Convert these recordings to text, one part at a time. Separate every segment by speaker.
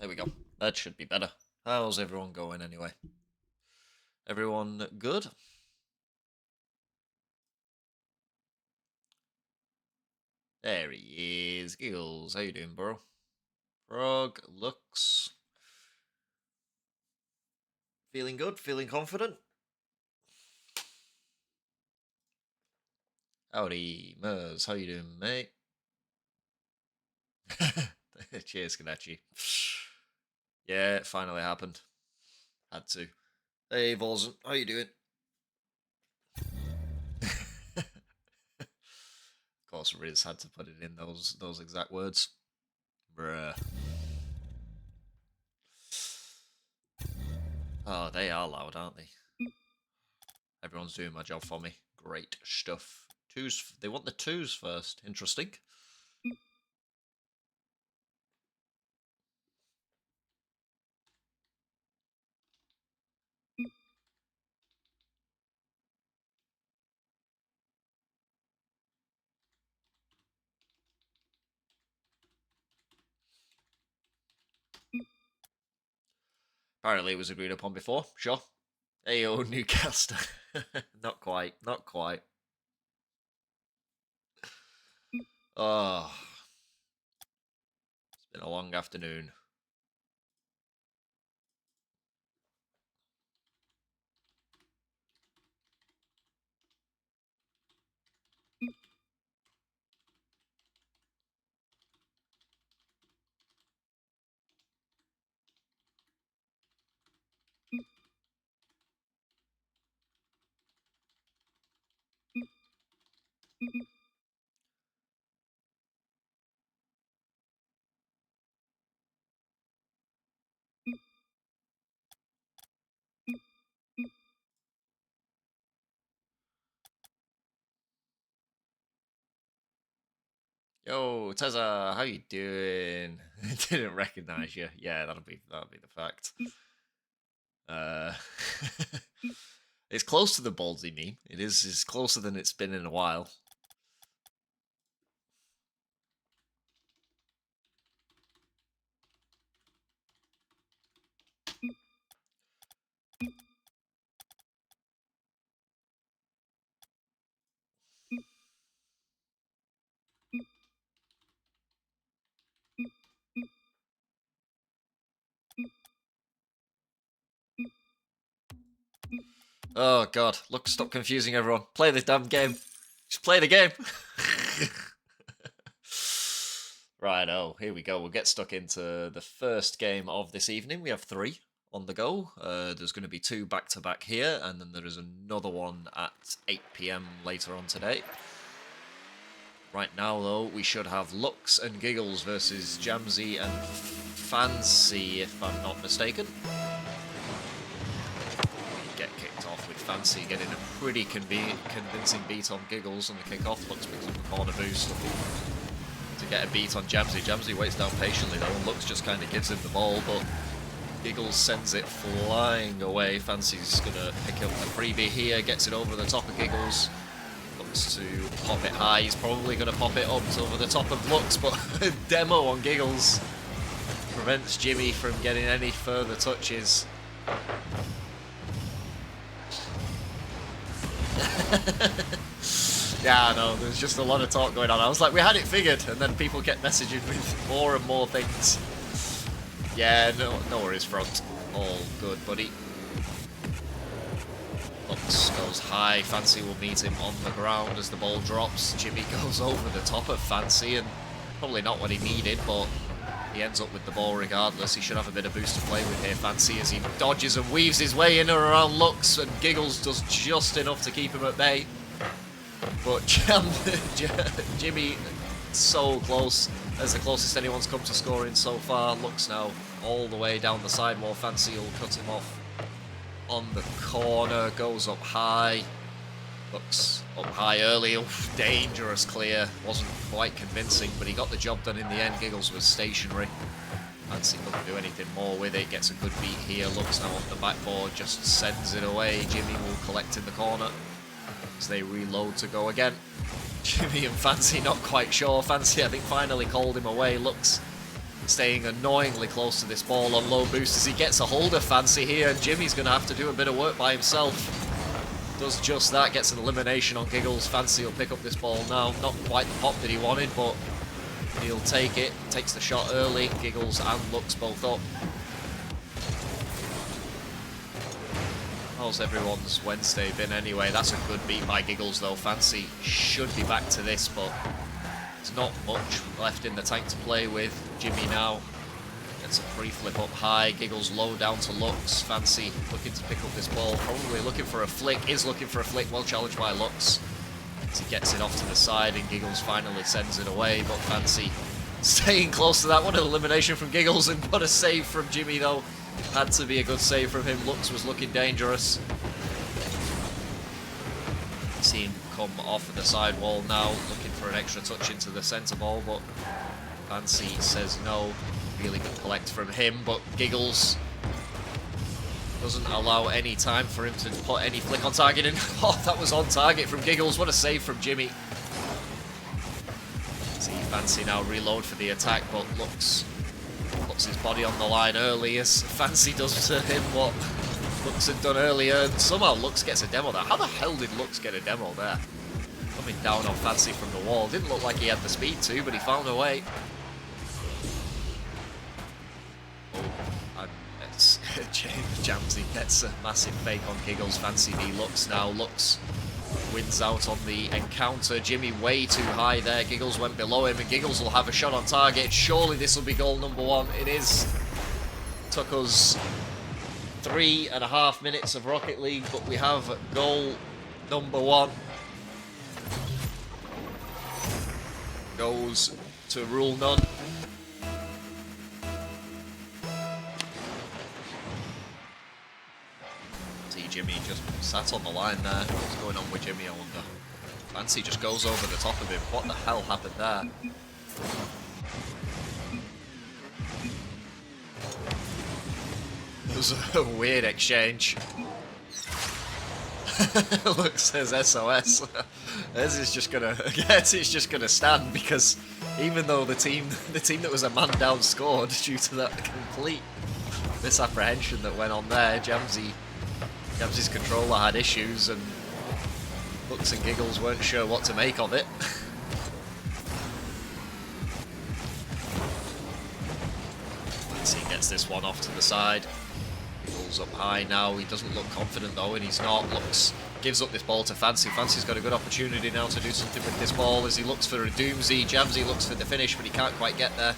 Speaker 1: There we go. That should be better. How's everyone going anyway? Everyone good? There he is. Giggles. How you doing, bro? Frog looks... Feeling good? Feeling confident? Howdy, Mers. How you doing, mate? Cheers, Kanachi. Yeah, it finally happened. Had to. Hey, Vawzenn. How you doing? Of course, Riz had to put it in those exact words. Bruh. Oh, they are loud, aren't they? Everyone's doing my job for me. Great stuff. Twos. They want the twos first. Interesting. Apparently it was agreed upon before. Sure. Ayo, Newcaster. Not quite. Not quite. Oh. It's been a long afternoon. Yo, Tezza, how you doing? Didn't recognize you. Yeah, that'll be the fact. It's close to the ballsy meme. It's closer than it's been in a while. Oh god, look, stop confusing everyone. Play the damn game. Just play the game. Right, oh, here we go. We'll get stuck into the first game of this evening. We have 3 on the go. There's going to be 2 back-to-back here, and then there is another one at 8 PM later on today. Right now, though, we should have Lux and Giggles versus Jamsy and Fancy, if I'm not mistaken. Get kicked off with Fancy getting a pretty convincing beat on Giggles on the kick-off. Lux picks up a corner boost to get a beat on Jamsy. Jamsy waits down patiently, though, and Lux just kind of gives him the ball, but Giggles sends it flying away. Fancy's going to pick up the freebie here, gets it over the top of Giggles. To pop it high. He's probably going to pop it up over the top of Lux, but demo on Giggles prevents Jimmy from getting any further touches. Yeah, I know, there's just a lot of talk going on. I was like, we had it figured, and then people kept messaging with more and more things. Yeah, no worries, Front. All good, buddy. Lux goes high, Fancy will meet him on the ground as the ball drops. Jimmy goes over the top of Fancy, and probably not what he needed, but he ends up with the ball regardless. He should have a bit of boost to play with here, Fancy, as he dodges and weaves his way in and around Lux, and Giggles does just enough to keep him at bay. But Jimmy, so close, as the closest anyone's come to scoring so far. Lux now all the way down the side wall. Fancy will cut him off on the corner, goes up high. Looks up high early. Oof, dangerous clear. Wasn't quite convincing, but he got the job done in the end. Giggles was stationary. Fancy couldn't do anything more with it. Gets a good beat here. Looks now on the backboard, just sends it away. Jimmy will collect in the corner as they reload to go again. Jimmy and Fancy not quite sure. Fancy, I think, finally called him away. Looks staying annoyingly close to this ball on low boost as he gets a hold of Fancy here, and Jimmy's going to have to do a bit of work by himself. Does just that, gets an elimination on Giggles. Fancy will pick up this ball now. Not quite the pop that he wanted, but he'll take it. Takes the shot early. Giggles and Lux both up. How's everyone's Wednesday been anyway? That's a good beat by Giggles though. Fancy should be back to this, but there's not much left in the tank to play with. Jimmy now gets a free flip up high. Giggles low down to Lux. Fancy looking to pick up this ball. Probably looking for a flick. Is looking for a flick. Well challenged by Lux. As he gets it off to the side and Giggles finally sends it away. But Fancy staying close to that. What an elimination from Giggles, and what a save from Jimmy though. Had to be a good save from him. Lux was looking dangerous. See him come off of the side wall now, looking for an extra touch into the centre ball, but Fancy says no. Really good collect from him, but Giggles doesn't allow any time for him to put any flick on target in. Oh, that was on target from Giggles. What a save from Jimmy. See Fancy now reload for the attack, but Lux puts his body on the line early as Fancy does to him what Lux had done earlier, and somehow Lux gets a demo there. How the hell did Lux get a demo there? Coming down on Fancy from the wall. Didn't look like he had the speed to, but he found a way. Oh, and it's Jamsy gets a massive fake on Giggles. Fancy v Lux now. Lux wins out on the encounter. Jimmy way too high there. Giggles went below him, and Giggles will have a shot on target. Surely this will be goal number one. It is. Took us 3.5 minutes of Rocket League, but we have goal number one. Goes to Rule None. See Jimmy just sat on the line there. What's going on with Jimmy, I wonder? Fancy just goes over the top of him. What the hell happened there? It was a weird exchange. Look, says SOS. This is just gonna, I guess it's just gonna stand, because even though the team that was a man down scored due to that complete misapprehension that went on there, Jamsy's controller had issues, and Lux and Giggles weren't sure what to make of it. Let's see, gets this one off to the side. Giggles up high now. He doesn't look confident though, and he's not. Lux gives up this ball to Fancy. Fancy's got a good opportunity now to do something with this ball as he looks for a doomsy. Jamsy looks for the finish, but he can't quite get there.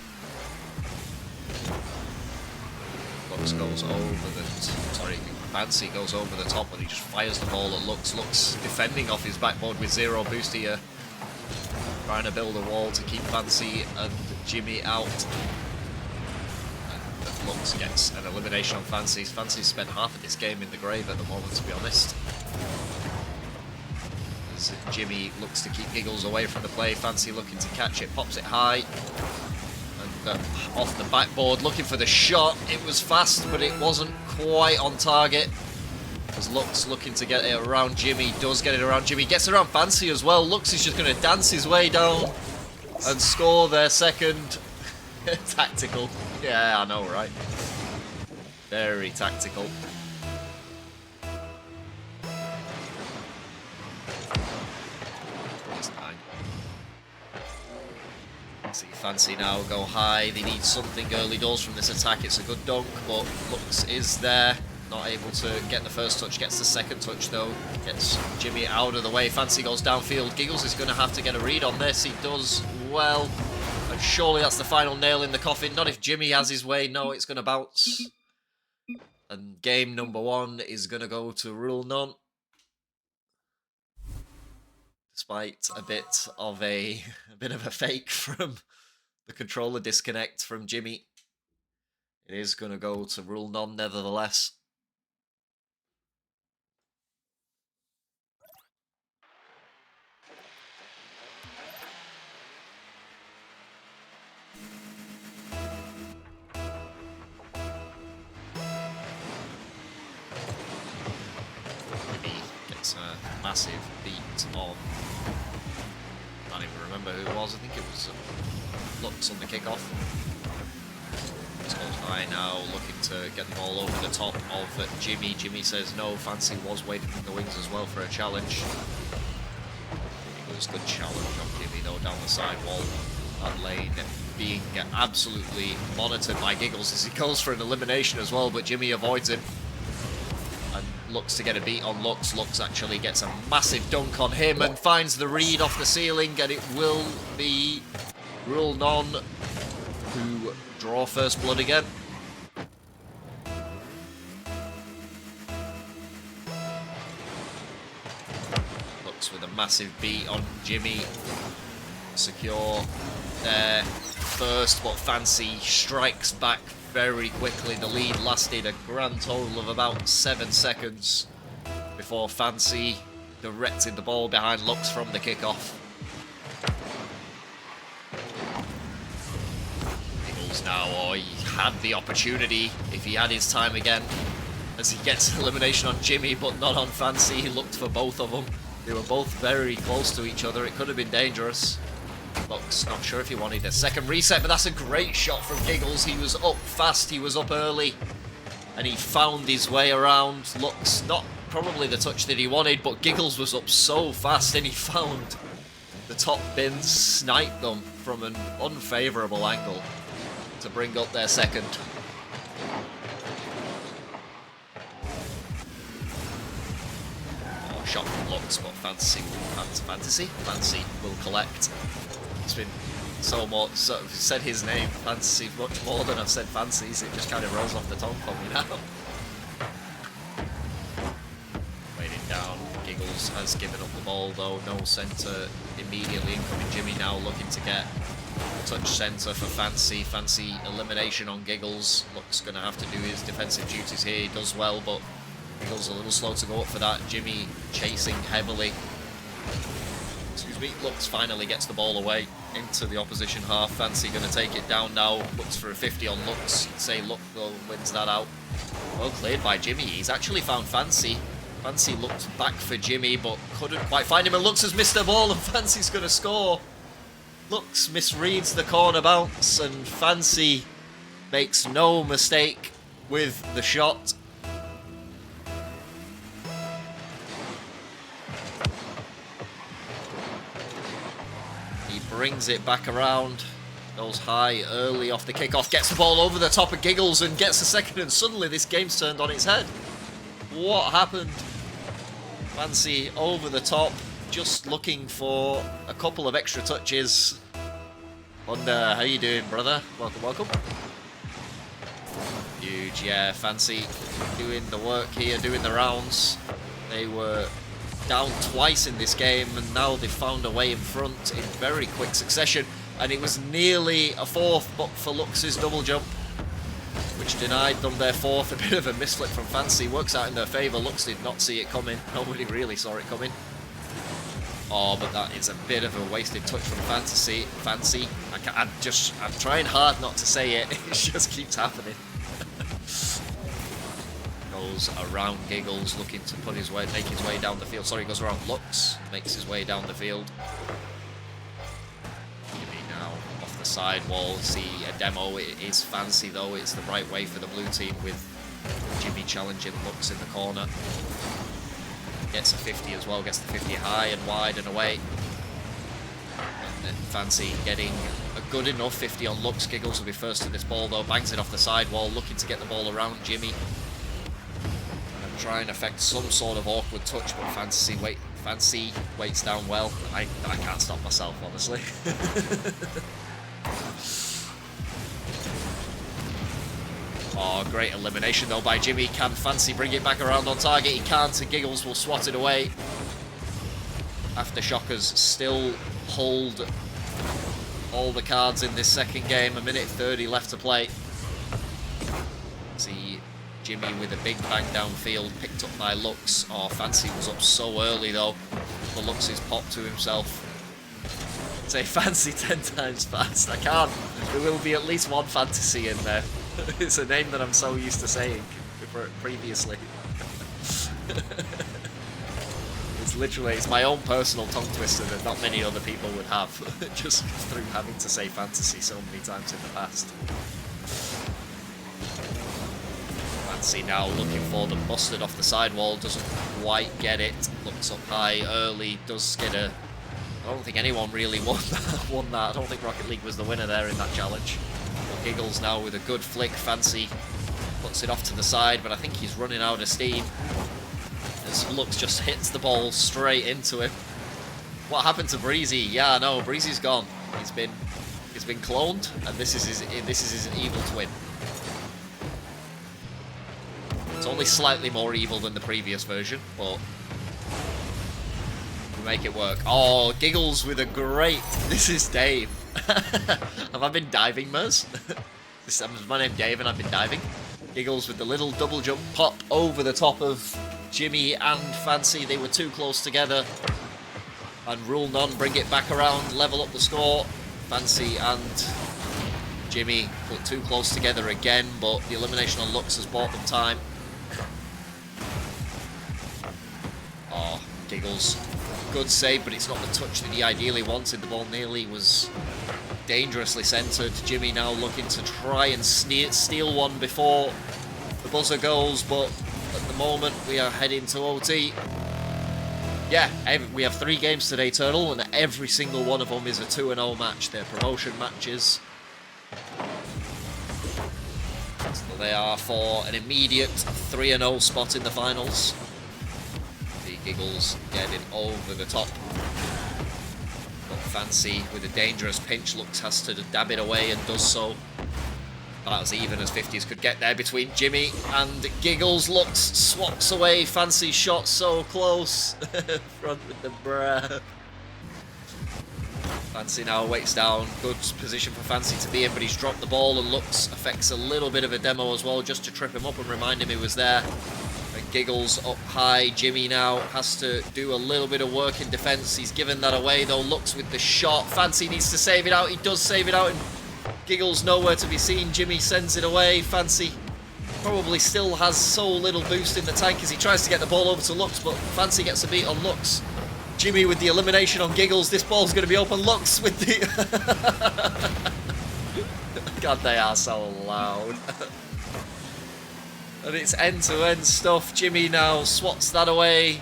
Speaker 1: Lux goes over the... sorry, Fancy goes over the top, and he just fires the ball at Lux. Lux defending off his backboard with zero boost here. Trying to build a wall to keep Fancy and Jimmy out. Lux gets an elimination on Fancy. Fancy's spent half of this game in the grave at the moment, to be honest. As Jimmy looks to keep Giggles away from the play, Fancy looking to catch it, pops it high. And off the backboard, looking for the shot. It was fast, but it wasn't quite on target. As Lux looking to get it around Jimmy, does get it around Jimmy, gets it around Fancy as well. Lux is just going to dance his way down and score their second. Tactical. Yeah, I know, right? Very tactical. See Fancy now go high. They need something early doors from this attack. It's a good dunk, but Lux is there. Not able to get the first touch. Gets the second touch though. Gets Jimmy out of the way. Fancy goes downfield. Giggles is going to have to get a read on this. He does well. And surely that's the final nail in the coffin. Not if Jimmy has his way. No, it's going to bounce. And game number one is going to go to Rule None. Despite a bit of a fake from the controller disconnect from Jimmy, it is going to go to Rule None nevertheless. A massive beat on, I can't even remember who it was. I think it was Lux on the kickoff. So high now, looking to get the ball over the top of Jimmy. Jimmy says no. Fancy was waiting in the wings as well for a challenge. It was a good challenge on Jimmy though, down the side wall. That lane being absolutely monitored by Giggles as he goes for an elimination as well, but Jimmy avoids him and looks to get a beat on Lux. Lux actually gets a massive dunk on him and finds the read off the ceiling, and it will be Rule Non who draw first blood again. Lux with a massive beat on Jimmy. Secure there first, but Fancy strikes back very quickly. The lead lasted a grand total of about 7 seconds before Fancy directed the ball behind Lux from the kickoff. Giggles now, or he had the opportunity if he had his time again, as he gets elimination on Jimmy but not on Fancy. He looked for both of them. They were both very close to each other. It could have been dangerous. Lux not sure if he wanted a second reset, but that's a great shot from Giggles. He was up fast, he was up early, and he found his way around. Lux, not probably the touch that he wanted, but Giggles was up so fast and he found the top bins, sniped them from an unfavourable angle to bring up their second. Oh, shot from Lux, but Fancy will collect. It's been so much, I've said his name, Fancy, much more than I've said Fancies. It just kind of rolls off the tongue for me now. Waiting down, Giggles has given up the ball though, no centre immediately incoming. Jimmy now looking to get touch centre for Fancy. Fancy elimination on Giggles. Lux going to have to do his defensive duties here. He does well, but Giggles a little slow to go up for that. Jimmy chasing heavily. Excuse me. Lux finally gets the ball away into the opposition half. Fancy going to take it down now. Looks for a 50 on Lux. Say Lux wins that out. Well cleared by Jimmy. He's actually found Fancy. Fancy looked back for Jimmy, but couldn't quite find him. And Lux has missed the ball, and Fancy's going to score. Lux misreads the corner bounce, and Fancy makes no mistake with the shot. Brings it back around, goes high early off the kickoff, gets the ball over the top of Giggles and gets the second, and suddenly this game's turned on its head. What happened? Fancy over the top, just looking for a couple of extra touches. Wonder, how you doing, brother? Welcome, welcome. Huge, yeah, Fancy doing the work here, doing the rounds. They were down twice in this game, and now they've found a way in front in very quick succession, and it was nearly a fourth, but for Lux's double jump, which denied them their fourth. A bit of a misflip from Fancy, works out in their favour. Lux did not see it coming, nobody really saw it coming. Oh, but that is a bit of a wasted touch from Fancy. I'm trying hard not to say it, it just keeps happening. Goes around Giggles, looking to make his way down the field. Sorry, goes around Lux, makes his way down the field. Jimmy now off the side wall. See a demo. It is Fancy though. It's the right way for the blue team with Jimmy challenging Lux in the corner. Gets a 50 as well. Gets the 50 high and wide and away. And then Fancy getting a good enough 50 on Lux. Giggles will be first to this ball though. Bangs it off the side wall, looking to get the ball around Jimmy. Try and affect some sort of awkward touch, but Fancy waits down well. I can't stop myself, honestly. Oh, great elimination though by Jimmy. Can Fancy bring it back around on target? He can't, and Giggles will swat it away. AfterShockers still hold all the cards in this second game. 1:30 left to play. See Jimmy with a big bang downfield, picked up by Lux. Oh, Fancy was up so early though, but Lux is popped to himself. Say Fancy 10 times fast. I can't. There will be at least one Fantasy in there. It's a name that I'm so used to saying previously. It's my own personal tongue twister that not many other people would have, just through having to say Fantasy so many times in the past. Fancy now looking for the mustard off the sidewall, doesn't quite get it. Looks up high early, does get a... I don't think anyone really won that. I don't think Rocket League was the winner there in that challenge. But Giggles now with a good flick. Fancy puts it off to the side, but I think he's running out of steam. As Lux just hits the ball straight into him. What happened to Breezy? Yeah, no, Breezy's gone. He's been cloned, and this is his evil twin. It's only slightly more evil than the previous version, but we make it work. Oh, Giggles with a great... This is Dave. Have I been diving, Mers? My name's Dave, and I've been diving. Giggles with the little double jump pop over the top of Jimmy and Fancy. They were too close together. And rule none, bring it back around, level up the score. Fancy and Jimmy put too close together again, but the elimination on Lux has bought them time. Oh, Giggles. Good save, but it's not the touch that he ideally wanted. The ball nearly was dangerously centred. Jimmy now looking to try and steal one before the buzzer goes, but at the moment we are heading to OT. Yeah, we have 3 games today, Turtle, and every single one of them is a 2-0 match. They're promotion matches. So they are for an immediate 3-0 spot in the finals. The Giggles getting over the top. But Fancy with a dangerous pinch. Lux has to dab it away and does so. That was even as 50s could get there between Jimmy and Giggles. Lux swaps away. Fancy shot so close. Front with the bruh. Fancy now waits down. Good position for Fancy to be in, but he's dropped the ball, and Lux affects a little bit of a demo as well, just to trip him up and remind him he was there. And Giggles up high. Jimmy now has to do a little bit of work in defence. He's given that away though. Lux with the shot. Fancy needs to save it out. He does save it out, and Giggles nowhere to be seen. Jimmy sends it away. Fancy probably still has so little boost in the tank as he tries to get the ball over to Lux, but Fancy gets a beat on Lux. Jimmy with the elimination on Giggles. This ball's going to be open. Lux with the... God, they are so loud. And it's end-to-end stuff. Jimmy now swats that away.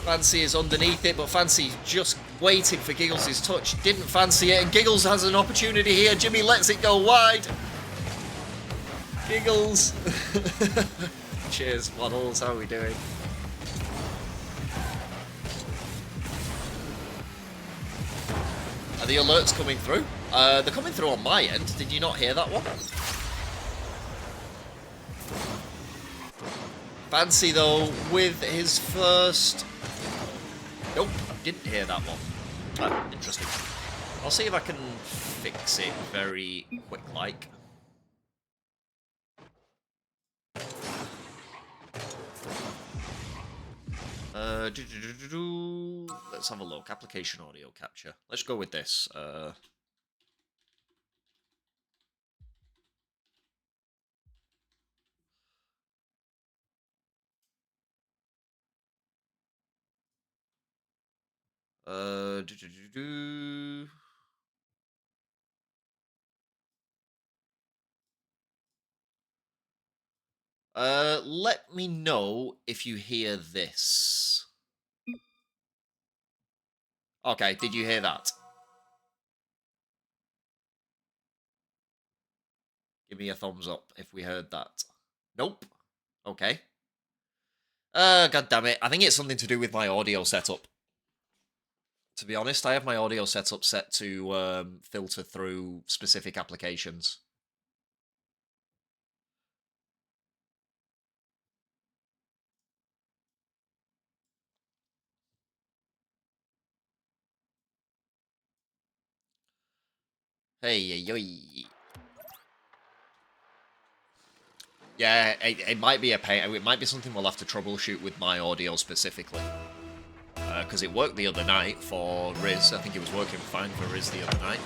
Speaker 1: Fancy is underneath it, but Fancy just waiting for Giggles' touch. Didn't fancy it, and Giggles has an opportunity here. Jimmy lets it go wide. Giggles. Cheers, models. How are we doing? Are the alerts coming through? They're coming through on my end. Did you not hear that one? Fancy, though, with his first... Nope, didn't hear that one. Interesting. I'll see if I can fix it very quick-like. Let's have a look. Application audio capture. Let's go with this. Let me know if you hear this. Okay, did you hear that? Give me a thumbs up if we heard that. Nope. Okay. God damn it. I think it's something to do with my audio setup. To be honest, I have my audio setup set to filter through specific applications. Hey, yo. Yeah, it might be a pain. It might be something we'll have to troubleshoot with my audio specifically. Because it worked the other night for Riz. I think it was working fine for Riz the other night.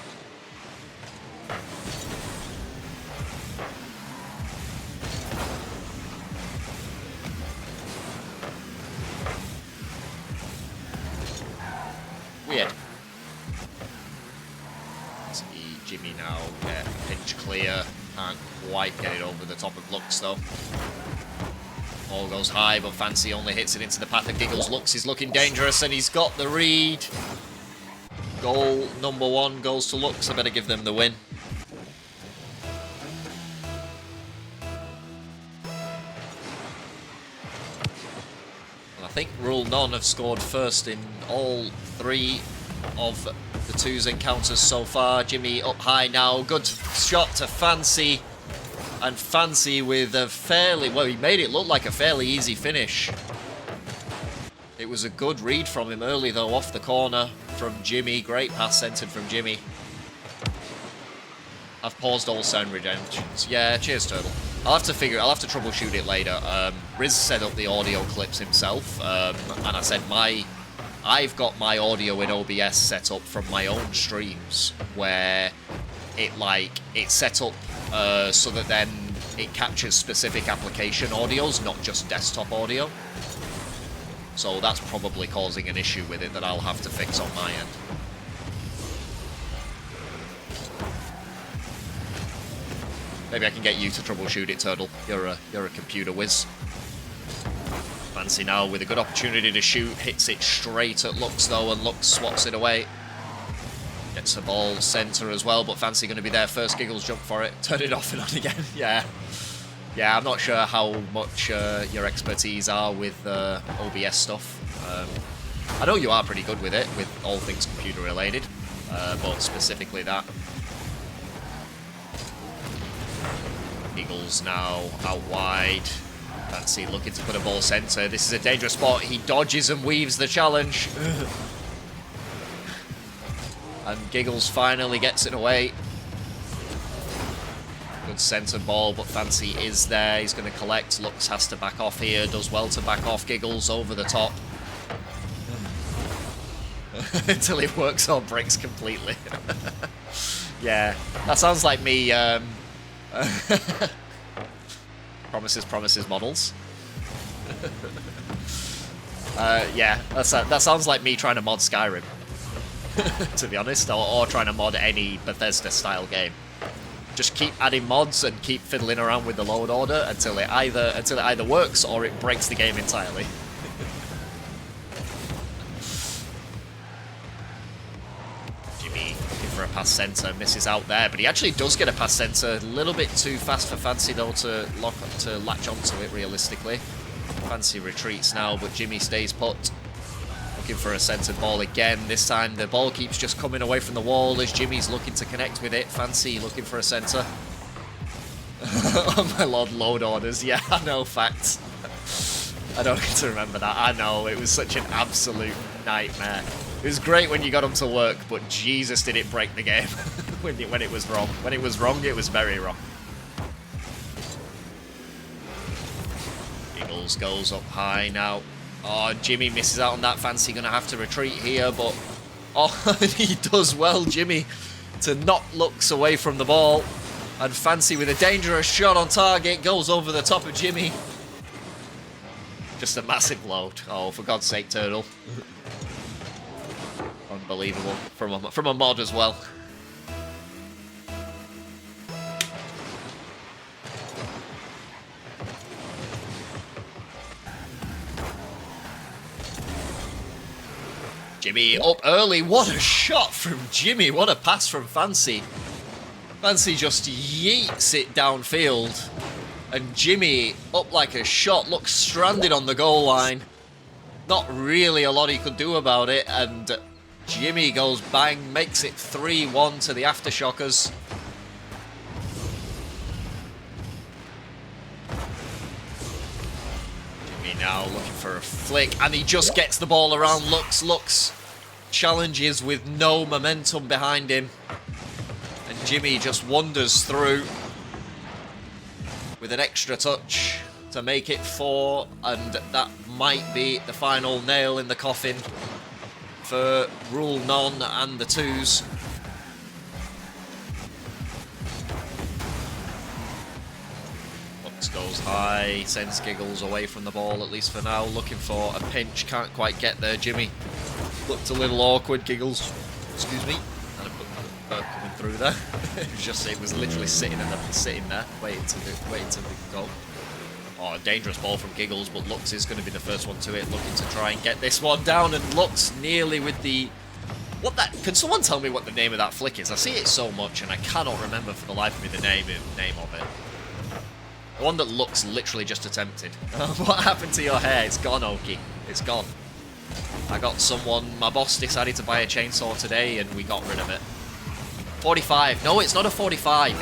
Speaker 1: Weird. See Jimmy now get pinch clear. Can't quite get it over the top of Lux though. Ball goes high, but Fancy only hits it into the path of Giggles. Lux is looking dangerous, and he's got the read. Goal number 1 goes to Lux. I better give them the win. I think Rule None have scored first in all 3 of the 2's encounters so far. Jimmy up high now. Good shot to Fancy. And Fancy with a fairly... well, he made it look like a fairly easy finish. It was a good read from him early, though, off the corner from Jimmy. Great pass centered from Jimmy. I've paused all sound redemptions. Yeah, cheers, Turtle. I'll have to troubleshoot it later. Riz set up the audio clips himself, and I said I've got my audio in OBS set up from my own streams, where it's set up so that then it captures specific application audios, not just desktop audio. So that's probably causing an issue with it that I'll have to fix on my end. Maybe I can get you to troubleshoot it, Turtle. You're a computer whiz. Fancy now with a good opportunity to shoot. Hits it straight at Lux, though, and Lux swats it away. Gets the ball center as well, but Fancy going to be there first. Giggles jump for it. Turn it off and on again. Yeah. Yeah, I'm not sure how much your expertise are with OBS stuff. I know you are pretty good with it, with all things computer related, but specifically that. Giggles now out wide. Fancy looking to put a ball center. This is a dangerous spot. He dodges and weaves the challenge. And Giggles finally gets it away. Good center ball, but Fancy is there. He's going to collect. Lux has to back off here. Does well to back off. Giggles over the top. Until it works or breaks completely. Yeah, that sounds like me. Promises models. Yeah, that sounds like me trying to mod Skyrim. To be honest, or trying to mod any Bethesda-style game. Just keep adding mods and keep fiddling around with the load order until it either works or it breaks the game entirely. Jimmy looking for a pass center, misses out there, but he actually does get a pass center. A little bit too fast for Fancy though to latch onto it realistically. Fancy retreats now, but Jimmy stays put. Looking for a centered ball again. This time the ball keeps just coming away from the wall as Jimmy's looking to connect with it. Fancy looking for a center. Oh my lord, load orders. Yeah, I know, facts. I don't get to remember that. I know, it was such an absolute nightmare. It was great when you got them to work, but Jesus, did it break the game when it was wrong. When it was wrong, it was very wrong. Giggles goes up high now. Oh, Jimmy misses out on that. Fancy going to have to retreat here, but... oh, he does well, Jimmy, to knock Lux away from the ball. And Fancy with a dangerous shot on target goes over the top of Jimmy. Just a massive load. Oh, for God's sake, Turtle. Unbelievable. From a mod as well. Jimmy up early. What a shot from Jimmy. What a pass from Fancy. Fancy just yeets it downfield. And Jimmy up like a shot. Looks stranded on the goal line. Not really a lot he could do about it. And Jimmy goes bang. Makes it 3-1 to the AfterShockers. Now looking for a flick, and he just gets the ball around Lux. Lux challenges with no momentum behind him, and Jimmy just wanders through with an extra touch to make it 4, and that might be the final nail in the coffin for Rule None and the 2's. Goes high, sends Giggles away from the ball, at least for now. Looking for a pinch, can't quite get there. Jimmy looked a little awkward. Giggles, excuse me, and a book coming through there. It was literally sitting there, waiting to go. Oh, dangerous ball from Giggles, but Lux is going to be the first one to it, looking to try and get this one down, and Lux nearly with the... What that... Can someone tell me what the name of that flick is? I see it so much, and I cannot remember for the life of me the name of it. The one that Lux literally just attempted. What happened to your hair? It's gone, Oki. It's gone. I got someone... My boss decided to buy a chainsaw today, and we got rid of it. 45. No, it's not a 45.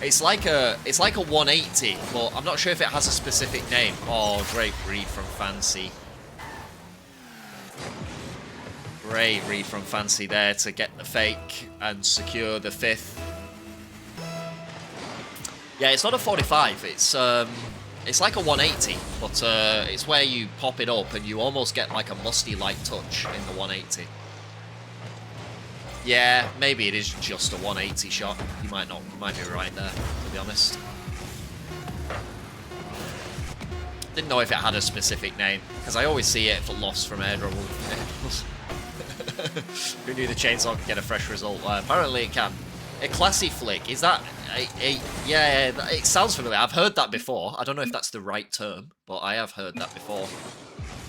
Speaker 1: It's like a 180, but I'm not sure if it has a specific name. Oh, great read from Fancy. Great read from Fancy there to get the fake and secure the 5th. Yeah, it's not a 45. It's like a 180, but it's where you pop it up and you almost get like a musty-like touch in the 180. Yeah, maybe it is just a 180 shot. You might not. You might be right there, to be honest. Didn't know if it had a specific name, because I always see it for loss from air dribble. Who knew the chainsaw could get a fresh result? Apparently it can. A classy flick. Is that... yeah, it sounds familiar. I've heard that before. I don't know if that's the right term, but I have heard that before.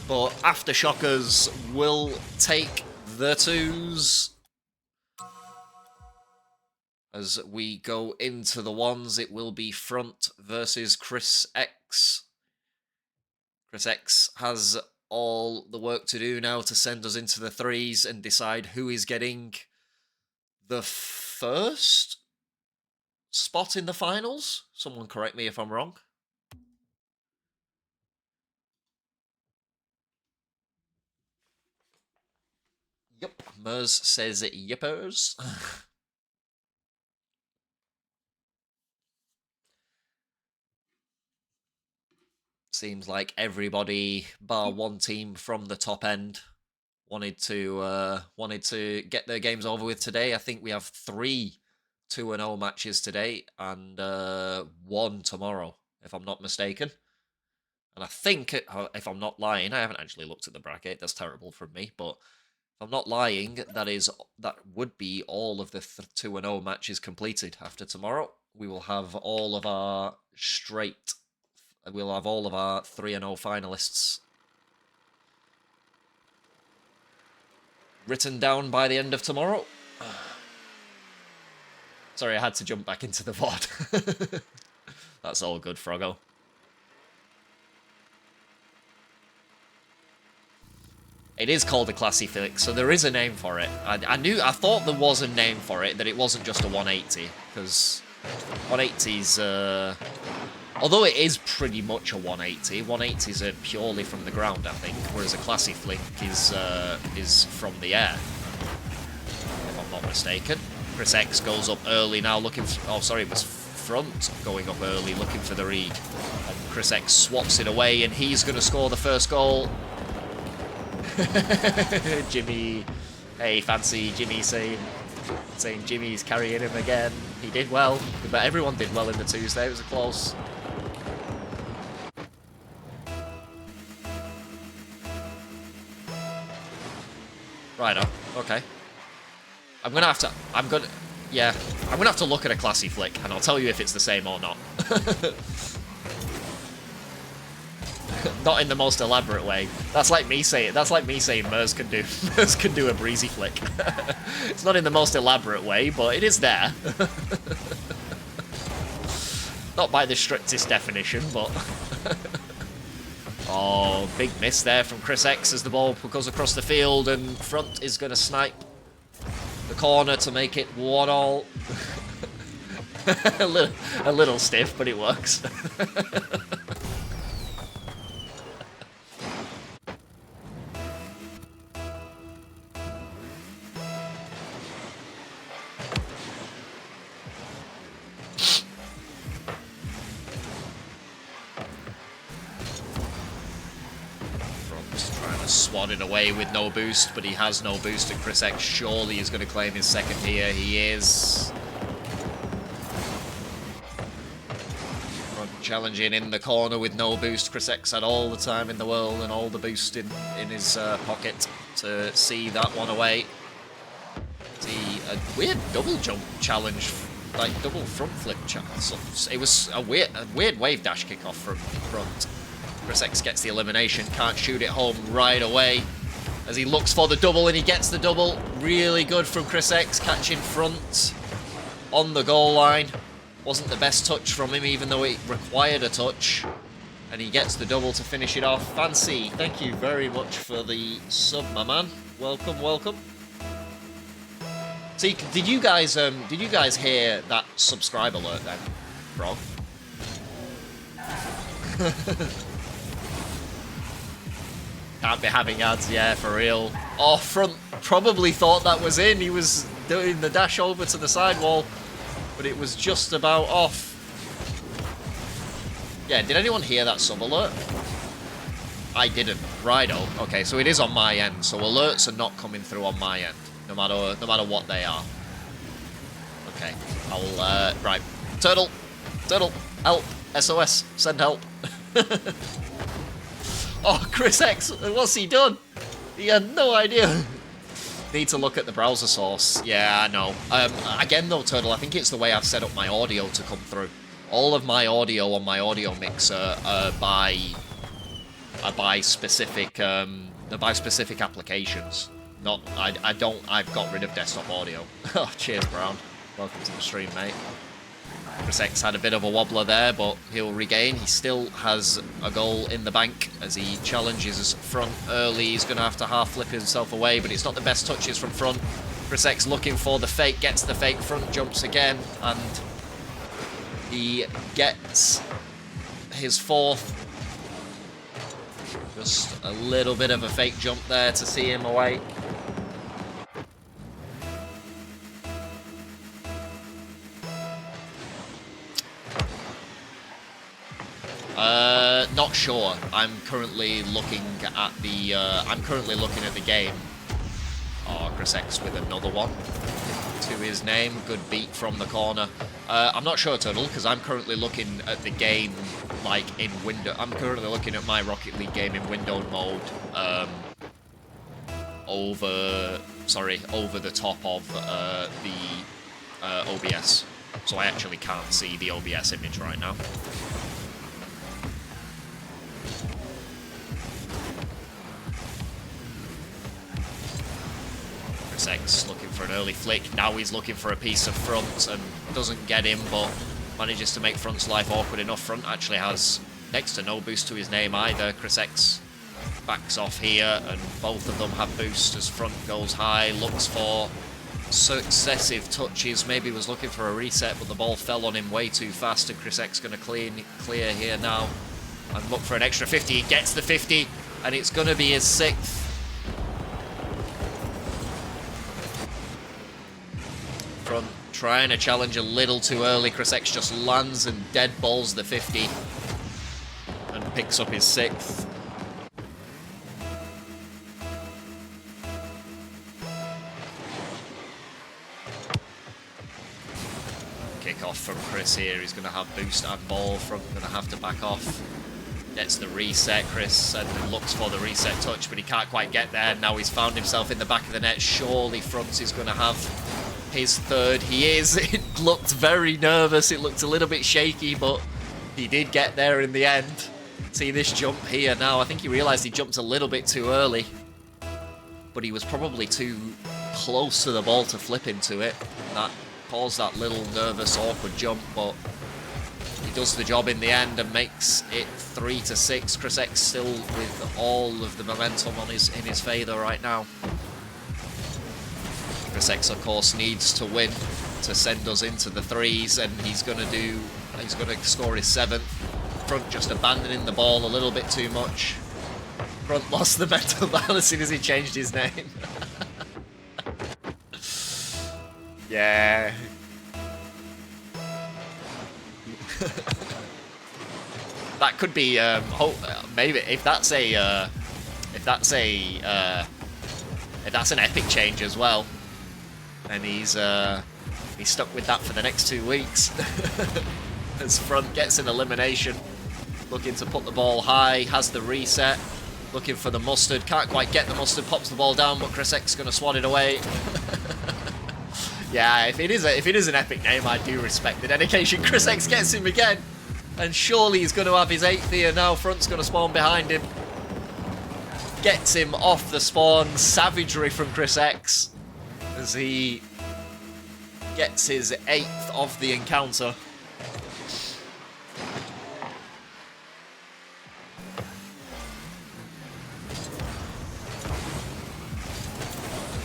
Speaker 1: But AfterShockers will take the 2s. As we go into the 1s, it will be Front versus ChrisX. ChrisX has all the work to do now to send us into the 3s and decide who is getting the first spot in the finals. Someone correct me if I'm wrong. Yep, Mers says yippers. Seems like everybody, bar one team from the top end, wanted to get their games over with today. I think we have 3 2-0 matches today and 1 tomorrow, if I'm not mistaken. And I think, if I'm not lying, I haven't actually looked at the bracket. That's terrible from me, but if I'm not lying, that would be all of the 2-0 matches completed. After tomorrow, we will have all of our We'll have all of our 3-0 finalists written down by the end of tomorrow. Sorry, I had to jump back into the VOD. That's all good, Froggo. It is called a classy flick, so there is a name for it. I thought there was a name for it, that it wasn't just a 180, because 180's... Although it is pretty much a 180, 180s are purely from the ground, I think, whereas a classy flick is from the air, if I'm not mistaken. ChrisX goes up early now, looking for... Oh, sorry, it was Front going up early, looking for the read. And ChrisX swats it away, and he's going to score the first goal. Jimmy... Hey, Fancy, Jimmy saying Jimmy's carrying him again. He did well, but everyone did well in the 2s there. It was a close... Righto, okay. I'm gonna have to look at a classy flick, and I'll tell you if it's the same or not. Not in the most elaborate way. That's like me saying Mers can do a breezy flick. It's not in the most elaborate way, but it is there. Not by the strictest definition, but... Oh, big miss there from ChrisX as the ball goes across the field, and Front is going to snipe the corner to make it 1-1. a little stiff, but it works. Swatted away with no boost, but he has no boost, and ChrisX surely is going to claim his second here. He is. Front challenging in the corner with no boost. ChrisX had all the time in the world and all the boost in his pocket to see that one away. See a weird double jump challenge like double front flip chance. It was a weird wave dash kickoff from front. ChrisX gets the elimination, can't shoot it home right away as he looks for the double, and he gets the double. Really good from ChrisX, catching front on the goal line. Wasn't the best touch from him, even though it required a touch. And he gets the double to finish it off. Fancy, thank you very much for the sub, my man. Welcome, welcome. See, did you guys hear that subscribe alert then, bro? Can't be having ads, yeah, for real. Oh, front probably thought that was in. He was doing the dash over to the sidewall, but it was just about off. Yeah, did anyone hear that sub alert? I didn't. Righto. Okay, so it is on my end. So alerts are not coming through on my end, no matter what they are. Okay, I'll right. Turtle, help, SOS, send help. Oh, ChrisX, what's he done? He had no idea. Need to look at the browser source. Yeah, I know. Again though, Turtle, I think it's the way I've set up my audio to come through. All of my audio on my audio mixer by specific applications. Not I've got rid of desktop audio. Oh, cheers, Brown. Welcome to the stream, mate. ChrisX had a bit of a wobbler there, but he'll regain. He still has a goal in the bank as he challenges front early. He's going to have to half flip himself away, but it's not the best touches from front. ChrisX looking for the fake, gets the fake, front jumps again, and he gets his fourth. Just a little bit of a fake jump there to see him away. Not sure. I'm currently looking at the game. Oh, ChrisX with another one to his name. Good beat from the corner. I'm not sure, Turtle, because I'm currently looking at the game like in window. I'm currently looking at my Rocket League game in windowed mode. Over the top of the OBS, so I actually can't see the OBS image right now. ChrisX looking for an early flick. Now he's looking for a piece of front and doesn't get him, but manages to make front's life awkward enough. Front actually has next to no boost to his name either. ChrisX backs off here, and both of them have boost as front goes high, looks for successive touches, maybe was looking for a reset, but the ball fell on him way too fast, and ChrisX going to clear here now and look for an extra 50. He gets the 50, and it's going to be his 6th. Front trying to challenge a little too early. ChrisX just lands and dead balls the 50 and picks up his 6th. Kick off from Chris here. He's going to have boost and ball. Front going to have to back off. Gets the reset, Chris, and looks for the reset touch, but he can't quite get there. Now he's found himself in the back of the net. Surely Front is going to have his 3rd. He is. It looked very nervous. It looked a little bit shaky, but he did get there in the end. See this jump here now. I think he realized he jumped a little bit too early, but he was probably too close to the ball to flip into it. That caused that little nervous, awkward jump, but he does the job in the end and makes it 3-6. ChrisX still with all of the momentum on in his favour right now. ChrisX, of course, needs to win to send us into the 3s, and he's going to score his 7th. Front just abandoning the ball a little bit too much. Front lost the mental battle as soon as he changed his name. Yeah. That could be maybe if that's an epic change as well, and he's stuck with that for the next 2 weeks. As Front gets an elimination, looking to put the ball high, has the reset, looking for the mustard, can't quite get the mustard, pops the ball down, but ChrisX is going to swat it away. Yeah, if it is an epic name, I do respect the dedication. ChrisX gets him again. And surely he's going to have his 8th here now. Front's going to spawn behind him. Gets him off the spawn. Savagery from ChrisX as he gets his 8th of the encounter.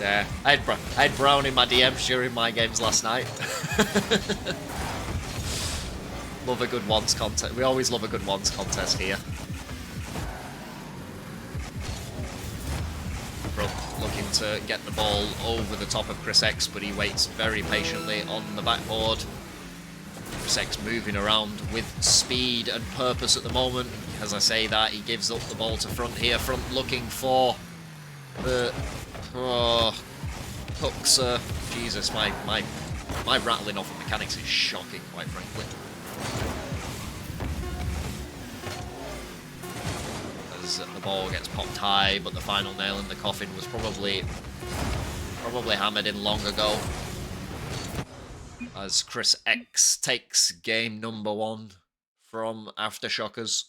Speaker 1: Yeah, I had Brown in my DMs during my games last night. Love a good once contest. We always love a good once contest here. Front looking to get the ball over the top of ChrisX, but he waits very patiently on the backboard. ChrisX moving around with speed and purpose at the moment. As I say that, he gives up the ball to Front here. Front looking for the hooks. Jesus, my rattling off of mechanics is shocking, quite frankly. As the ball gets popped high, but the final nail in the coffin was probably hammered in long ago. As ChrisX takes game number 1 from AfterShockers.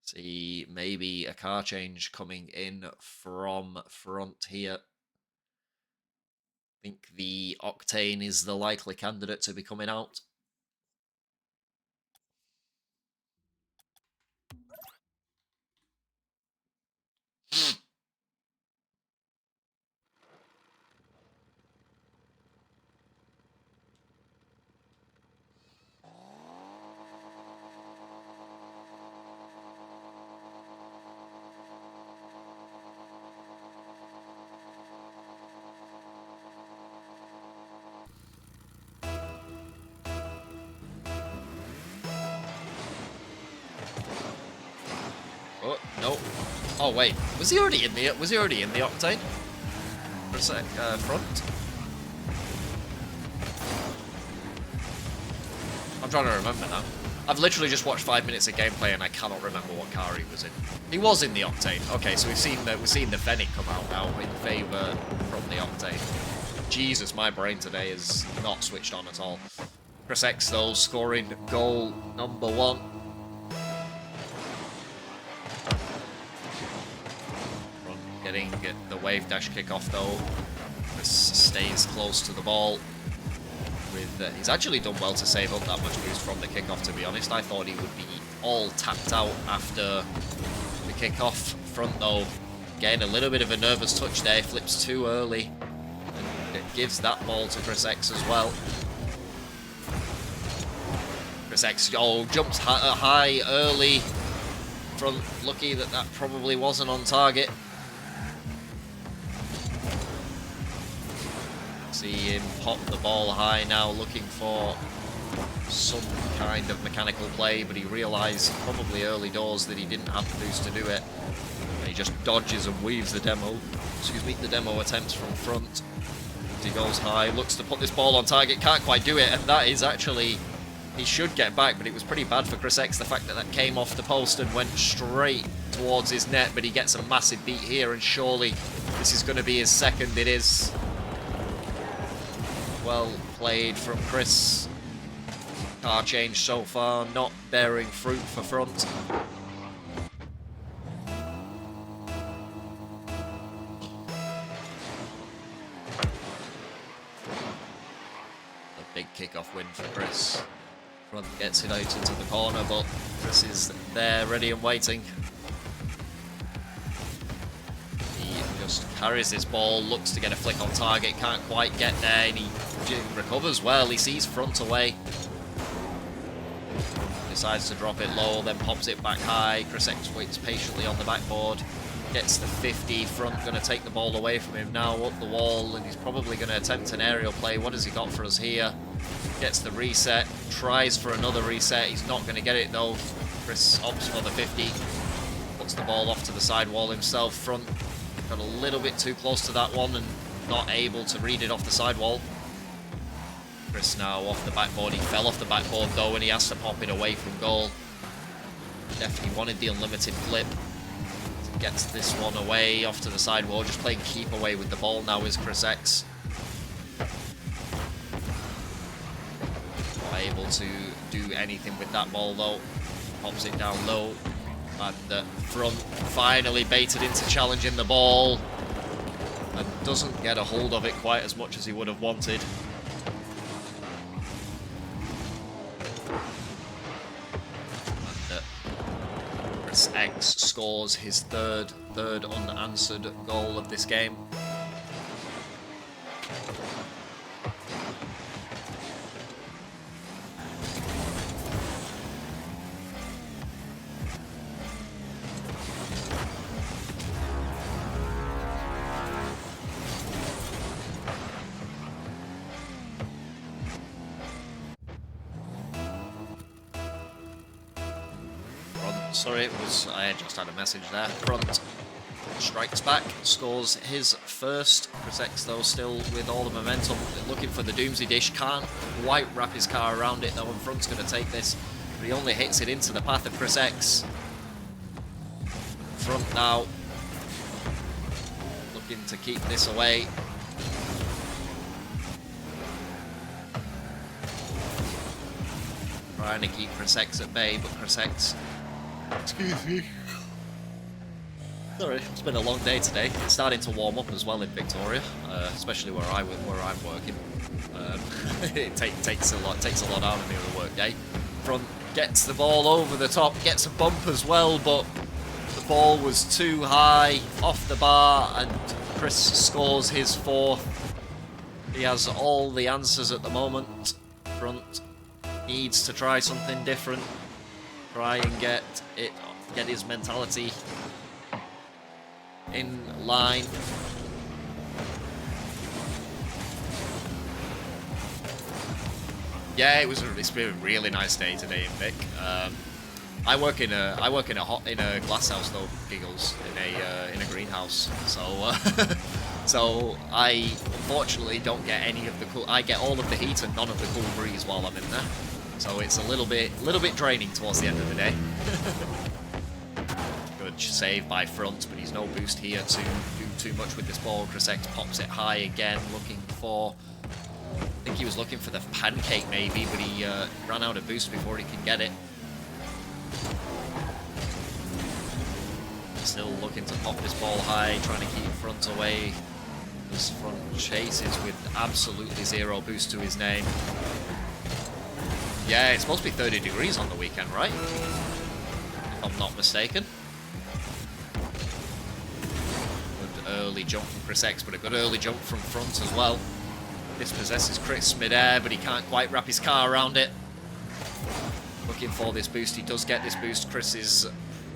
Speaker 1: See, maybe a car change coming in from Front here. I think the Octane is the likely candidate to be coming out. Oh no! Oh wait, was he already in the Octane? For a sec, Front. I'm trying to remember now. I've literally just watched 5 minutes of gameplay and I cannot remember what car he was in. He was in the Octane. Okay, so we've seen the Fennec come out now in favour from the Octane. Jesus, my brain today is not switched on at all. ChrisX though scoring goal number 1. Getting the wave dash kickoff though. Chris stays close to the ball. He's actually done well to save up that much boost from the kickoff, to be honest. I thought he would be all tapped out after the kickoff. Front though, getting a little bit of a nervous touch there, flips too early. And it gives that ball to ChrisX as well. ChrisX, jumps high early. Front, lucky that probably wasn't on target. See him pop the ball high now, looking for some kind of mechanical play, but he realised probably early doors that he didn't have the boost to do it. And he just dodges and weaves the demo attempts from Front. He goes high, looks to put this ball on target, can't quite do it, and that is actually, he should get back, but it was pretty bad for ChrisX, the fact that that came off the post and went straight towards his net, but he gets a massive beat here, and surely this is going to be his second. It is. Well played from Chris. Car change so far, not bearing fruit for Front. A big kickoff win for Chris. Front gets it out into the corner, but Chris is there, ready and waiting. Carries this ball, looks to get a flick on target, can't quite get there, and he recovers well. He sees Front away. Decides to drop it low, then pops it back high. ChrisX waits patiently on the backboard. Gets the 50. Front going to take the ball away from him now, up the wall, and he's probably going to attempt an aerial play. What has he got for us here? Gets the reset, tries for another reset. He's not going to get it though. Chris opts for the 50. Puts the ball off to the side wall himself. Front got a little bit too close to that one and not able to read it off the sidewall. Chris now off the backboard. He fell off the backboard though and he has to pop it away from goal. Definitely wanted the unlimited flip. gets this one away off to the side wall. Just playing keep away with the ball now is ChrisX. Not able to do anything with that ball though. Pops it down low. And Front finally baited into challenging the ball. And doesn't get a hold of it quite as much as he would have wanted. ChrisX scores his third unanswered goal of this game. Sorry, I had just had a message there. Front strikes back, scores his first. ChrisX though still with all the momentum, looking for the Doomsday Dish, can't quite wrap his car around it though, and Front's going to take this, but he only hits it into the path of ChrisX. Front now looking to keep this away. Trying to keep ChrisX at bay, but ChrisX... Excuse me. Sorry, it's been a long day today. It's starting to warm up as well in Victoria, especially where I'm working. It takes a lot out of me on a work day. Front gets the ball over the top, gets a bump as well, but the ball was too high off the bar, and Chris scores his fourth. He has all the answers at the moment. Front needs to try something different. Try and get his mentality in line. Yeah, it's been a really nice day today in Vic. I work in a glass house though, Giggles, in a greenhouse. So so I unfortunately don't get any of the cool. I get all of the heat and none of the cool breeze while I'm in there. So it's a little bit draining towards the end of the day. Good save by Front, but he's no boost here to do too much with this ball. ChrisX pops it high again, looking for... I think he was looking for the pancake maybe, but he ran out of boost before he could get it. Still looking to pop this ball high, trying to keep Front away. This Front chases with absolutely zero boost to his name. Yeah, it's supposed to be 30 degrees on the weekend, right? If I'm not mistaken. Good early jump from ChrisX, but a good early jump from Front as well. This possesses Chris midair, but he can't quite wrap his car around it. Looking for this boost. He does get this boost. Chris is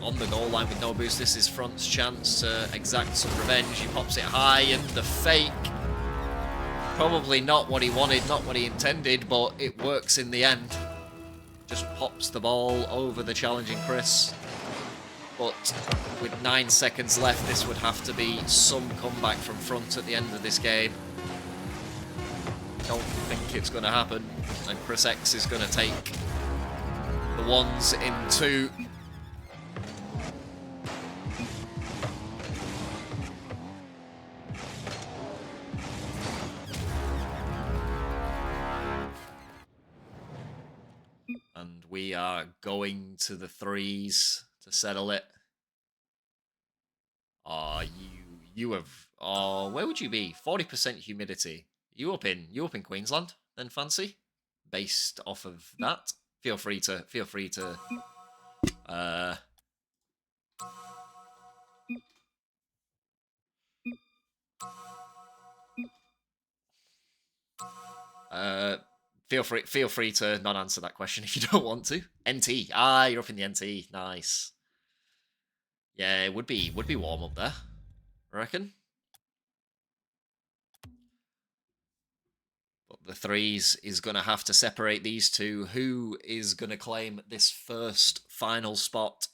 Speaker 1: on the goal line with no boost. This is Front's chance to exact some revenge. He pops it high, and the fake. Probably not what he wanted, not what he intended, but it works in the end. Just pops the ball over the challenging Chris. But with 9 seconds left, this would have to be some comeback from Front at the end of this game. Don't think it's going to happen. And ChrisX is going to take the ones in 2. And we are going to the 3s to settle it. You have where would you be? 40% humidity. You up in Queensland then, Fancy? Based off of that, feel free to feel free to not answer that question if you don't want to. NT. Ah, you're up in the NT. Nice. Yeah, it would be warm up there, I reckon. But the 3s is going to have to separate these two. Who is going to claim this first final spot?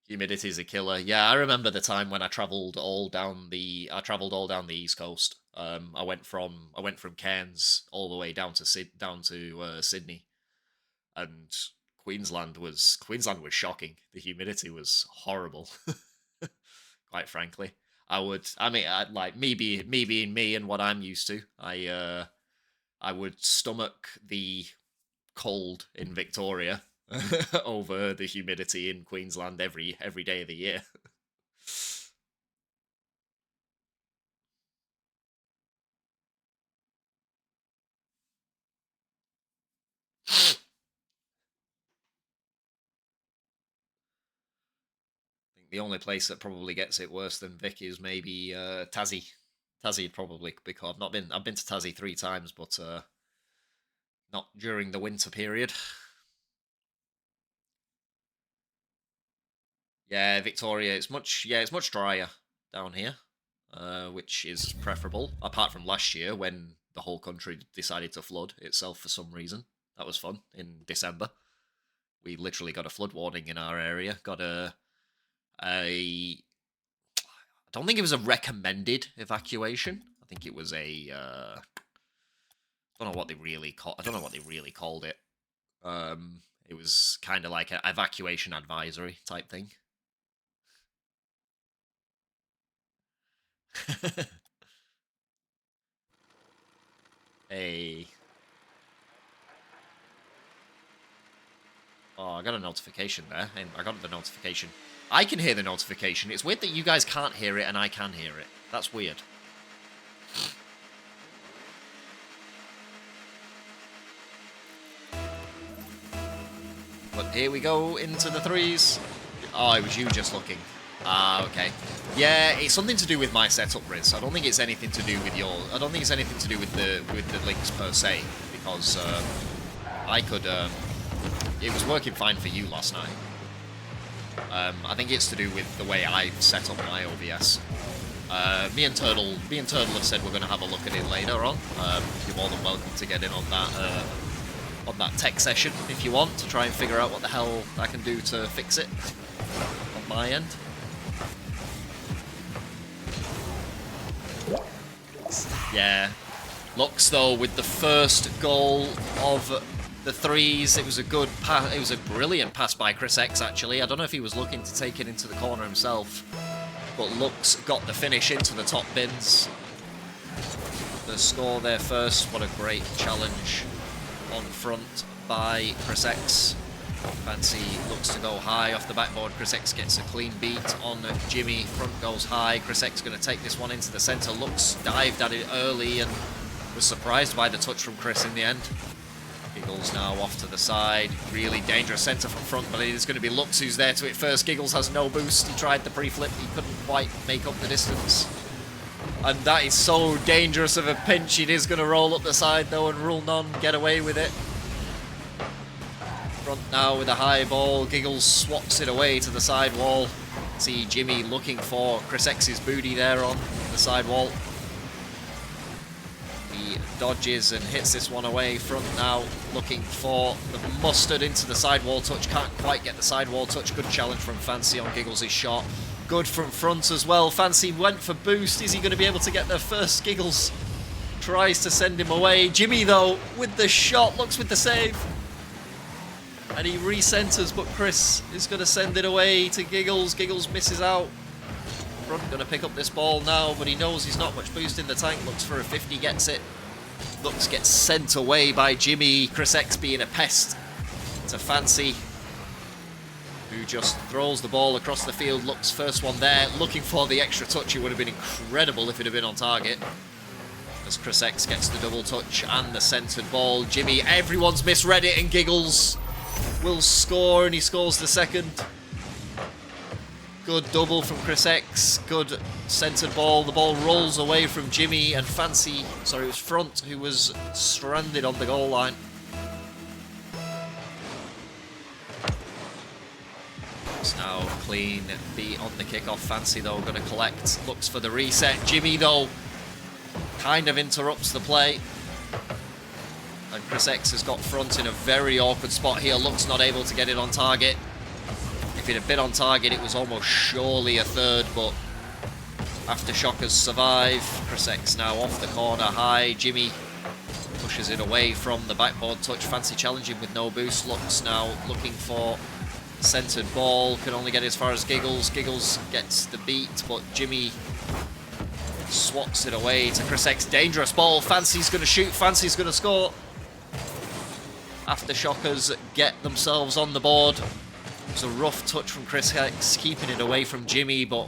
Speaker 1: Humidity is a killer. Yeah, I remember the time when I travelled all down the East Coast. I went from Cairns all the way down to Sydney, and Queensland was shocking. The humidity was horrible. Quite frankly, like me being me and what I'm used to, I would stomach the cold in Victoria over the humidity in Queensland every day of the year. The only place that probably gets it worse than Vic is maybe Tassie. Tassie probably, because I've been to Tassie 3 times, but not during the winter period. Yeah, Victoria, it's much drier down here, which is preferable. Apart from last year when the whole country decided to flood itself for some reason. That was fun in December. We literally got a flood warning in our area. Got I don't think it was a recommended evacuation. I think it was a I don't know what they really called it. It was kind of like an evacuation advisory type thing. Hey. Oh, I got a notification there. I got the notification. I can hear the notification. It's weird that you guys can't hear it and I can hear it. That's weird. But here we go into the 3s. Oh, it was you just looking. Ah, okay. Yeah, it's something to do with my setup, Riz. I don't think it's anything to do with your... I don't think it's anything to do with the links per se, because I could... it was working fine for you last night. I think it's to do with the way I set up my OBS. Me and Turtle have said we're going to have a look at it later on. You're more than welcome to get in on that tech session if you want, to try and figure out what the hell I can do to fix it on my end. Yeah. Lux, though, with the first goal of the 3s, it was a good pass. It was a brilliant pass by ChrisX, actually. I don't know if he was looking to take it into the corner himself, but Lux got the finish into the top bins. The score there first. What a great challenge on front by ChrisX. Fancy looks to go high off the backboard. ChrisX gets a clean beat on Jimmy. Front goes high. ChrisX going to take this one into the centre. Lux dived at it early and was surprised by the touch from Chris in the end. Giggles now off to the side. Really dangerous centre from front, but it is going to be Lux who's there to it first. Giggles has no boost. He tried the pre-flip. He couldn't quite make up the distance. And that is so dangerous of a pinch. It is going to roll up the side though and rule none. Get away with it. Front now with a high ball. Giggles swats it away to the side wall. See Jimmy looking for ChrisX's booty there on the side wall. He dodges and hits this one away. Front now looking for the mustard into the sidewall touch. Can't quite get the sidewall touch. Good challenge from Fancy on Giggles' shot. Good from front as well. Fancy went for boost. Is he going to be able to get there first? Giggles tries to send him away. Jimmy, though, with the shot, looks with the save. And he recenters, but Chris is going to send it away to Giggles. Giggles misses out. Front going to pick up this ball now, but he knows he's not much boost in the tank. Looks for a 50, gets it. Looks gets sent away by Jimmy. ChrisX being a pest to Fancy, who just throws the ball across the field. Looks first one there, looking for the extra touch. It would have been incredible if it had been on target. As ChrisX gets the double touch and the centered ball. Jimmy, everyone's misread it, and Giggles will score, and he scores the second. Good double from ChrisX. Good centered ball. The ball rolls away from Jimmy, and Fancy, sorry, it was Front who was stranded on the goal line. It's now clean beat on the kickoff. Fancy, though, going to collect. Looks for the reset. Jimmy, though, kind of interrupts the play. And ChrisX has got Front in a very awkward spot here. Looks not able to get it on target. If it had been on target, it was almost surely a third, but AfterShockers survive. ChrisX now off the corner high. Jimmy pushes it away from the backboard touch. Fancy challenging with no boost. Lux now looking for centered ball. Can only get as far as Giggles. Giggles gets the beat, but Jimmy swats it away to ChrisX. Dangerous ball. Fancy's going to shoot. Fancy's going to score. AfterShockers get themselves on the board. It was a rough touch from ChrisX, keeping it away from Jimmy, but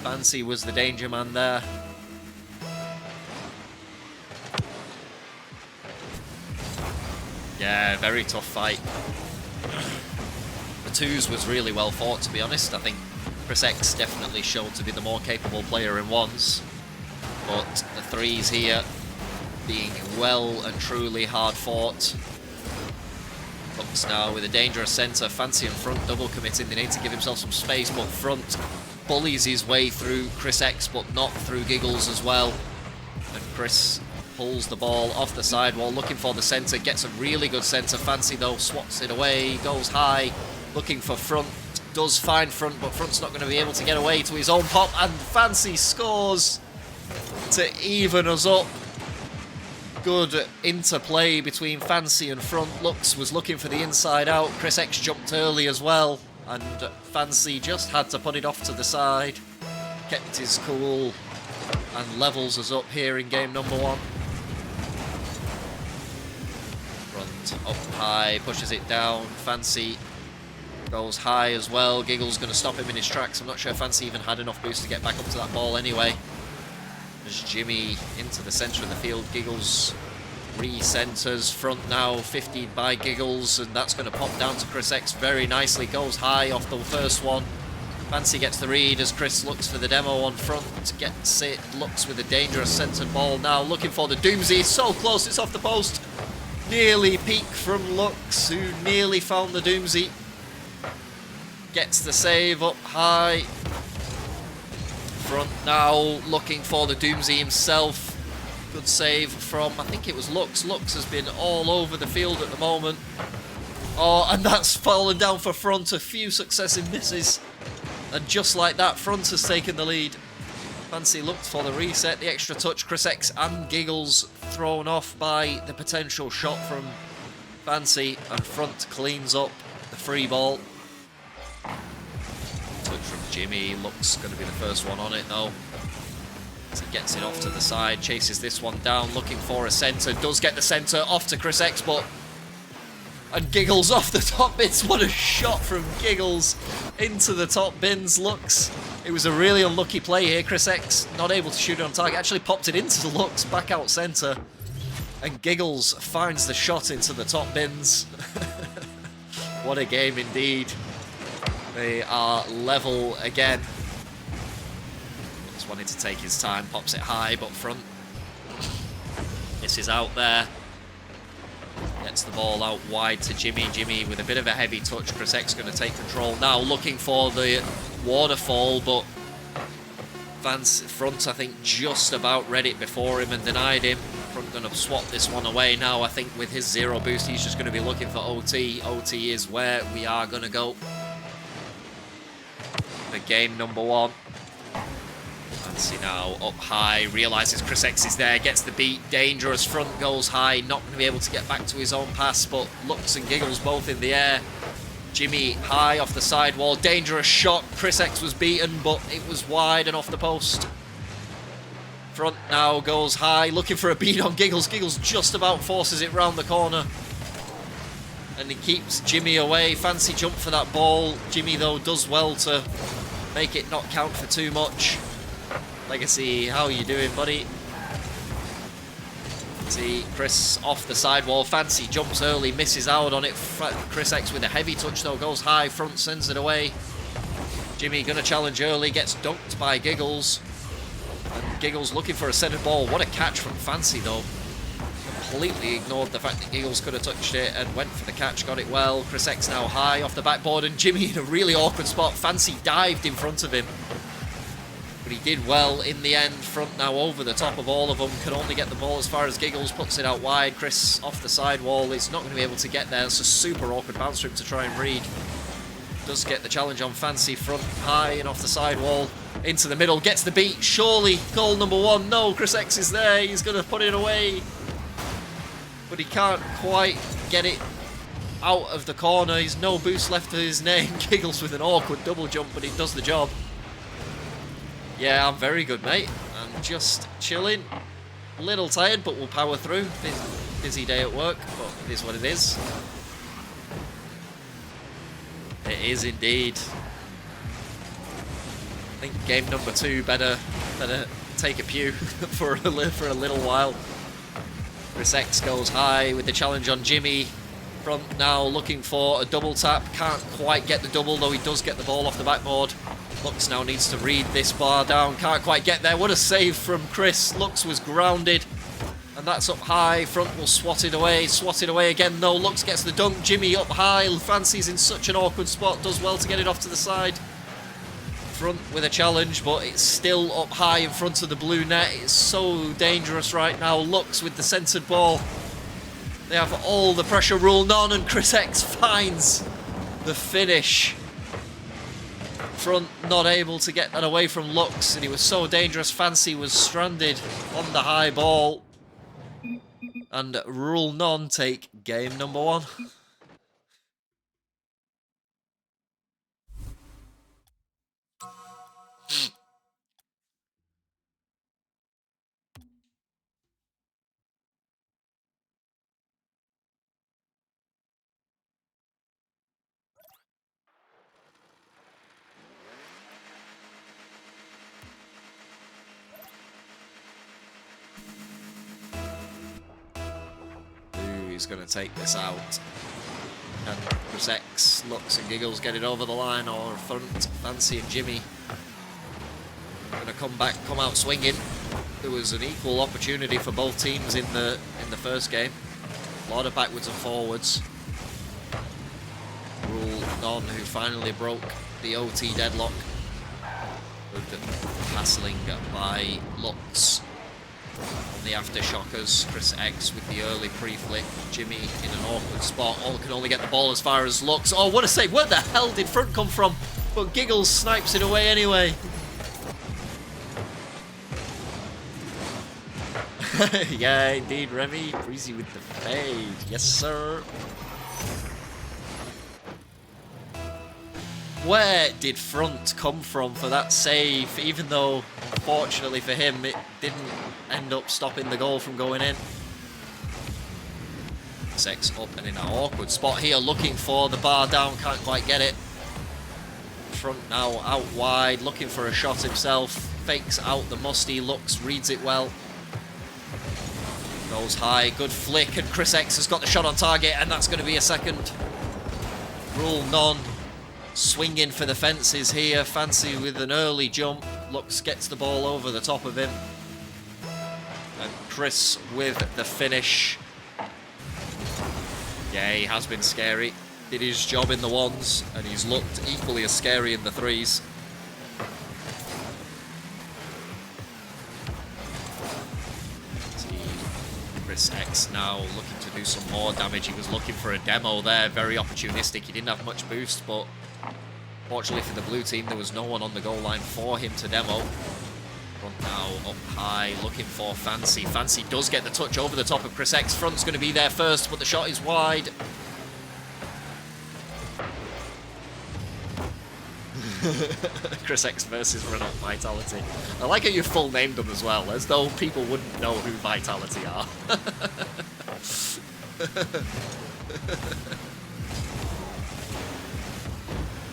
Speaker 1: Fancy was the danger man there. Yeah, very tough fight. The twos was really well fought, to be honest. I think ChrisX definitely showed to be the more capable player in ones, but the threes here being well and truly hard fought. Looks now with a dangerous centre. Fancy and Front double committing. They need to give himself some space, but Front bullies his way through ChrisX, but not through Giggles as well. And Chris pulls the ball off the sidewall, looking for the centre. Gets a really good centre. Fancy, though, swats it away. Goes high, looking for Front. Does find Front, but Front's not going to be able to get away to his own pop. And Fancy scores to even us up. Good interplay between Fancy and Front. Lux was looking for the inside out. ChrisX jumped early as well, and Fancy just had to put it off to the side. Kept his cool and levels us up here in game number 1. Front up high, pushes it down. Fancy goes high as well. Giggles going to stop him in his tracks. I'm not sure Fancy even had enough boost to get back up to that ball anyway. As Jimmy into the centre of the field, Giggles re-centres. Front now 50'd by Giggles, and that's going to pop down to ChrisX very nicely. Goes high off the first one. Fancy gets the read as Chris looks for the demo on Front. Gets it, looks with a dangerous centred ball now, looking for the Doomsday. So close, it's off the post. Nearly peak from Lux, who nearly found the Doomsday. Gets the save up high. Front now looking for the Doomsday himself. Good save from, I think it was Lux. Lux has been all over the field at the moment. Oh, and that's fallen down for Front. A few successive misses. And just like that, Front has taken the lead. Fancy looked for the reset, the extra touch. ChrisX and Giggles thrown off by the potential shot from Fancy. And Front cleans up the free ball. Touch from Jimmy. Looks going to be the first one on it though. As he gets it off to the side, chases this one down, looking for a centre. Does get the centre off to ChrisX, but... And Giggles off the top bins. What a shot from Giggles into the top bins. Lux. It was a really unlucky play here. ChrisX not able to shoot it on target. Actually popped it into the Lux, back out centre. And Giggles finds the shot into the top bins. What a game indeed. They are level again. Just wanted to take his time, pops it high, but Front misses out there. Gets the ball out wide to Jimmy. Jimmy with a bit of a heavy touch. ChrisX going to take control now, looking for the waterfall, but Front, I think, just about read it before him and denied him. Front going to swap this one away now. I think with his zero boost, he's just going to be looking for OT. OT is where we are going to go. The game number 1. Fancy now up high, realises ChrisX is there, gets the beat, dangerous. Front goes high, not going to be able to get back to his own pass, but Lux and Giggles both in the air. Jimmy high off the sidewall, dangerous shot. ChrisX was beaten, but it was wide and off the post. Front now goes high, looking for a beat on Giggles. Giggles just about forces it round the corner. And he keeps Jimmy away. Fancy jump for that ball. Jimmy, though, does well to make it not count for too much. Legacy, how are you doing, buddy? See, Chris off the sidewall. Fancy jumps early, misses out on it. ChrisX with a heavy touch, though, goes high. Front sends it away. Jimmy going to challenge early, gets dunked by Giggles. And Giggles looking for a centered ball. What a catch from Fancy, though. Completely ignored the fact that Giggles could have touched it and went for the catch, got it well. ChrisX now high off the backboard, and Jimmy in a really awkward spot. Fancy dived in front of him, but he did well in the end. Front now over the top of all of them, can only get the ball as far as Giggles, puts it out wide. Chris off the sidewall, it's not going to be able to get there. It's a super awkward bounce for him to try and read. Does get the challenge on Fancy. Front high and off the sidewall, into the middle, gets the beat. Surely goal number 1. No, ChrisX is there, he's going to put it away. but he can't quite get it out of the corner. He's no boost left to his name. Giggles with an awkward double jump, but he does the job. Yeah, I'm very good, mate. I'm just chilling. A little tired, but we'll power through. Busy day at work, but it is what it is. It is indeed. I think game number 2 better take a pew for a little while. ChrisX goes high with the challenge on Jimmy. Front now looking for a double tap. Can't quite get the double, though he does get the ball off the backboard. Lux now needs to read this bar down. Can't quite get there. What a save from Chris. Lux was grounded. And that's up high. Front will swat it away. Swat it away again, though. Lux gets the dunk. Jimmy up high. Fancy's in such an awkward spot. Does well to get it off to the side. Front with a challenge, but it's still up high in front of the blue net. It's so dangerous right now. Lux with the centered ball. They have all the pressure. Rule none, and ChrisX finds the finish. Front not able to get that away from Lux, and he was so dangerous. Fancy was stranded on the high ball. And Rule none take game number 1. He's going to take this out. And ChrisX, Lux and Giggles get it over the line, or Front, Fancy and Jimmy going to come out swinging. There was an equal opportunity for both teams in the first game. A lot of backwards and forwards. Rule none, who finally broke the OT deadlock. Good hassling by Lux. On the AfterShockers, ChrisX with the early pre-flick. Jimmy in an awkward spot. All can only get the ball as far as Lux. Oh, what a save! Where the hell did Front come from? But Giggles snipes it away anyway. Yeah, indeed, Remy. Breezy with the fade. Yes, sir. Where did Front come from for that save? Even though, unfortunately for him, it didn't end up stopping the goal from going in. Sex up and in an awkward spot here, looking for the bar down, can't quite get it. Front now out wide, looking for a shot himself. Fakes out the musty, Lux reads it well. Goes high, good flick, and ChrisX has got the shot on target, and that's going to be a second. Rule none. Swinging for the fences here. Fancy with an early jump. Lux gets the ball over the top of him. And Chris with the finish. Yeah, he has been scary. Did his job in the ones, and he's looked equally as scary in the threes. ChrisX now looking to do some more damage. He was looking for a demo there, very opportunistic. He didn't have much boost, but fortunately for the blue team, there was no one on the goal line for him to demo. Front now up high, looking for Fancy. Fancy does get the touch over the top of ChrisX. Front's going to be there first, but the shot is wide. ChrisX versus Run Up Vitality. I like how you full named them as well, as though people wouldn't know who Vitality are.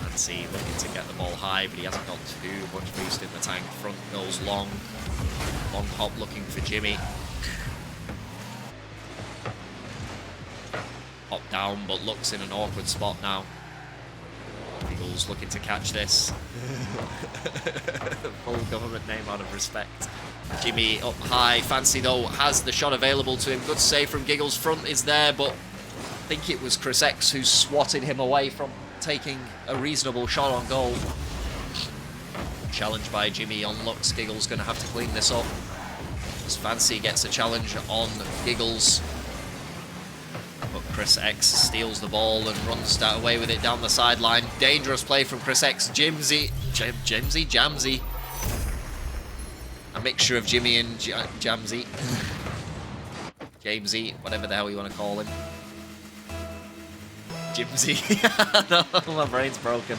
Speaker 1: Fancy looking to get the ball high, but he hasn't got too much boost in the tank. Front goes long. Long hop looking for Jimmy. Hop down, but looks in an awkward spot now. Giggles looking to catch this. Full government name out of respect. Jimmy up high. Fancy, though, has the shot available to him. Good save from Giggles. Front is there, but I think it was ChrisX who swatted him away from taking a reasonable shot on goal. Challenge by Jimmy on Lux. Giggles going to have to clean this up, as Fancy gets a challenge on Giggles. But ChrisX steals the ball and runs away with it down the sideline. Dangerous play from ChrisX. Jamsy. A mixture of Jimmy and Jamsy. Jamesy, whatever the hell you want to call him. Jimsy. No, my brain's broken.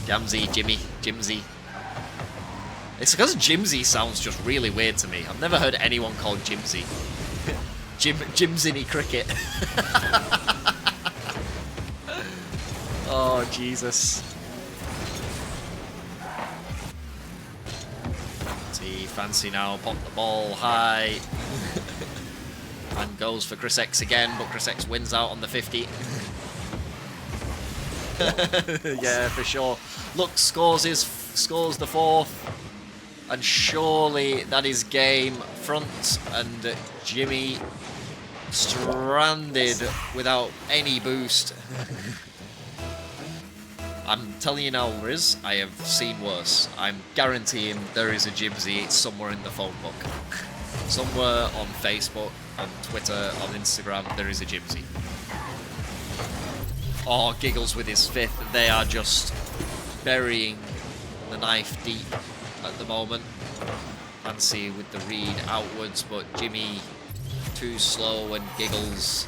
Speaker 1: Jamsy, Jimmy, Jimsy. It's because Jimsy sounds just really weird to me. I've never heard anyone called Jimsy. Jimsy cricket. Oh, Jesus. See, Fancy now pop the ball high. And goes for ChrisX again, but ChrisX wins out on the 50. Yeah, for sure. Look, scores the 4th. And surely that is game front. And Jimmy stranded without any boost. I'm telling you now, Riz, I have seen worse. I'm guaranteeing there is a Jimsy somewhere in the phone book. Somewhere on Facebook, on Twitter, on Instagram, there is a Jimsy. Oh, Giggles with his 5th. They are just burying the knife deep at the moment. Fancy with the read outwards, but Jimmy too slow and Giggles.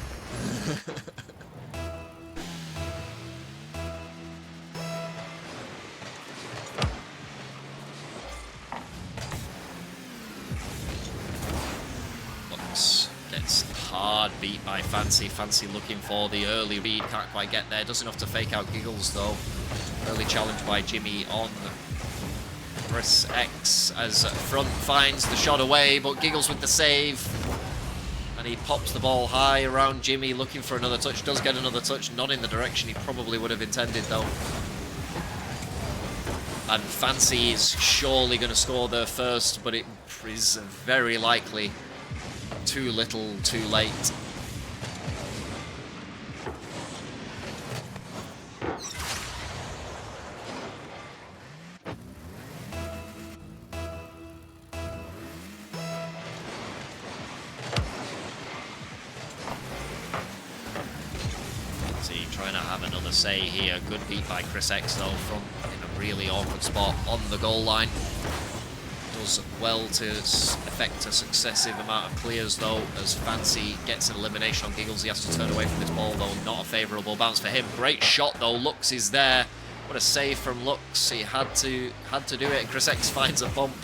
Speaker 1: Gets hard beat by Fancy. Fancy looking for the early read, can't quite get there. Does enough to fake out Giggles though. Early challenge by Jimmy on ChrisX as front finds the shot away, but Giggles with the save. And he pops the ball high around Jimmy, looking for another touch. Does get another touch, not in the direction he probably would have intended though. And Fancy is surely going to score there first, but it is very likely too little, too late. See, trying to have another say here. Good beat by ChrisX though, from in a really awkward spot on the goal line. Does well to affect a successive amount of clears though, as Fancy gets an elimination on Giggles. He has to turn away from this ball though, not a favourable bounce for him. Great shot though, Lux is there. What a save from Lux, he had to do it. ChrisX finds a bump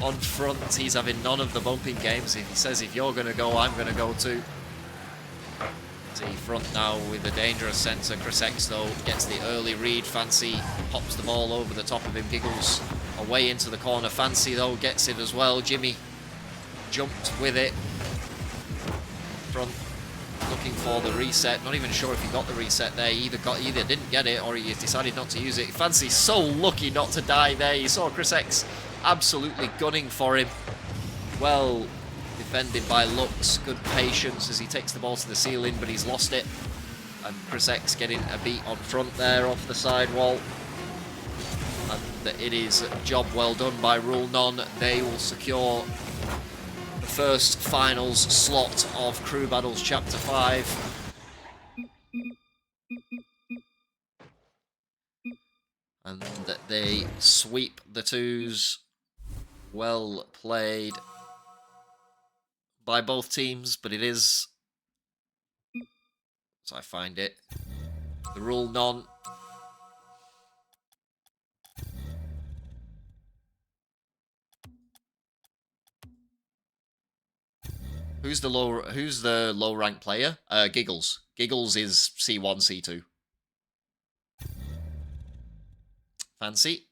Speaker 1: on front. He's having none of the bumping games. He says if you're going to go, I'm going to go too. See, front now with a dangerous centre. ChrisX though gets the early read. Fancy pops the ball over the top of him. Giggles away into the corner. Fancy though gets it as well. Jimmy jumped with it. Front looking for the reset. Not even sure if he got the reset there. Either didn't get it or he decided not to use it. Fancy so lucky not to die there. You saw ChrisX absolutely gunning for him. Well defended by Lux. Good patience as he takes the ball to the ceiling, but he's lost it. And ChrisX getting a beat on front there off the side wall. And it is a job well done by Rule None. They will secure the first finals slot of Crew Battles Chapter 5. And they sweep the twos. Well played by both teams, but it is, as I find it, the Rule None. Who's the low rank player? Giggles. Giggles is C1, C2. Fancy.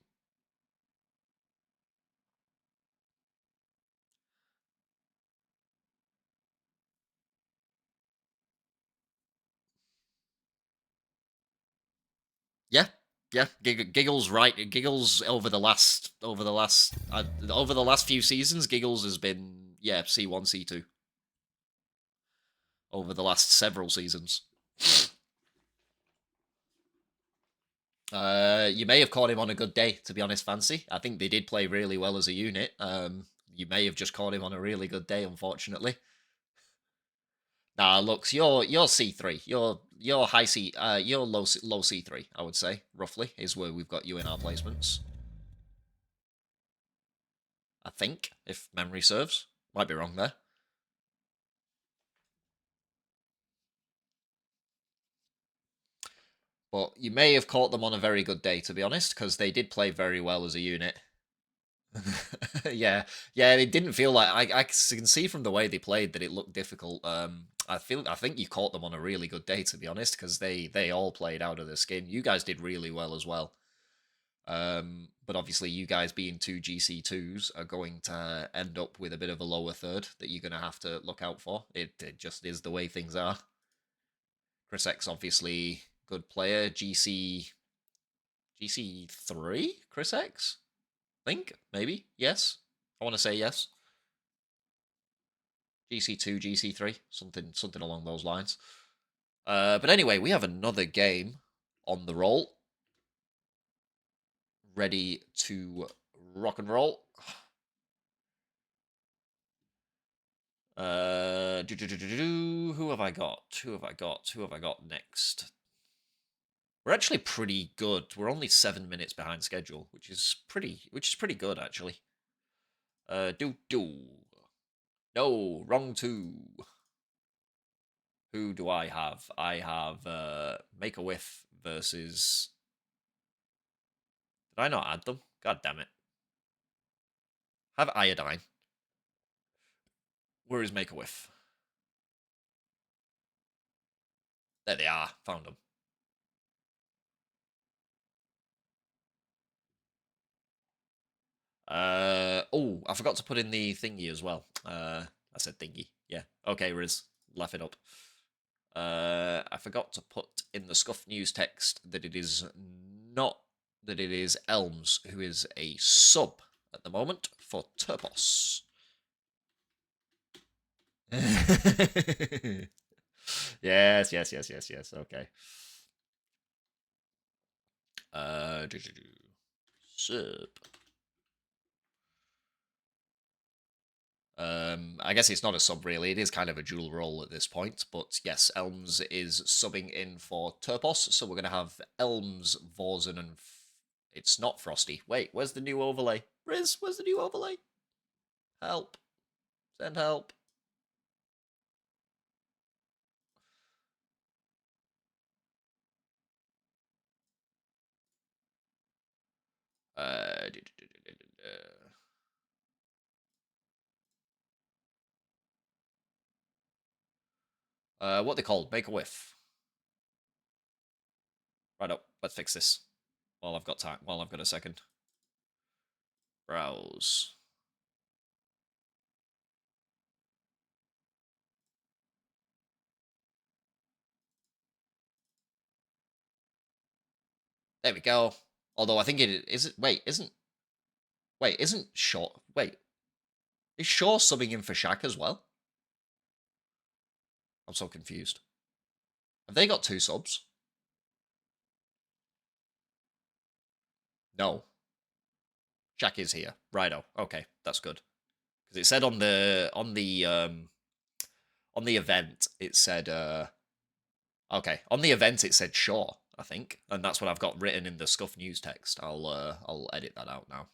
Speaker 1: Yeah, yeah. Giggles right. Giggles over the last few seasons, Giggles has been C1, C2. Over the last several seasons. You may have caught him on a good day, to be honest, Fancy. I think they did play really well as a unit. You may have just caught him on a really good day, unfortunately. Nah, Lux, you're C3. You're high C. You're low C3. I would say roughly is where we've got you in our placements. I think, if memory serves. Might be wrong there. But you may have caught them on a very good day, to be honest, because they did play very well as a unit. Yeah, yeah, it didn't feel like I can see from the way they played that it looked difficult. I think you caught them on a really good day, to be honest, because they all played out of their skin. You guys did really well as well. But obviously, you guys being two GC2s are going to end up with a bit of a lower third that you're going to have to look out for. It just is the way things are. ChrisX obviously good player. GC3 ChrisX, think maybe yes. I want to say yes. GC2, GC3, something along those lines. But anyway, we have another game on the roll, ready to rock and roll. Who have I got? Who have I got? Who have I got next? We're actually pretty good. We're only 7 minutes behind schedule, which is pretty good actually. No, wrong two. Who do I have? I have Make a Whiff versus. Did I not add them? God damn it. Have Iodine. Where is Make a Whiff? There they are. Found them. Oh, I forgot to put in the thingy as well. I said thingy. Yeah. Okay, Riz. Laugh it up. I forgot to put in the Scuff news text that it is not that it is Elmss who is a sub at the moment for Turpos. yes. Okay. Sub. I guess it's not a sub really. It is kind of a dual role at this point. But yes, Elmss is subbing in for Turpos. So we're going to have Elmss, Vawzenn, and it's not Frosty. Wait, where's the new overlay? Riz, where's the new overlay? Help. Send help. Uh, what they called? Make a Whiff. Right up. Let's fix this. While I've got time. While I've got a second. Browse. There we go. Although I think it is. It wait, isn't. Wait, isn't Shaw. Wait. Is Shaw subbing in for Shaq as well? I'm so confused. Have they got two subs? No. Shaq is here. Righto. Okay, that's good. Because it said on the event it said okay, on the event it said Shaw, I think, and that's what I've got written in the Scuff news text. I'll edit that out now.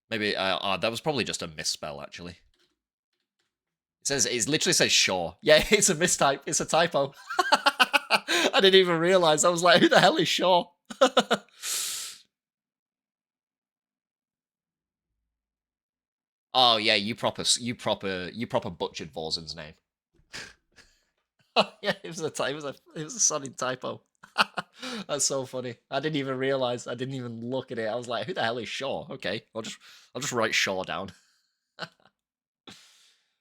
Speaker 1: Maybe that was probably just a misspell actually. It literally says Shaw. Yeah, it's a mistype. It's a typo. I didn't even realize. I was like, who the hell is Shaw? Oh yeah, you proper butchered Vawzenn's name. Yeah, it was a solid typo. That's so funny. I didn't even realize. I didn't even look at it. I was like, who the hell is Shaw? Okay, I'll just write Shaw down.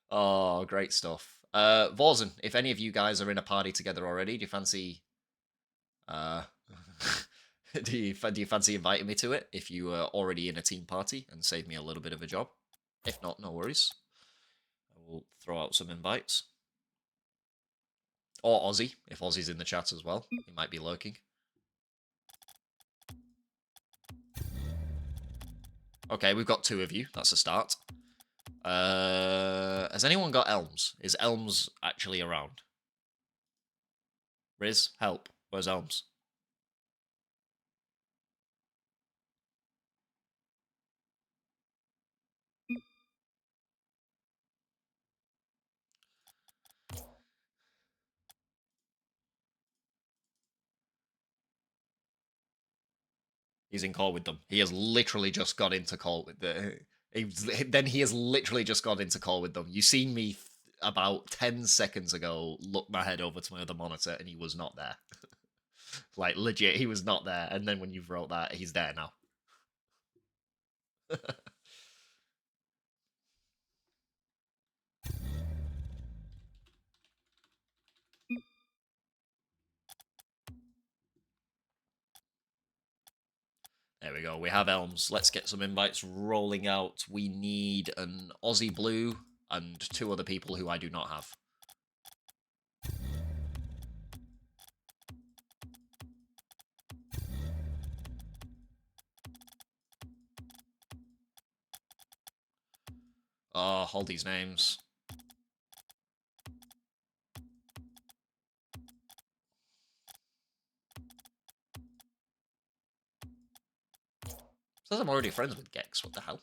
Speaker 1: Oh, great stuff. Vawzenn, if any of you guys are in a party together already, do you fancy uh do you fancy inviting me to it if you are already in a team party and save me a little bit of a job? If not, no worries. I will throw out some invites. Or Aussie, if Aussie's in the chat as well. He might be lurking. Okay, we've got two of you. That's a start. Has anyone got Elmss? Is Elmss actually around? Riz, help. Where's Elmss? He's in call with them. He has literally just got into call with the. Then he has literally just got into call with them. You seen me about 10 seconds ago look my head over to my other monitor and he was not there. Like, legit, he was not there. And then when you wrote that, he's there now. There we go. We have Elmss. Let's get some invites rolling out. We need an AussieBlue and 2 other people who I do not have. Oh, hold these names. Says I'm already friends with Gex. What the hell?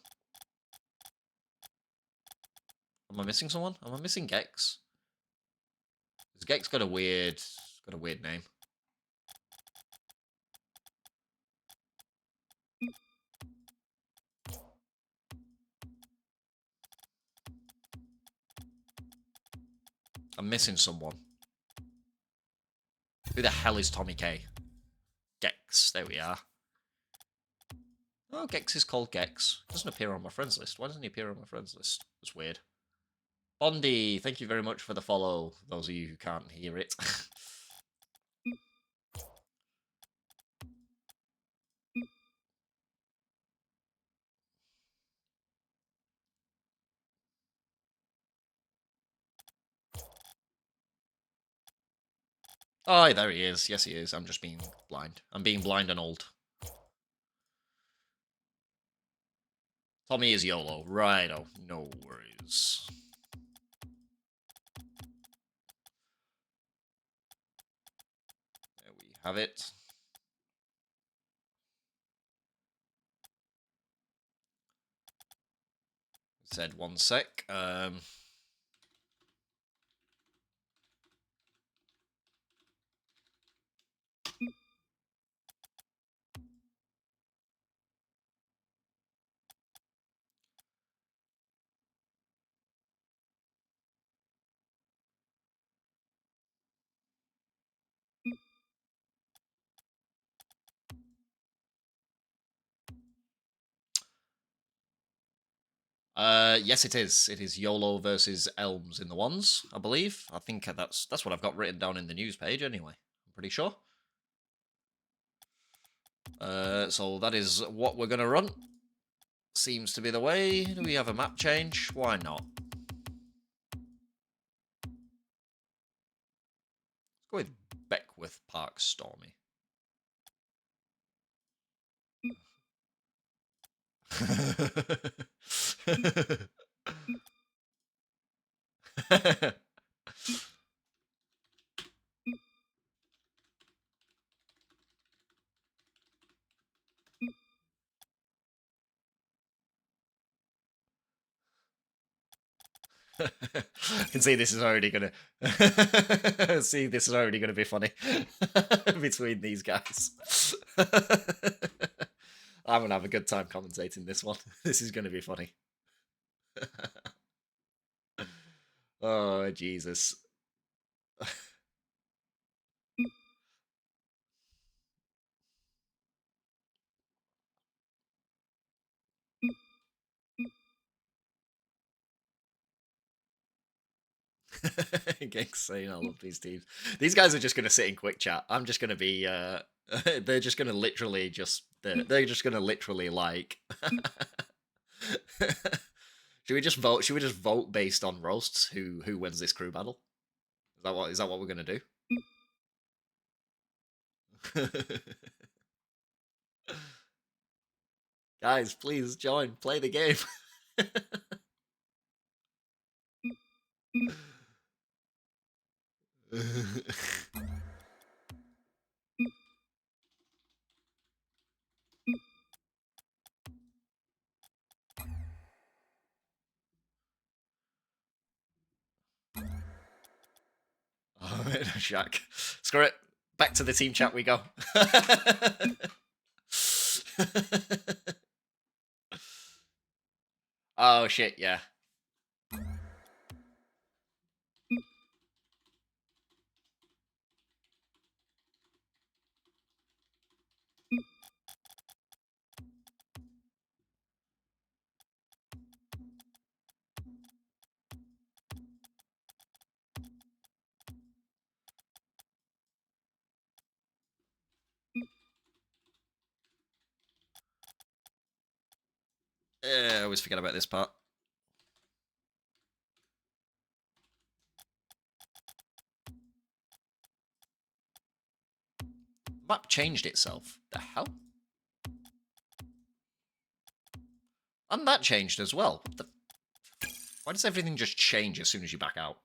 Speaker 1: Am I missing someone? Am I missing Gex? Because Gex got a weird name. I'm missing someone. Who the hell is Tommy K? Gex. There we are. Oh, Gex is called Gex. Doesn't appear on my friends list. Why doesn't he appear on my friends list? That's weird. Bondi, thank you very much for the follow. Those of you who can't hear it. Oh, there he is. Yes, he is. I'm just being blind. I'm being blind and old. Tommy is Yolo. Right, oh, no worries. There we have it. Said 1 sec. Yes, it is. It is Yolo versus Elmss in the ones, I believe. I think that's what I've got written down in the news page anyway. I'm pretty sure. So that is what we're gonna run. Seems to be the way. Do we have a map change? Why not? Let's go with Beckwith Park Stormy. I can see this is already gonna see this is already gonna be funny between these guys. I'm gonna have a good time commentating this one. This is gonna be funny. Oh Jesus. Gex saying I love these teams. These guys are just gonna sit in quick chat. I'm just gonna be they're just gonna literally just they're just gonna literally like should we just vote? Should we just vote based on roasts? Who wins this crew battle? Is that what we're gonna do? Guys, please join. Play the game. Oh, Shaq. Screw it. Back to the team chat we go. Oh, shit, yeah. I always forget about this part. Map changed itself. The hell? And that changed as well. Why does everything just change as soon as you back out?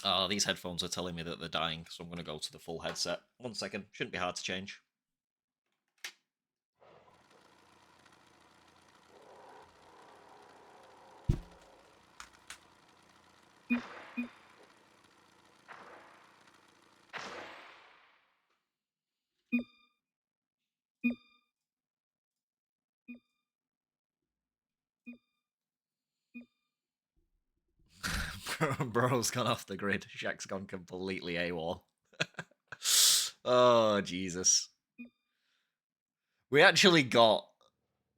Speaker 1: Oh, these headphones are telling me that they're dying, so I'm going to go to the full headset. 1 second. Shouldn't be hard to change. Bro's gone off the grid. Shaq's gone completely AWOL. Oh, Jesus. We actually got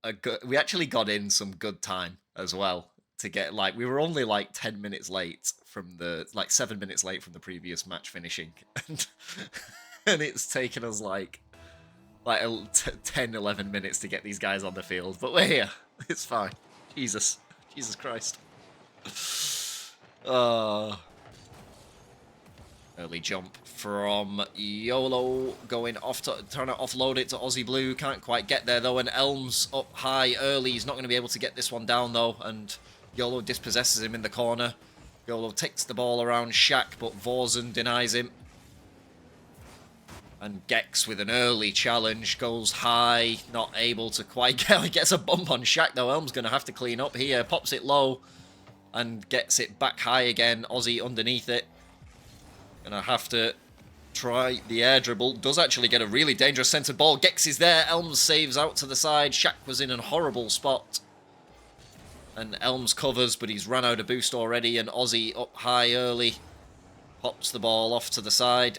Speaker 1: in some good time as well to get, like, we were only like 10 minutes late from the, like 7 minutes late from the previous match finishing, and it's taken us like 10, 11 minutes to get these guys on the field, but we're here. It's fine. Jesus Christ. Early jump from Yolo, going off to, trying to offload it to AussieBlue. Can't quite get there though, and Elmss up high early. He's not going to be able to get this one down though, and Yolo dispossesses him in the corner. Yolo takes the ball around Shaq, but Vawzenn denies him. And Gex with an early challenge, goes high, not able to quite get, gets a bump on Shaq though. Elm's going to have to clean up here, pops it low, and gets it back high again. Aussie underneath it. Gonna have to try the air dribble. Does actually get a really dangerous centered ball. Gex is there. Elmss saves out to the side. Shaq was in a horrible spot. And Elmss covers, but he's run out of boost already. And Aussie up high early. Pops the ball off to the side.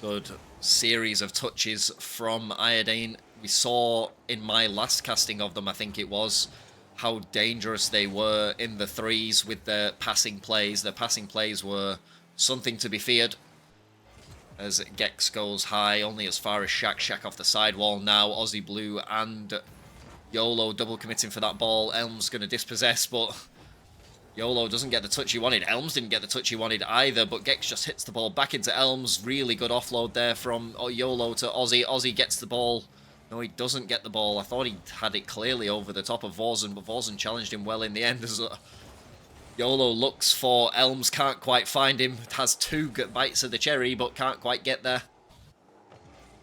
Speaker 1: Good series of touches from IOD1NE. We saw in my last casting of them, I think it was, how dangerous they were in the threes with their passing plays. Their passing plays were something to be feared. As Gex goes high, only as far as Shaq. Shaq off the sidewall now. AussieBlue and Yolo double committing for that ball. Elmss going to dispossess, but Yolo doesn't get the touch he wanted. Elmss didn't get the touch he wanted either, but Gex just hits the ball back into Elmss. Really good offload there from Yolo to Aussie. Aussie gets the ball. No, he doesn't get the ball. I thought he had it clearly over the top of Vawzenn, but Vawzenn challenged him well in the end. As Yolo looks for Elmss, can't quite find him. Has two bites of the cherry, but can't quite get there.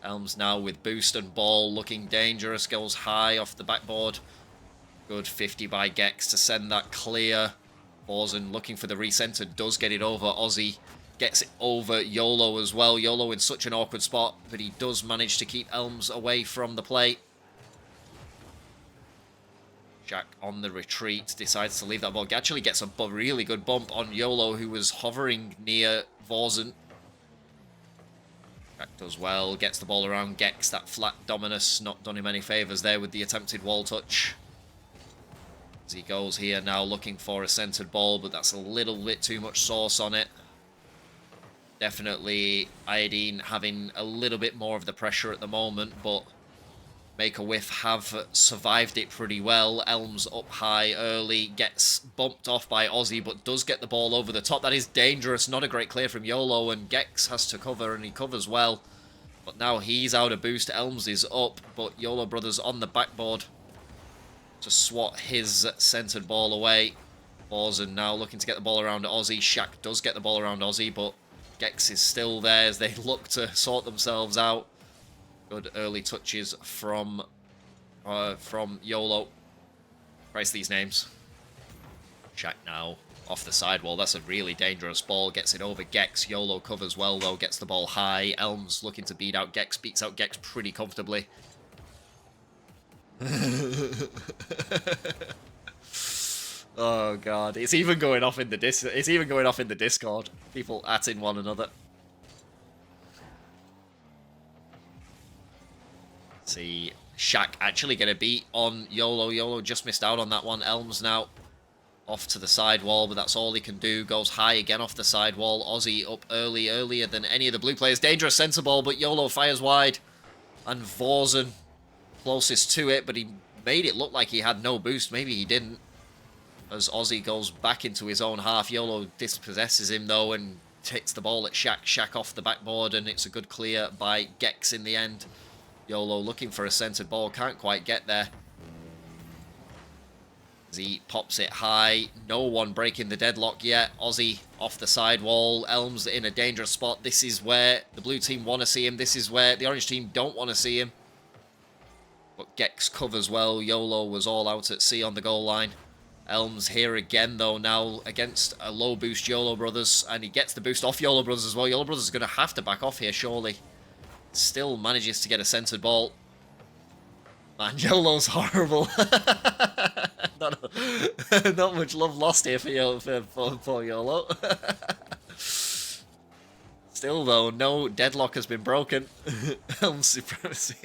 Speaker 1: Elmss now with boost and ball, looking dangerous. Goes high off the backboard. Good 50 by Gex to send that clear. Vawzenn looking for the recenter, does get it over. Aussie gets it over Yolo as well. Yolo in such an awkward spot, but he does manage to keep Elmss away from the play. Shaq on the retreat, decides to leave that ball. Actually gets a really good bump on Yolo, who was hovering near Vawzenn. Shaq does well, gets the ball around Gex. That flat Dominus not done him any favours there with the attempted wall touch. As he goes here now looking for a centered ball, but that's a little bit too much sauce on it. Definitely IOD1NE having a little bit more of the pressure at the moment, but Make a Whiff have survived it pretty well. Elmss up high early, gets bumped off by Aussie, but does get the ball over the top. That is dangerous. Not a great clear from Yolo, and Gex has to cover, and he covers well. But now he's out of boost. Elmss is up, but Yolo Brothers on the backboard to swat his centered ball away. Vawzenn now looking to get the ball around Aussie. Shaq does get the ball around Aussie, but Gex is still there as they look to sort themselves out. Good early touches from Yolo. Christ, these names. Shaq now off the sidewall. That's a really dangerous ball. Gets it over Gex. Yolo covers well, though. Gets the ball high. Elmss looking to beat out Gex. Beats out Gex pretty comfortably. Oh god, it's even going off in the Discord. People atting one another. See, Shaq actually get a beat on Yolo. Yolo just missed out on that one. Elmss now off to the sidewall, but that's all he can do. Goes high again off the sidewall. Aussie up earlier than any of the blue players. Dangerous center ball, but Yolo fires wide. And Vawzenn closest to it, but he made it look like he had no boost. Maybe he didn't. As Aussie goes back into his own half. Yolo dispossesses him, though, and hits the ball at Shaq. Shaq off the backboard, and it's a good clear by Gex in the end. Yolo looking for a centered ball, can't quite get there. As he pops it high, no one breaking the deadlock yet. Aussie off the sidewall, Elmss in a dangerous spot. This is where the blue team want to see him. This is where the orange team don't want to see him. But Gex covers well. Yolo was all out at sea on the goal line. Elmss here again, though, now against a low boost Yolo Brothers, and he gets the boost off Yolo Brothers as well. Yolo Brothers is going to have to back off here, surely. Still manages to get a centered ball. Man, Yolo's horrible. not much love lost here for Yolo. Still, though, no deadlock has been broken. Elmss supremacy.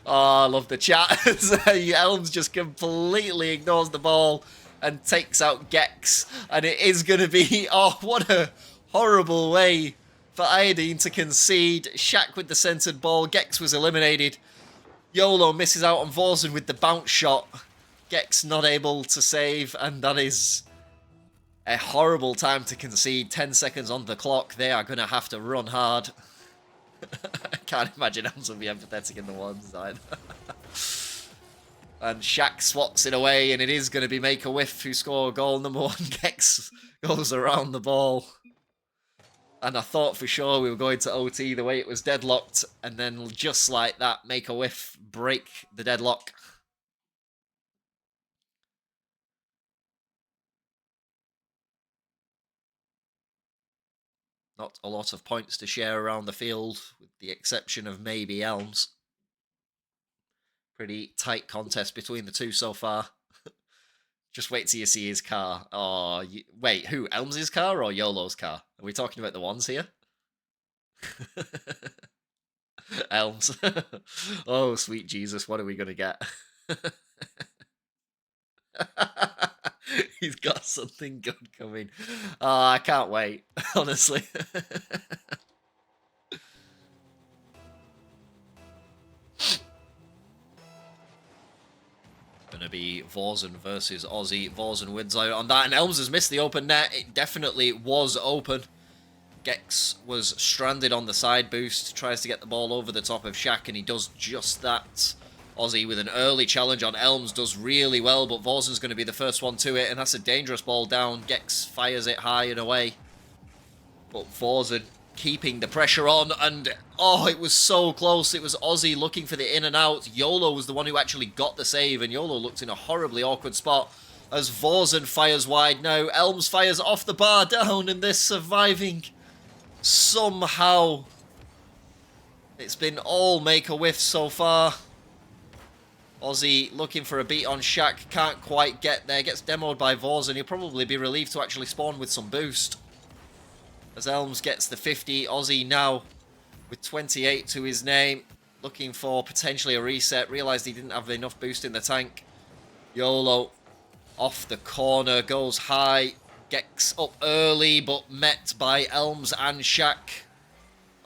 Speaker 1: Oh, I love the chat. Elmss just completely ignores the ball and takes out Gex. And it is going to be... Oh, what a horrible way for IOD1NE to concede. Shaq with the centered ball. Gex was eliminated. Yolo misses out on Vawzenn with the bounce shot. Gex not able to save. And that is a horrible time to concede. 10 seconds on the clock. They are going to have to run hard. I can't imagine Elmss will be empathetic in the one side. And Shaq swats it away, and it is going to be Make a Whiff who score goal number 1. Gex goes around the ball. And I thought for sure we were going to OT the way it was deadlocked, and then just like that, Make a Whiff break the deadlock. Not a lot of points to share around the field, with the exception of maybe Elmss. Pretty tight contest between the two so far. Just wait till you see his car. Oh, wait, who? Elmss' car or Yolo's car? Are we talking about the ones here? Elmss. Oh, sweet Jesus, what are we going to get? He's got something good coming. Oh, I can't wait, honestly. Gonna be Vawzenn versus Aussie. Vawzenn wins out on that, and Elmss has missed the open net. It definitely was open. Gex was stranded on the side boost, tries to get the ball over the top of Shaq, and he does just that. Aussie with an early challenge on Elmss does really well, but Vawzenn's going to be the first one to it, and that's a dangerous ball down. Gex fires it high and away. But Vawzenn keeping the pressure on, and oh, it was so close. It was Aussie looking for the in and out. Yolo was the one who actually got the save, and Yolo looked in a horribly awkward spot as Vawzenn fires wide now. Elmss fires off the bar down, and they're surviving somehow. It's been all Make a Whiff so far. Aussie looking for a beat on Shaq, can't quite get there, gets demoed by Vawzenn. He'll probably be relieved to actually spawn with some boost. As Elmss gets the 50, Aussie now with 28 to his name, looking for potentially a reset, realised he didn't have enough boost in the tank. Yolo off the corner, goes high, Gex up early, but met by Elmss and Shaq.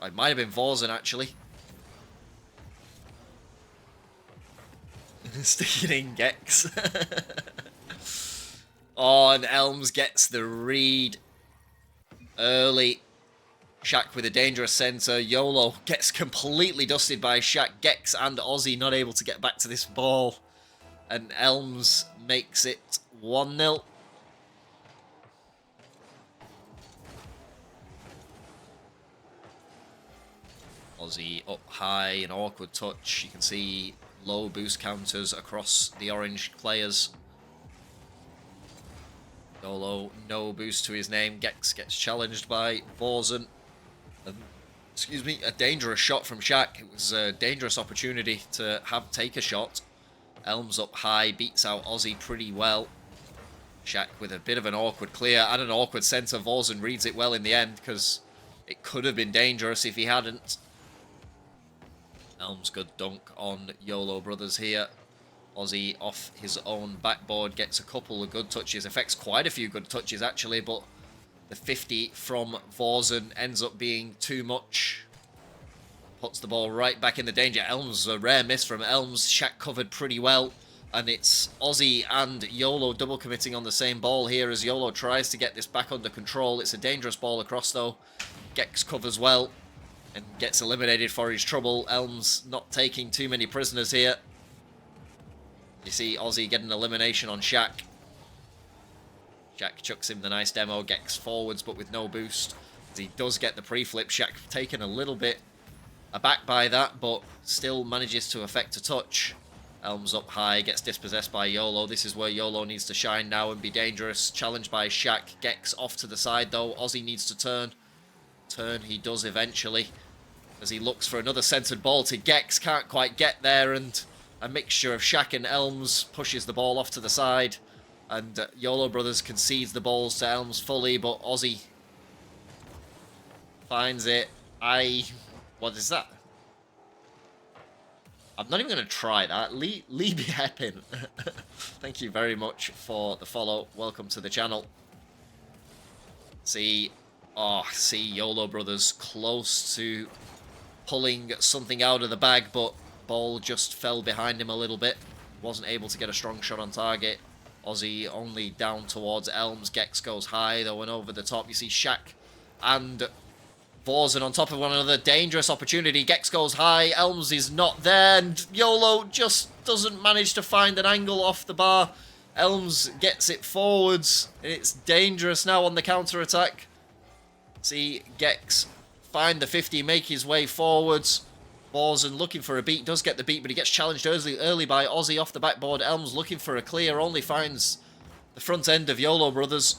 Speaker 1: It might have been Vawzenn, actually. Sticking in Gex. Oh, and Elmss gets the read early. Shaq with a dangerous centre. Yolo gets completely dusted by Shaq. Gex and Aussie not able to get back to this ball. And Elmss makes it 1-0. Aussie up high, an awkward touch. You can see low boost counters across the orange players. Yolo, no boost to his name. Gex gets challenged by Vawzenn. Excuse me, a dangerous shot from Shaq. It was a dangerous opportunity to take a shot. Elmss up high, beats out Aussie pretty well. Shaq with a bit of an awkward clear and an awkward centre. Vawzenn reads it well in the end because it could have been dangerous if he hadn't. Elmss good dunk on Yolo brothers here. Aussie off his own backboard gets a couple of good touches. Affects quite a few good touches actually, but the 50 from Vawzenn ends up being too much. Puts the ball right back in the danger. Elmss, a rare miss from Elmss. Shaq covered pretty well. And it's Aussie and Yolo double committing on the same ball here as Yolo tries to get this back under control. It's a dangerous ball across though. Gex covers well and gets eliminated for his trouble. Elmss not taking too many prisoners here. You see Aussie get an elimination on Shaq. Shaq chucks him the nice demo. Gex forwards but with no boost. As he does get the pre-flip. Shaq taken a little bit aback by that, but still manages to effect a touch. Elmss up high, gets dispossessed by Yolo. This is where Yolo needs to shine now and be dangerous. Challenged by Shaq. Gex off to the side though. Aussie needs to turn. Turn he does eventually. As he looks for another centered ball to Gex. Can't quite get there, and a mixture of Shaq and Elmss pushes the ball off to the side. And Yolo brothers concedes the balls to Elmss fully, but Aussie finds it. What is that? I'm not even going to try that. Lee Heppin. Thank you very much for the follow. Welcome to the channel. See Yolo brothers close to pulling something out of the bag, but ball just fell behind him a little bit. Wasn't able to get a strong shot on target. Aussie only down towards Elmss. Gex goes high though and over the top. You see Shaq and Vawzenn on top of one another. Dangerous opportunity. Gex goes high. Elmss is not there. And Yolo just doesn't manage to find an angle off the bar. Elmss gets it forwards. And it's dangerous now on the counter-attack. See Gex find the 50, make his way forwards. Vawzenn looking for a beat. Does get the beat, but he gets challenged early by Aussie off the backboard. Elmss looking for a clear. Only finds the front end of Yolo brothers.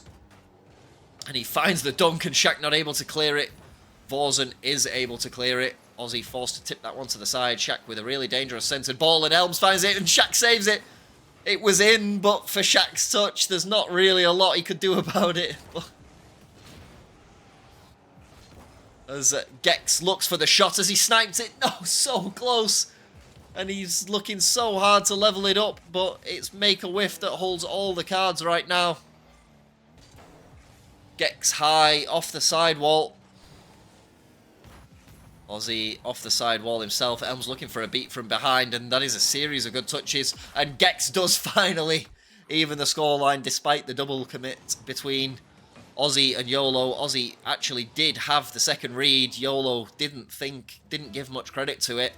Speaker 1: And he finds the dunk, and Shaq not able to clear it. Vawzenn is able to clear it. Aussie forced to tip that one to the side. Shaq with a really dangerous centered ball, and Elmss finds it, and Shaq saves it. It was in, but for Shaq's touch, there's not really a lot he could do about it. As Gex looks for the shot as he snipes it. No, so close. And he's looking so hard to level it up, but it's Make a Whiff that holds all the cards right now. Gex high off the sidewall. Aussie off the sidewall himself. Elmss looking for a beat from behind, and that is a series of good touches. And Gex does finally even the scoreline despite the double commit between Aussie and Yolo. Aussie actually did have the second read. Yolo didn't give much credit to it.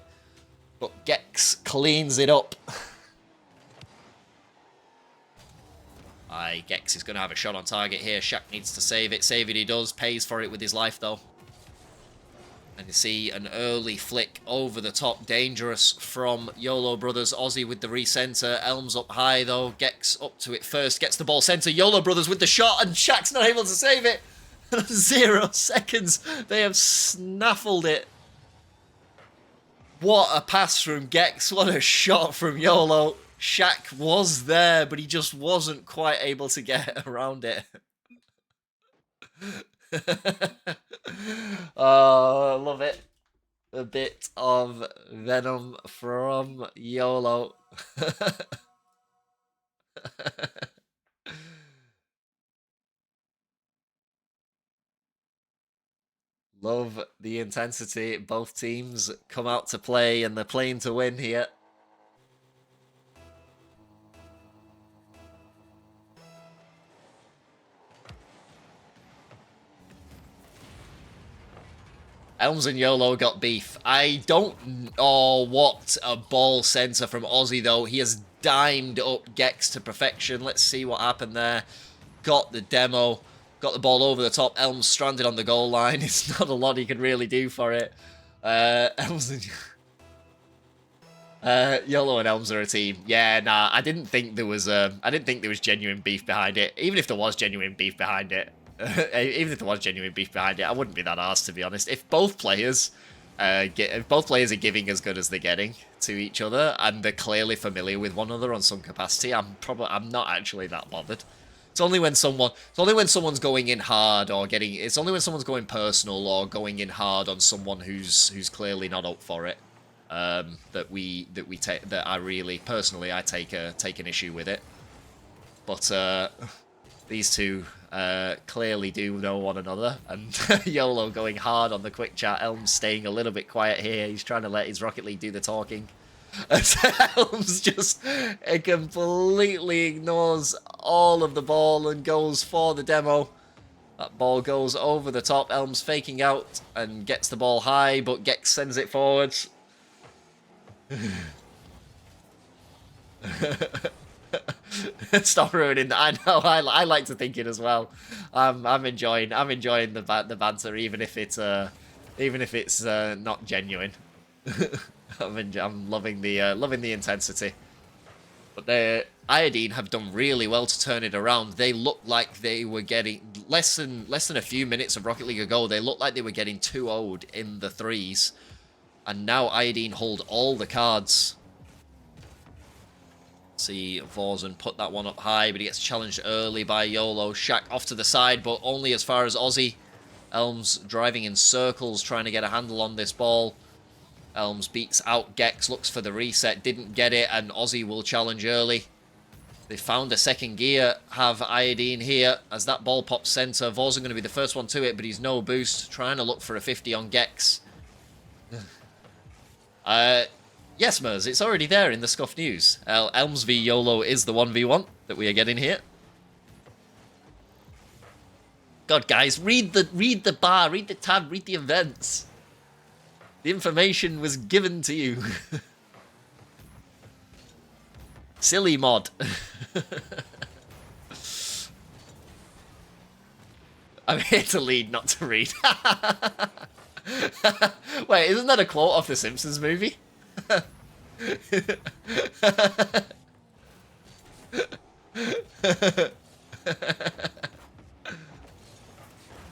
Speaker 1: But Gex cleans it up. Gex is going to have a shot on target here. Shaq needs to save it. Save it he does. Pays for it with his life though. And you see an early flick over the top. Dangerous from Yolo brothers. Aussie with the recenter. Elmss up high though. Gex up to it first. Gets the ball center. Yolo brothers with the shot. And Shaq's not able to save it. 0 seconds. They have snaffled it. What a pass from Gex. What a shot from Yolo. Shaq was there, but he just wasn't quite able to get around it. Oh, I love it. A bit of venom from Yolo. Love the intensity. Both teams come out to play, and they're playing to win here. Elmss and Yolo got beef. I don't... Oh, what a ball center from Aussie, though. He has dimed up Gex to perfection. Let's see what happened there. Got the demo. Got the ball over the top. Elmss stranded on the goal line. It's not a lot he can really do for it. Elmss and... Yolo and Elmss are a team. Yeah, nah, I didn't think there was genuine beef behind it. Even if there was genuine beef behind it, I wouldn't be that arsed, to be honest. If both players are giving as good as they're getting to each other and they're clearly familiar with one another on some capacity, I'm not actually that bothered. It's only when someone's going in hard or it's only when someone's going personal or going in hard on someone who's clearly not up for it. That I really personally take an issue with it, but these two clearly do know one another, and Yolo going hard on the quick chat. Elmss staying a little bit quiet here. He's trying to let his Rocket League do the talking. As Elmss just completely ignores all of the ball and goes for the demo. That ball goes over the top. Elmss faking out and gets the ball high, but Gex sends it forwards. Stop ruining that. I know. I like to think it as well. I'm enjoying the banter, even if it's not genuine. I'm loving the intensity. But IOD1NE have done really well to turn it around. They looked like they were getting less than a few minutes of Rocket League ago. They looked like they were getting 2-0'd in the threes. And now IOD1NE hold all the cards. See Vawzenn put that one up high, but he gets challenged early by Yolo. Shaq off to the side, but only as far as Aussie. Elmss driving in circles, trying to get a handle on this ball. Elmss beats out Gex, looks for the reset, didn't get it, and Aussie will challenge early. They found a second gear, have IOD1NE here, as that ball pops center. Vawzenn going to be the first one to it, but he's no boost, trying to look for a 50 on Gex. Yes, Mers, it's already there in the Scuff news. Elmss v Yolo is the 1v1 that we are getting here. God, guys, read the bar, read the tab, read the events. The information was given to you. Silly mod. I'm here to lead, not to read. Wait, isn't that a quote off the Simpsons movie?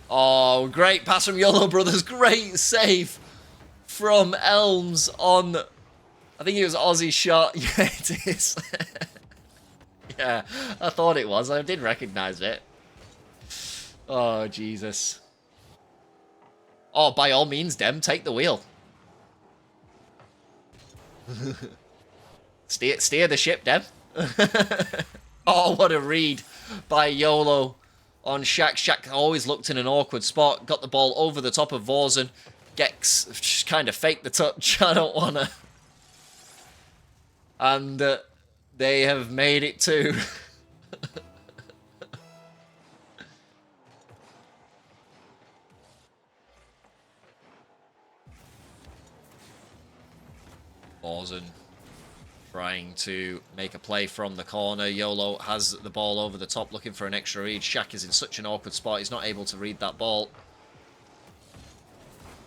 Speaker 1: Oh, great pass from Yolo Brothers. Great save from Elmss on... I think it was Aussie's shot. Yeah, it is. Yeah, I thought it was. I did recognize it. Oh, Jesus. Oh, by all means, Dem, take the wheel. Steer the ship, Dem. Oh, what a read by Yolo on Shaq. Shaq always looked in an awkward spot. Got the ball over the top of Vawzenn. Gex just kind of faked the touch. I don't want to. And they have made it too. Vawzenn trying to make a play from the corner. Yolo has the ball over the top, looking for an extra read. Shaq is in such an awkward spot, he's not able to read that ball.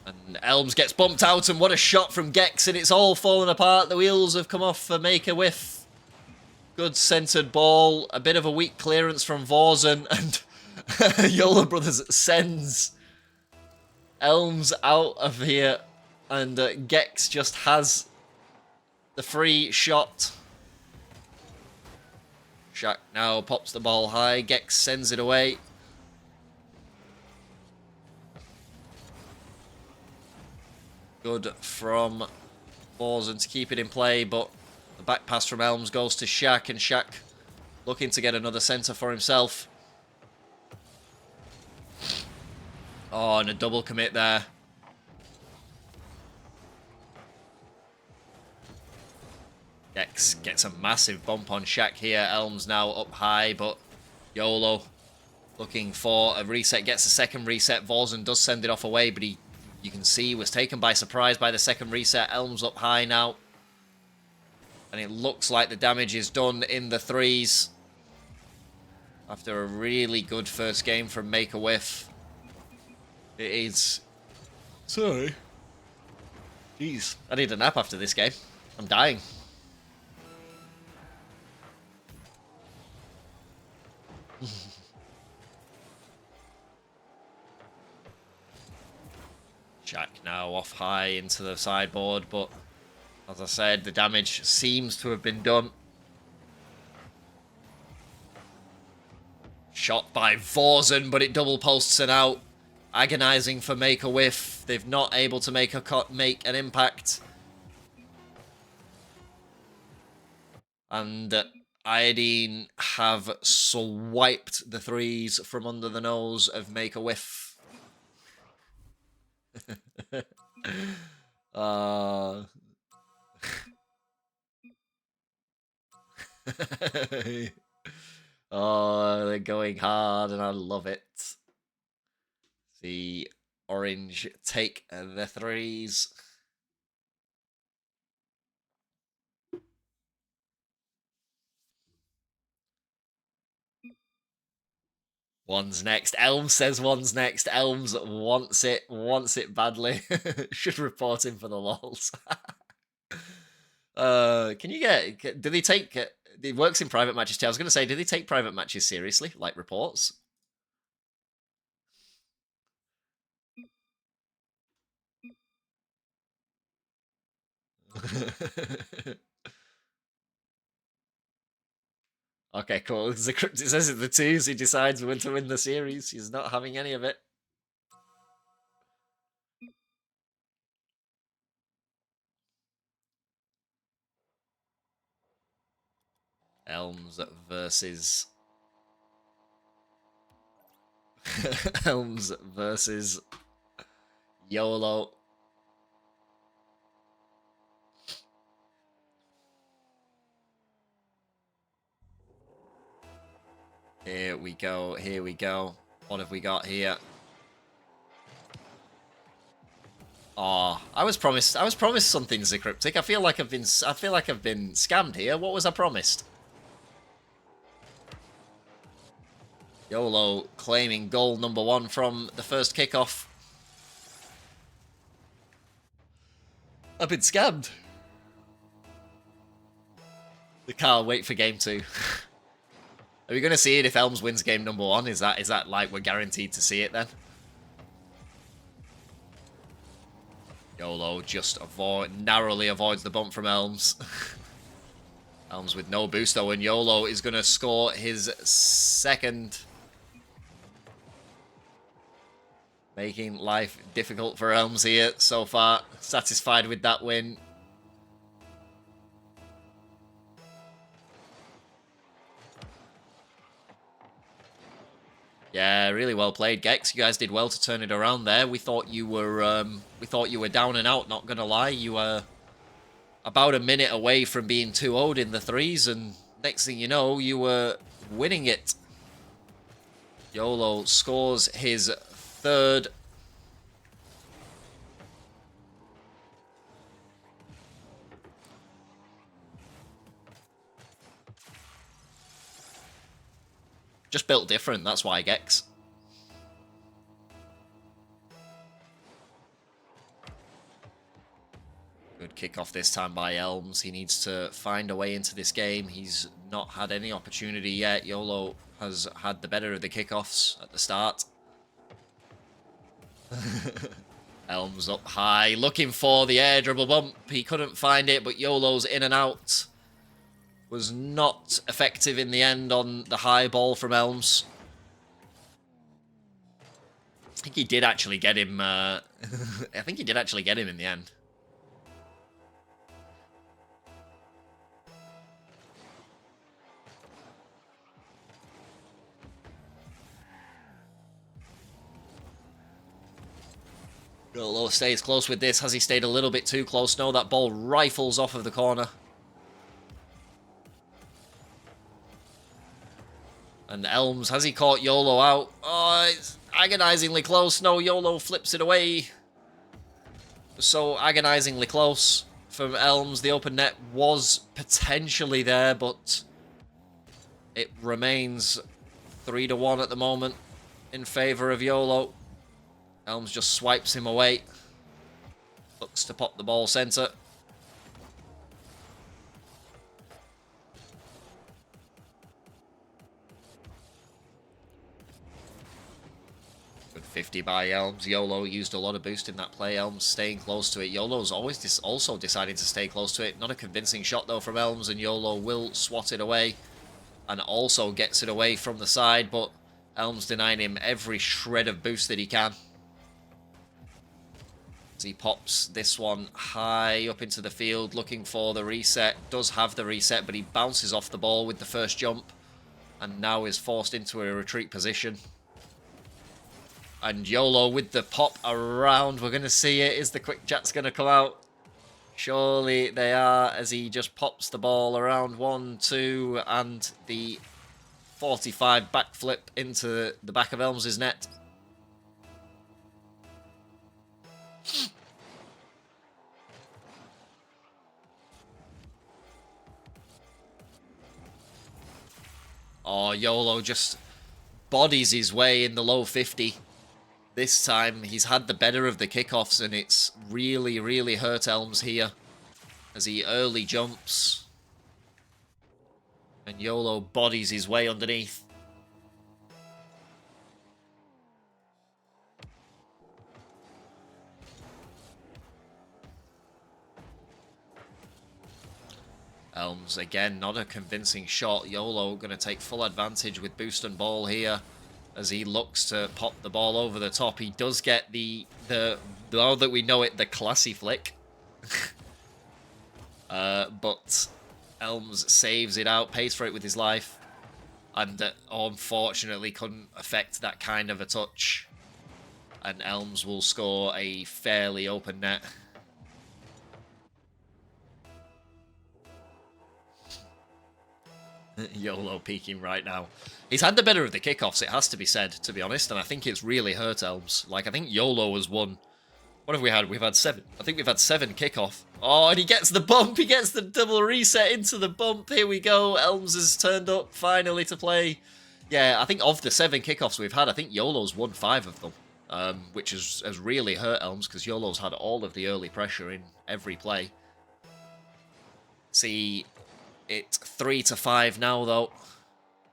Speaker 1: And Elmss gets bumped out, and what a shot from Gex, and it's all fallen apart. The wheels have come off for make a whiff. Good centered ball, a bit of a weak clearance from Vawzenn, and Yolo Brothers sends Elmss out of here, and Gex just has the free shot. Shaq now pops the ball high. Gex sends it away. Good from Vawzenn to keep it in play, but the back pass from Elmss goes to Shaq, and Shaq looking to get another center for himself. Oh, and a double commit there. Gex gets a massive bump on Shaq here. Elmss now up high, but Yolo looking for a reset. Gets a second reset. Vawzenn does send it off away, but you can see, was taken by surprise by the second reset. Elmss up high now. And it looks like the damage is done in the threes. After a really good first game from Make a Whiff. It is... Sorry. Jeez. I need a nap after this game. I'm dying. Shaq now off high into the sideboard, but as I said, the damage seems to have been done. Shot by Vawzenn, but it double posts and out. Agonizing for make a whiff. They've not able to make an impact. And IOD1NE have swiped the threes from under the nose of make a whiff. Oh, they're going hard, and I love it. The orange take the threes. One's next. Elmss says one's next. Elmss wants it badly. Should report him for the lols. Can you get? Do they take? It works in private matches too. I was going to say, do they take private matches seriously, like reports? Okay, cool. It says it the twos. He decides when to win the series. He's not having any of it. Elmss versus Elmss versus Yolo. Here we go. Here we go. What have we got here? Oh, I was promised something Zycryptic. I feel like I've been scammed here. What was I promised? Yolo claiming goal number 1 from the first kickoff. I've been scammed. The can't wait for game 2. Are we going to see it if Elmss wins game number 1? Is that like we're guaranteed to see it then? Yolo just narrowly avoids the bump from Elmss. Elmss with no boost though, and Yolo is going to score his second. Making life difficult for Elmss here so far. Satisfied with that win. Yeah, really well played, Gex. You guys did well to turn it around there. We thought you were down and out, not gonna lie. You were about a minute away from being 2-0'd in the threes, and next thing you know, you were winning it. Yolo scores his third. Just built different, that's why, Gex. Good kickoff this time by Elmss. He needs to find a way into this game. He's not had any opportunity yet. Yolo has had the better of the kickoffs at the start. Elmss up high, looking for the air dribble bump. He couldn't find it, but Yolo's in and out. Was not effective in the end on the high ball from Elmss. I think he did actually get him. I think he did actually get him in the end. Yolo stays close with this. Has he stayed a little bit too close? No, that ball rifles off of the corner. And Elmss, has he caught Yolo out? Oh, it's agonizingly close. No, Yolo flips it away. So agonizingly close from Elmss. The open net was potentially there, but it remains 3-1 at the moment in favor of Yolo. Elmss just swipes him away. Looks to pop the ball center. 50 by Elmss. Yolo used a lot of boost in that play. Elmss staying close to it. Yolo's always also deciding to stay close to it. Not a convincing shot, though, from Elmss, and Yolo will swat it away and also gets it away from the side, but Elmss denying him every shred of boost that he can. As he pops this one high up into the field, looking for the reset. Does have the reset, but he bounces off the ball with the first jump, and now is forced into a retreat position. And Yolo with the pop around. We're going to see it. Is the quick jets going to come out? Surely they are, as he just pops the ball around 1, 2, and the 45 backflip into the back of Elmss' net. Oh, Yolo just bodies his way in the low 50. This time, he's had the better of the kickoffs, and it's really, really hurt Elmss here as he early jumps. And Yolo bodies his way underneath. Elmss, again, not a convincing shot. Yolo going to take full advantage with boost and ball here as he looks to pop the ball over the top. He does get now that we know it, the classy flick. But Elmss saves it out, pays for it with his life, and unfortunately couldn't affect that kind of a touch. And Elmss will score a fairly open net. Yolo peeking right now. He's had the better of the kickoffs, it has to be said, to be honest, and I think it's really hurt Elmss. Like, I think Yolo has won. What have we had? We've had 7. I think we've had 7 kickoff. Oh, and he gets the bump. He gets the double reset into the bump. Here we go. Elmss has turned up finally to play. Yeah, I think of the 7 kickoffs we've had, I think Yolo's won 5 of them, which has really hurt Elmss because Yolo's had all of the early pressure in every play. See, it's 3-5 now, though.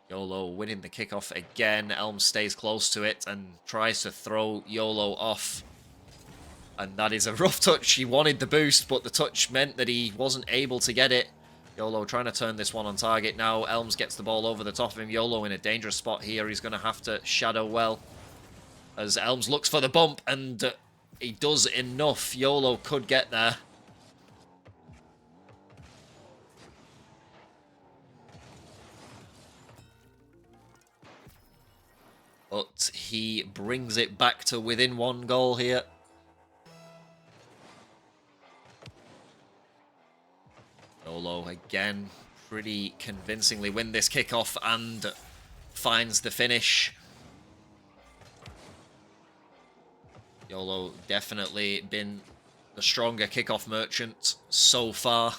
Speaker 1: Yolo winning the kickoff again. Elmss stays close to it and tries to throw Yolo off. And that is a rough touch. He wanted the boost, but the touch meant that he wasn't able to get it. Yolo trying to turn this one on target now. Elmss gets the ball over the top of him. Yolo in a dangerous spot here. He's going to have to shadow well. As Elmss looks for the bump, and he does enough. Yolo could get there. But he brings it back to within 1 goal here. Yolo again pretty convincingly win this kickoff and finds the finish. Yolo definitely been the stronger kickoff merchant so far.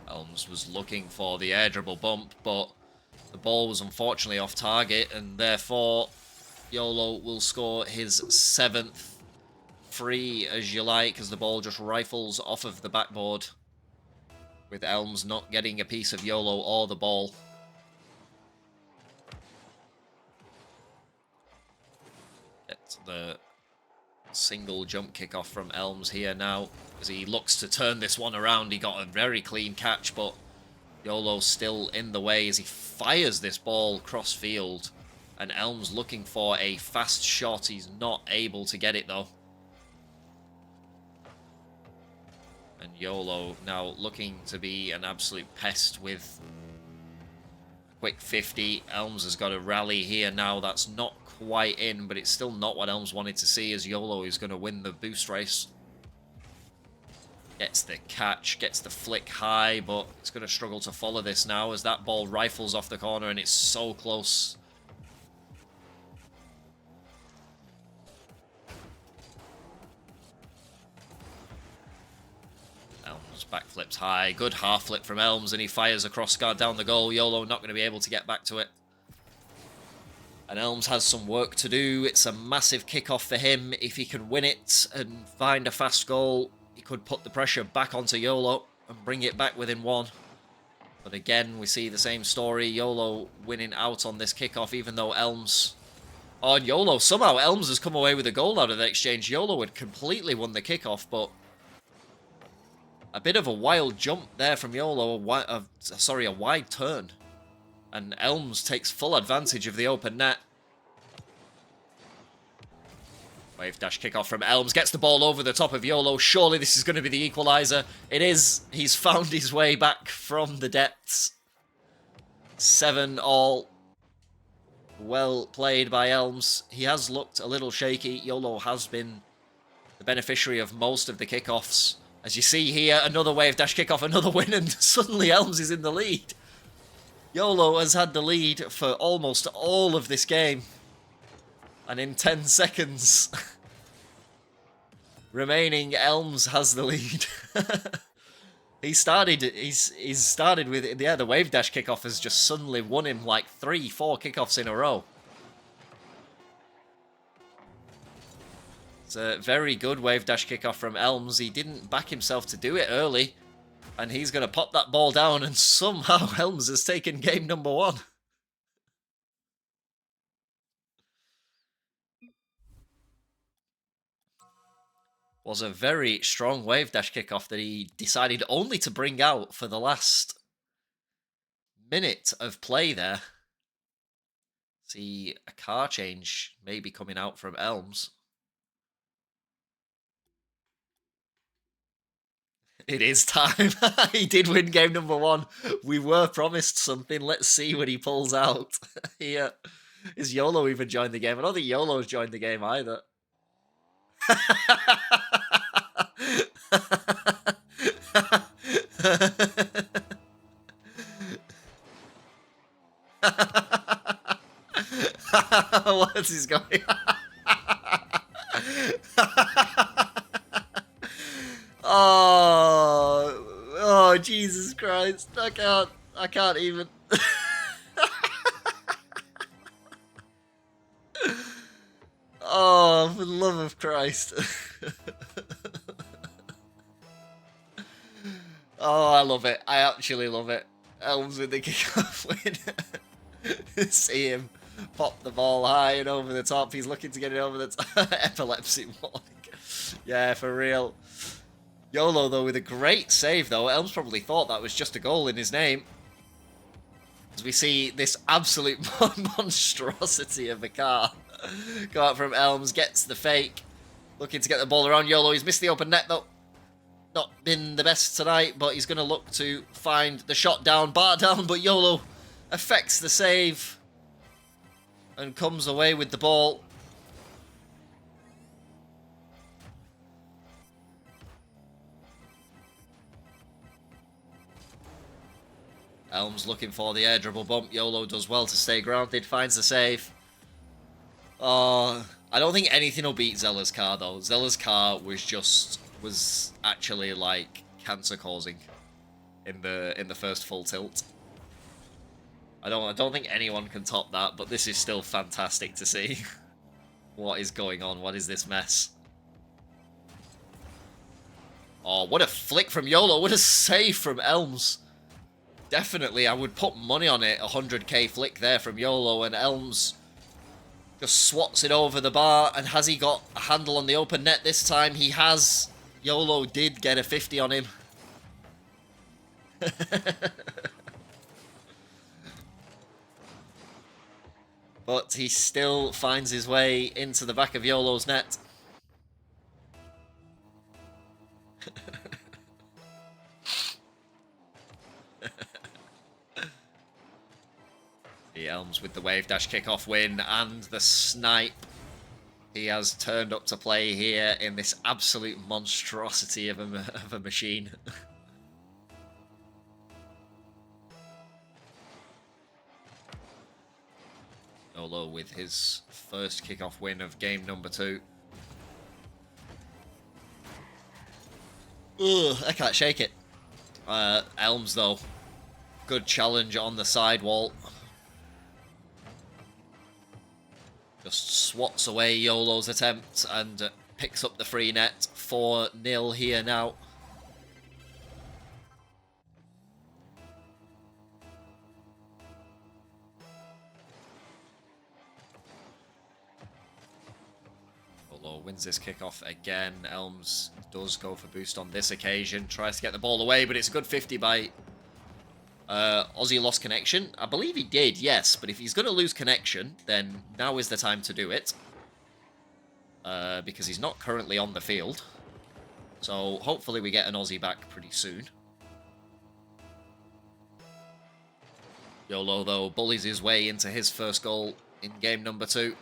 Speaker 1: Elmss was looking for the air dribble bump, but the ball was unfortunately off target, and therefore Yolo will score his 7th free, as you like, as the ball just rifles off of the backboard, with Elmss not getting a piece of Yolo or the ball. Get the single jump kickoff from Elmss here now, as he looks to turn this one around. He got a very clean catch, but Yolo's still in the way as he fires this ball cross field, and Elmss looking for a fast shot. He's not able to get it though. And Yolo now looking to be an absolute pest with a quick 50. Elmss has got a rally here now. That's not quite in, but it's still not what Elmss wanted to see, as Yolo is going to win the boost race. Gets the catch, gets the flick high, but it's going to struggle to follow this now as that ball rifles off the corner, and it's so close. Elmss backflips high. Good half flip from Elmss, and he fires across guard down the goal. Yolo not going to be able to get back to it. And Elmss has some work to do. It's a massive kickoff for him. If he can win it and find a fast goal, he could put the pressure back onto Yolo and bring it back within one. But again, we see the same story. Yolo winning out on this kickoff, even though Elmss... Oh, and Yolo, somehow Elmss has come away with a goal out of the exchange. Yolo had completely won the kickoff, but... a bit of a wild jump there from Yolo. A wide turn. And Elmss takes full advantage of the open net. Wave dash kickoff from Elmss. Gets the ball over the top of Yolo. Surely this is going to be the equaliser. It is. He's found his way back from the depths. 7-all. Well played by Elmss. He has looked a little shaky. Yolo has been the beneficiary of most of the kickoffs. As you see here, another wave dash kickoff, another win, and suddenly Elmss is in the lead. Yolo has had the lead for almost all of this game. And in 10 seconds remaining, Elmss has the lead. He's started with, yeah, the wave dash kickoff has just suddenly won him like 3-4 kickoffs in a row. It's a very good wave dash kickoff from Elmss. He didn't back himself to do it early. And he's going to pop that ball down, and somehow Elmss has taken game number 1. Was a very strong wave dash kickoff that he decided only to bring out for the last minute of play there. See a car change maybe coming out from Elmss. It is time. He did win game number 1. We were promised something. Let's see what he pulls out. Here. Is Yolo even joined the game? I don't think Yolo's joined the game either. What is going on? Oh, Jesus Christ. I can't even. Oh, for the love of Christ. Oh, I love it. I actually love it. Elmss with the kickoff win. See him pop the ball high and over the top. He's looking to get it over the top. Epilepsy walk. Yeah, for real. Yolo, though, with a great save, though. Elmss probably thought that was just a goal in his name. As we see this absolute monstrosity of a car go out from Elmss, gets the fake. Looking to get the ball around Yolo. He's missed the open net, though. Not been the best tonight, but he's going to look to find the shot down, bar down, but Yolo affects the save and comes away with the ball. Elmss looking for the air dribble bump. Yolo does well to stay grounded, finds the save. Oh, I don't think anything will beat Zella's car, though. Zella's car was actually like cancer causing in the first full tilt. I don't think anyone can top that, but this is still fantastic to see. What is going on? What is this mess? Oh, what a flick from Yolo. What a save from Elmss. Definitely, I would put money on it. 100k flick there from Yolo, and Elmss just swats it over the bar. And has he got a handle on the open net this time? He has. Yolo did get a 50 on him. But he still finds his way into the back of Yolo's net. The Elmss with the wave dash kickoff win and the snipe. He has turned up to play here in this absolute monstrosity of a machine. Yolo with his first kickoff win of game number 2. Ugh, I can't shake it. Elmss, though. Good challenge on the sidewall. Just swats away Yolo's attempt and picks up the free net. 4-0 here now. Yolo wins this kickoff again. Elmss does go for boost on this occasion. Tries to get the ball away, but it's a good 50 by Aussie lost connection. I believe he did, yes. But if he's going to lose connection, then now is the time to do it. Because he's not currently on the field. So hopefully we get an Aussie back pretty soon. Yolo, though, bullies his way into his first goal in game number 2.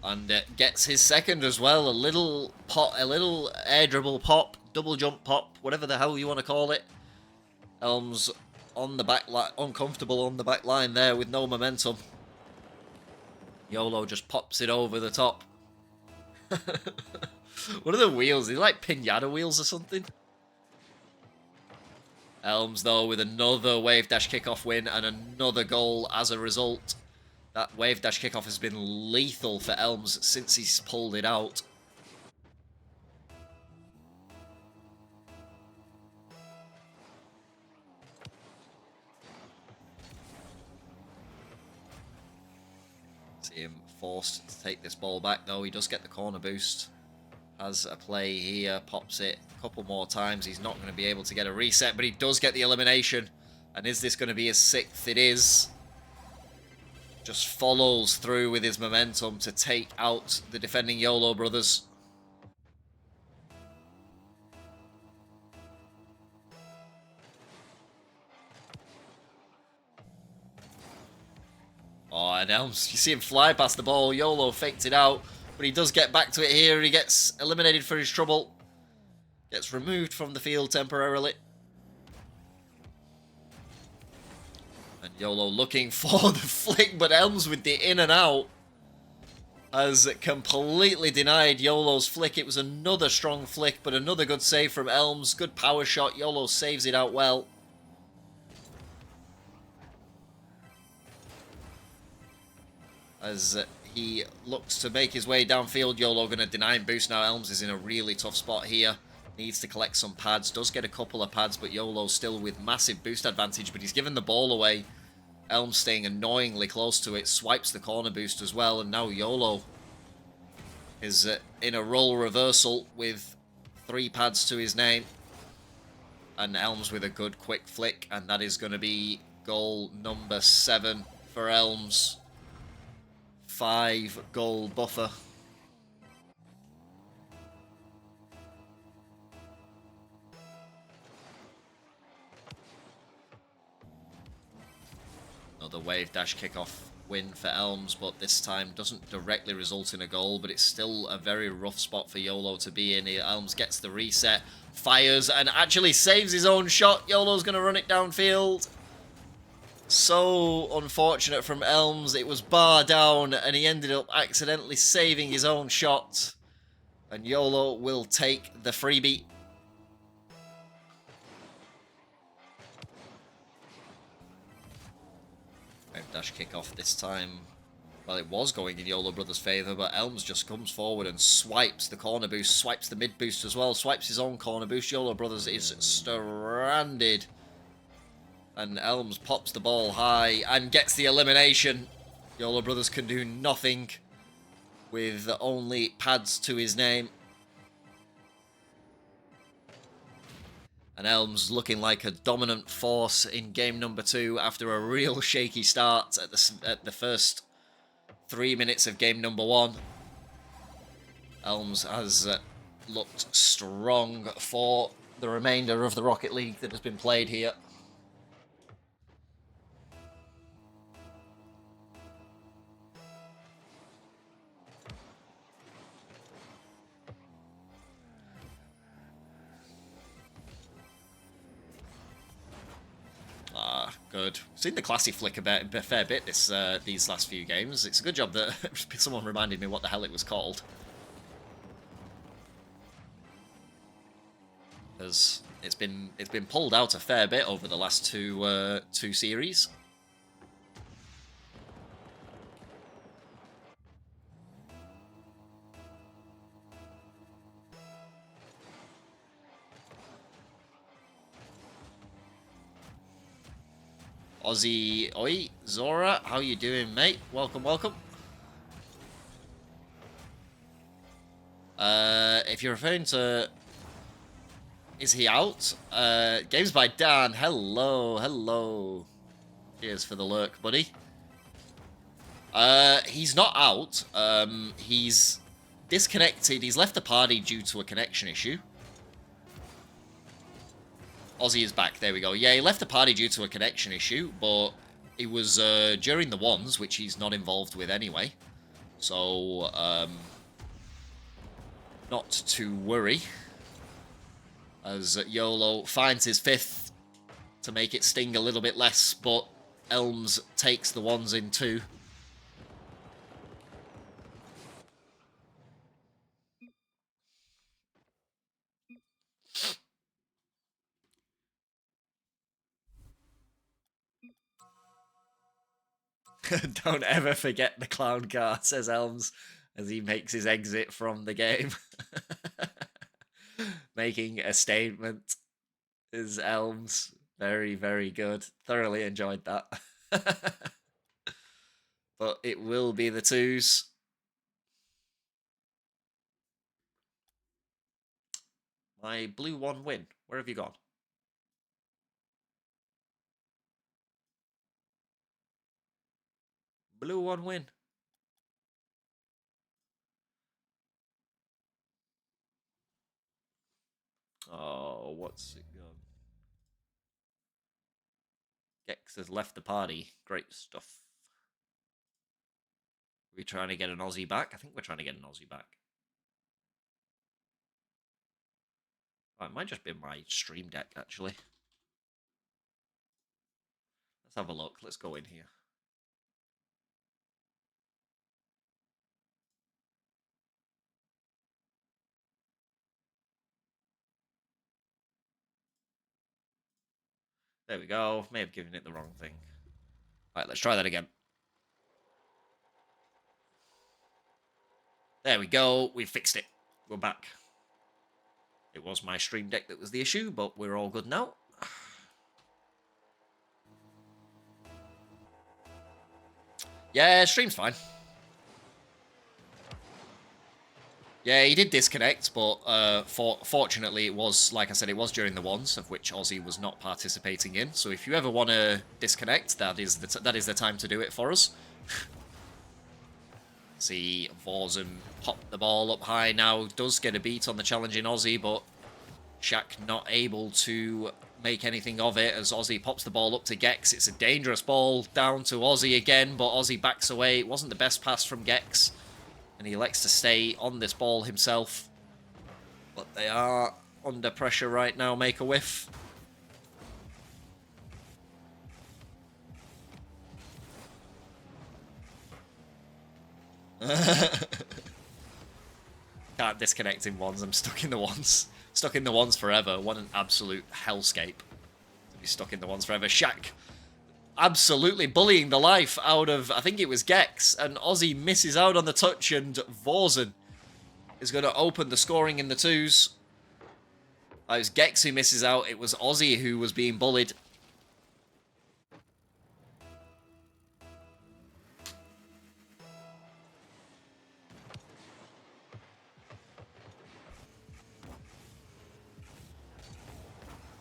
Speaker 1: And gets his second as well. A little air dribble pop, double jump pop, whatever the hell you want to call it. Elmss on the back line, uncomfortable on the back line there with no momentum. Yolo just pops it over the top. What are the wheels? They're like pinata wheels or something. Elmss, though, with another wave dash kickoff win and another goal as a result. That wave dash kickoff has been lethal for Elmss since he's pulled it out. See him forced to take this ball back, though. He does get the corner boost. Has a play here, pops it a couple more times. He's not going to be able to get a reset, but he does get the elimination. And is this going to be his 6th? It is. Just follows through with his momentum to take out the defending Yolo brothers. Oh, and Elmss, you see him fly past the ball. Yolo faked it out, but he does get back to it here. He gets eliminated for his trouble. Gets removed from the field temporarily. And Yolo looking for the flick, but Elmss with the in and out has completely denied Yolo's flick. It was another strong flick, but another good save from Elmss. Good power shot. Yolo saves it out well. As he looks to make his way downfield, Yolo going to deny him boost now. Elmss is in a really tough spot here. Needs to collect some pads. Does get a couple of pads, but Yolo still with massive boost advantage. But he's given the ball away. Elmss staying annoyingly close to it. Swipes the corner boost as well. And now Yolo is in a role reversal with 3 pads to his name. And Elmss with a good quick flick. And that is going to be goal number 7 for Elmss. 5 goal buffer. Another wave dash kickoff win for Elmss, but this time doesn't directly result in a goal, but it's still a very rough spot for Yolo to be in here. Elmss gets the reset, fires, and actually saves his own shot. Yolo's going to run it downfield. So unfortunate from Elmss. It was bar down, and he ended up accidentally saving his own shot. And Yolo will take the freebie. Dash kickoff this time. Well, it was going in Yolo Brothers' favour, but Elmss just comes forward and swipes the corner boost, swipes the mid boost as well, swipes his own corner boost. Yolo Brothers is stranded. And Elmss pops the ball high and gets the elimination. Yolo Brothers can do nothing with only pads to his name. And Elmss looking like a dominant force in game number 2 after a real shaky start at the first 3 minutes of game number 1. Elmss has looked strong for the remainder of the Rocket League that has been played here. Good. Seen the classy flick a fair bit these last few games. It's a good job that someone reminded me what the hell it was called. Because It's been pulled out a fair bit over the last two series. Aussie, oi, Zora, how you doing, mate? Welcome, welcome. If you're referring to, is he out? Games by Dan. Hello, hello. Cheers for the lurk, buddy. He's not out. He's disconnected. He's left the party due to a connection issue. Aussie is back. There we go. Yeah, he left the party due to a connection issue, but it was during the ones, which he's not involved with anyway. So, not to worry. As Yolo finds his 5th to make it sting a little bit less, but Elmss takes the ones in 2. Don't ever forget the clown car, says Elmss, as he makes his exit from the game. Making a statement is Elmss. Very, very good. Thoroughly enjoyed that. But it will be the 2s. My blue one win. Where have you gone? Blue one win. Oh, what's it gone? Gex has left the party. Great stuff. Are we trying to get an Aussie back? I think we're trying to get an Aussie back. Oh, it might just be my stream deck, actually. Let's have a look. Let's go in here. There we go. May have given it the wrong thing. All right, let's try that again. There we go. We fixed it. We're back. It was my stream deck that was the issue, but we're all good now. Yeah, stream's fine. Yeah, he did disconnect, but fortunately it was, like I said, it was during the ones, of which Aussie was not participating in. So if you ever want to disconnect, that is the time to do it for us. See, Vawzenn popped the ball up high now, does get a beat on the challenging Aussie, but Shaq not able to make anything of it as Aussie pops the ball up to Gex. It's a dangerous ball down to Aussie again, but Aussie backs away. It wasn't the best pass from Gex, and he elects to stay on this ball himself. But they are under pressure right now. Make a whiff. Can't disconnect in ones. I'm stuck in the ones. Stuck in the ones forever. What an absolute hellscape to be stuck in the ones forever. Shaq absolutely bullying the life out of, I think it was Gex, and Aussie misses out on the touch, and Vawzenn is going to open the scoring in the 2s. It was Gex who misses out. It was Aussie who was being bullied.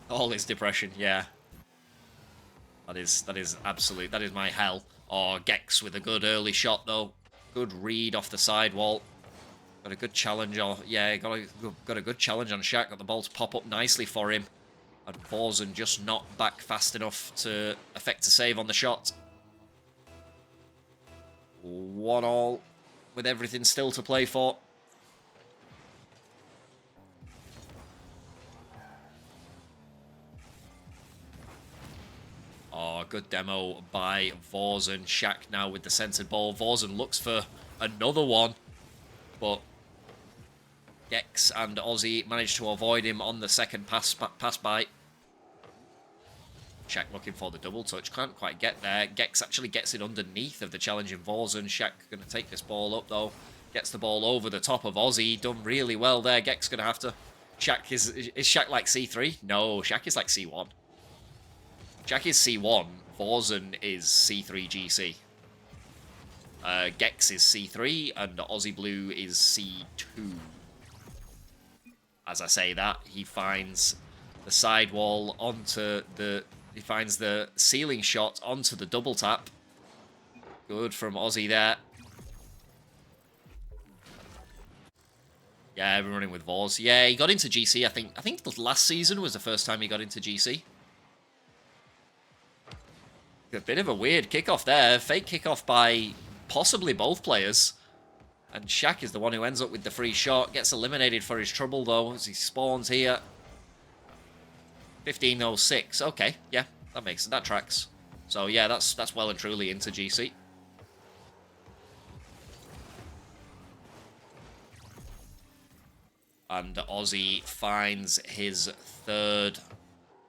Speaker 1: All his depression, yeah. That is absolute. That is my hell. Oh, Gex with a good early shot though. Good read off the sidewall. Got a good challenge on. Yeah, got a good challenge on Shaq. Got the ball to pop up nicely for him. And Vawzenn just not back fast enough to effect a save on the shot. 1-1 with everything still to play for. Oh, good demo by Vawzenn. Shaq now with the centered ball. Vawzenn looks for another one, but Gex and Aussie managed to avoid him on the second pass by. Shaq looking for the double touch. Can't quite get there. Gex actually gets it underneath of the challenging Vawzenn. Shaq going to take this ball up, though. Gets the ball over the top of Aussie. Done really well there. Gex going to have to... Shaq is Shaq like C3? No, Shaq is like C1. Shaq is C1. Vawzenn is C3 GC. Gex is C3, and AussieBlue is C2. As I say that, he finds the sidewall onto the... He finds the ceiling shot onto the double tap. Good from Aussie there. Yeah, we're running with Vawz. Yeah, he got into GC, I think. I think the last season was the first time he got into GC. A bit of a weird kickoff there. Fake kickoff by possibly both players. And Shaq is the one who ends up with the free shot. Gets eliminated for his trouble, though, as he spawns here. 15:06. Okay, yeah, that tracks. So yeah, that's well and truly into GC. And Aussie finds his third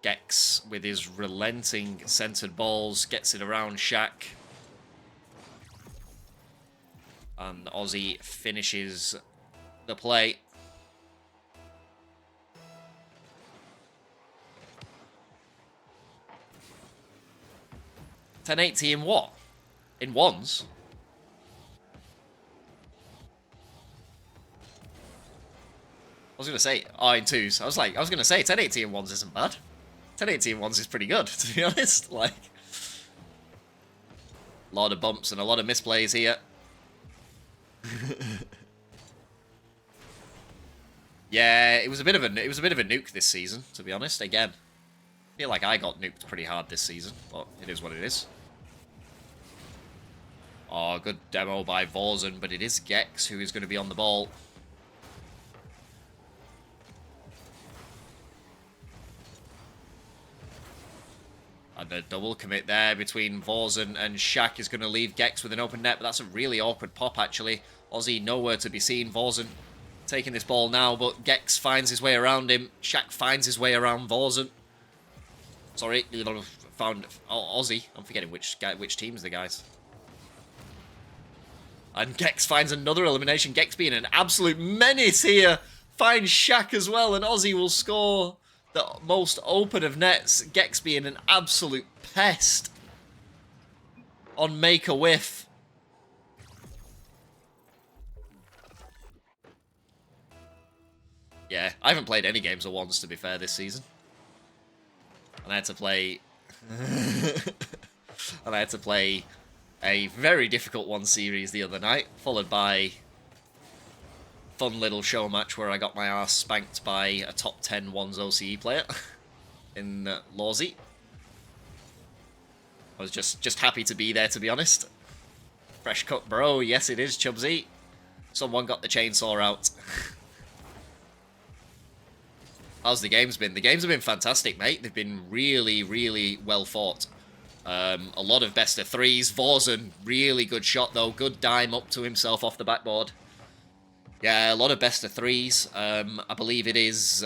Speaker 1: Gex with his relenting centered balls, gets it around Shaq. And Aussie finishes the play. 1080 in what? In ones? I was going to say, oh, in twos. I was going to say 1080 in ones isn't bad. 1080 in ones is pretty good, to be honest. Like, a lot of bumps and a lot of misplays here. Yeah, it was a bit of a nuke this season, to be honest. Again, I feel like I got nuked pretty hard this season, but it is what it is. Oh, good demo by Vawzenn, but it is Gex who is going to be on the ball. And the double commit there between Vawzenn and Shaq is going to leave Gex with an open net, but that's a really awkward pop, actually. Aussie nowhere to be seen. Vawzenn taking this ball now, but Gex finds his way around him. Shaq finds his way around Vawzenn. Sorry, found Aussie. I'm forgetting which team's the guys. And Gex finds another elimination. Gex being an absolute menace here. Finds Shaq as well, and Aussie will score the most open of nets. Gex being an absolute pest on Make a Whiff. Yeah, I haven't played any games of ones, to be fair, this season. And I had to play... and I had to play a very difficult one series the other night, followed by fun little show match where I got my ass spanked by a top 10 ones OCE player in Lawsy. I was just happy to be there, to be honest. Fresh cut, bro. Yes, it is, Chubsy. Someone got the chainsaw out. How's the games been? The games have been fantastic, mate. They've been really, really well fought. A lot of best of threes. Vawzenn, really good shot, though. Good dime up to himself off the backboard. Yeah, a lot of best of threes. I believe it is...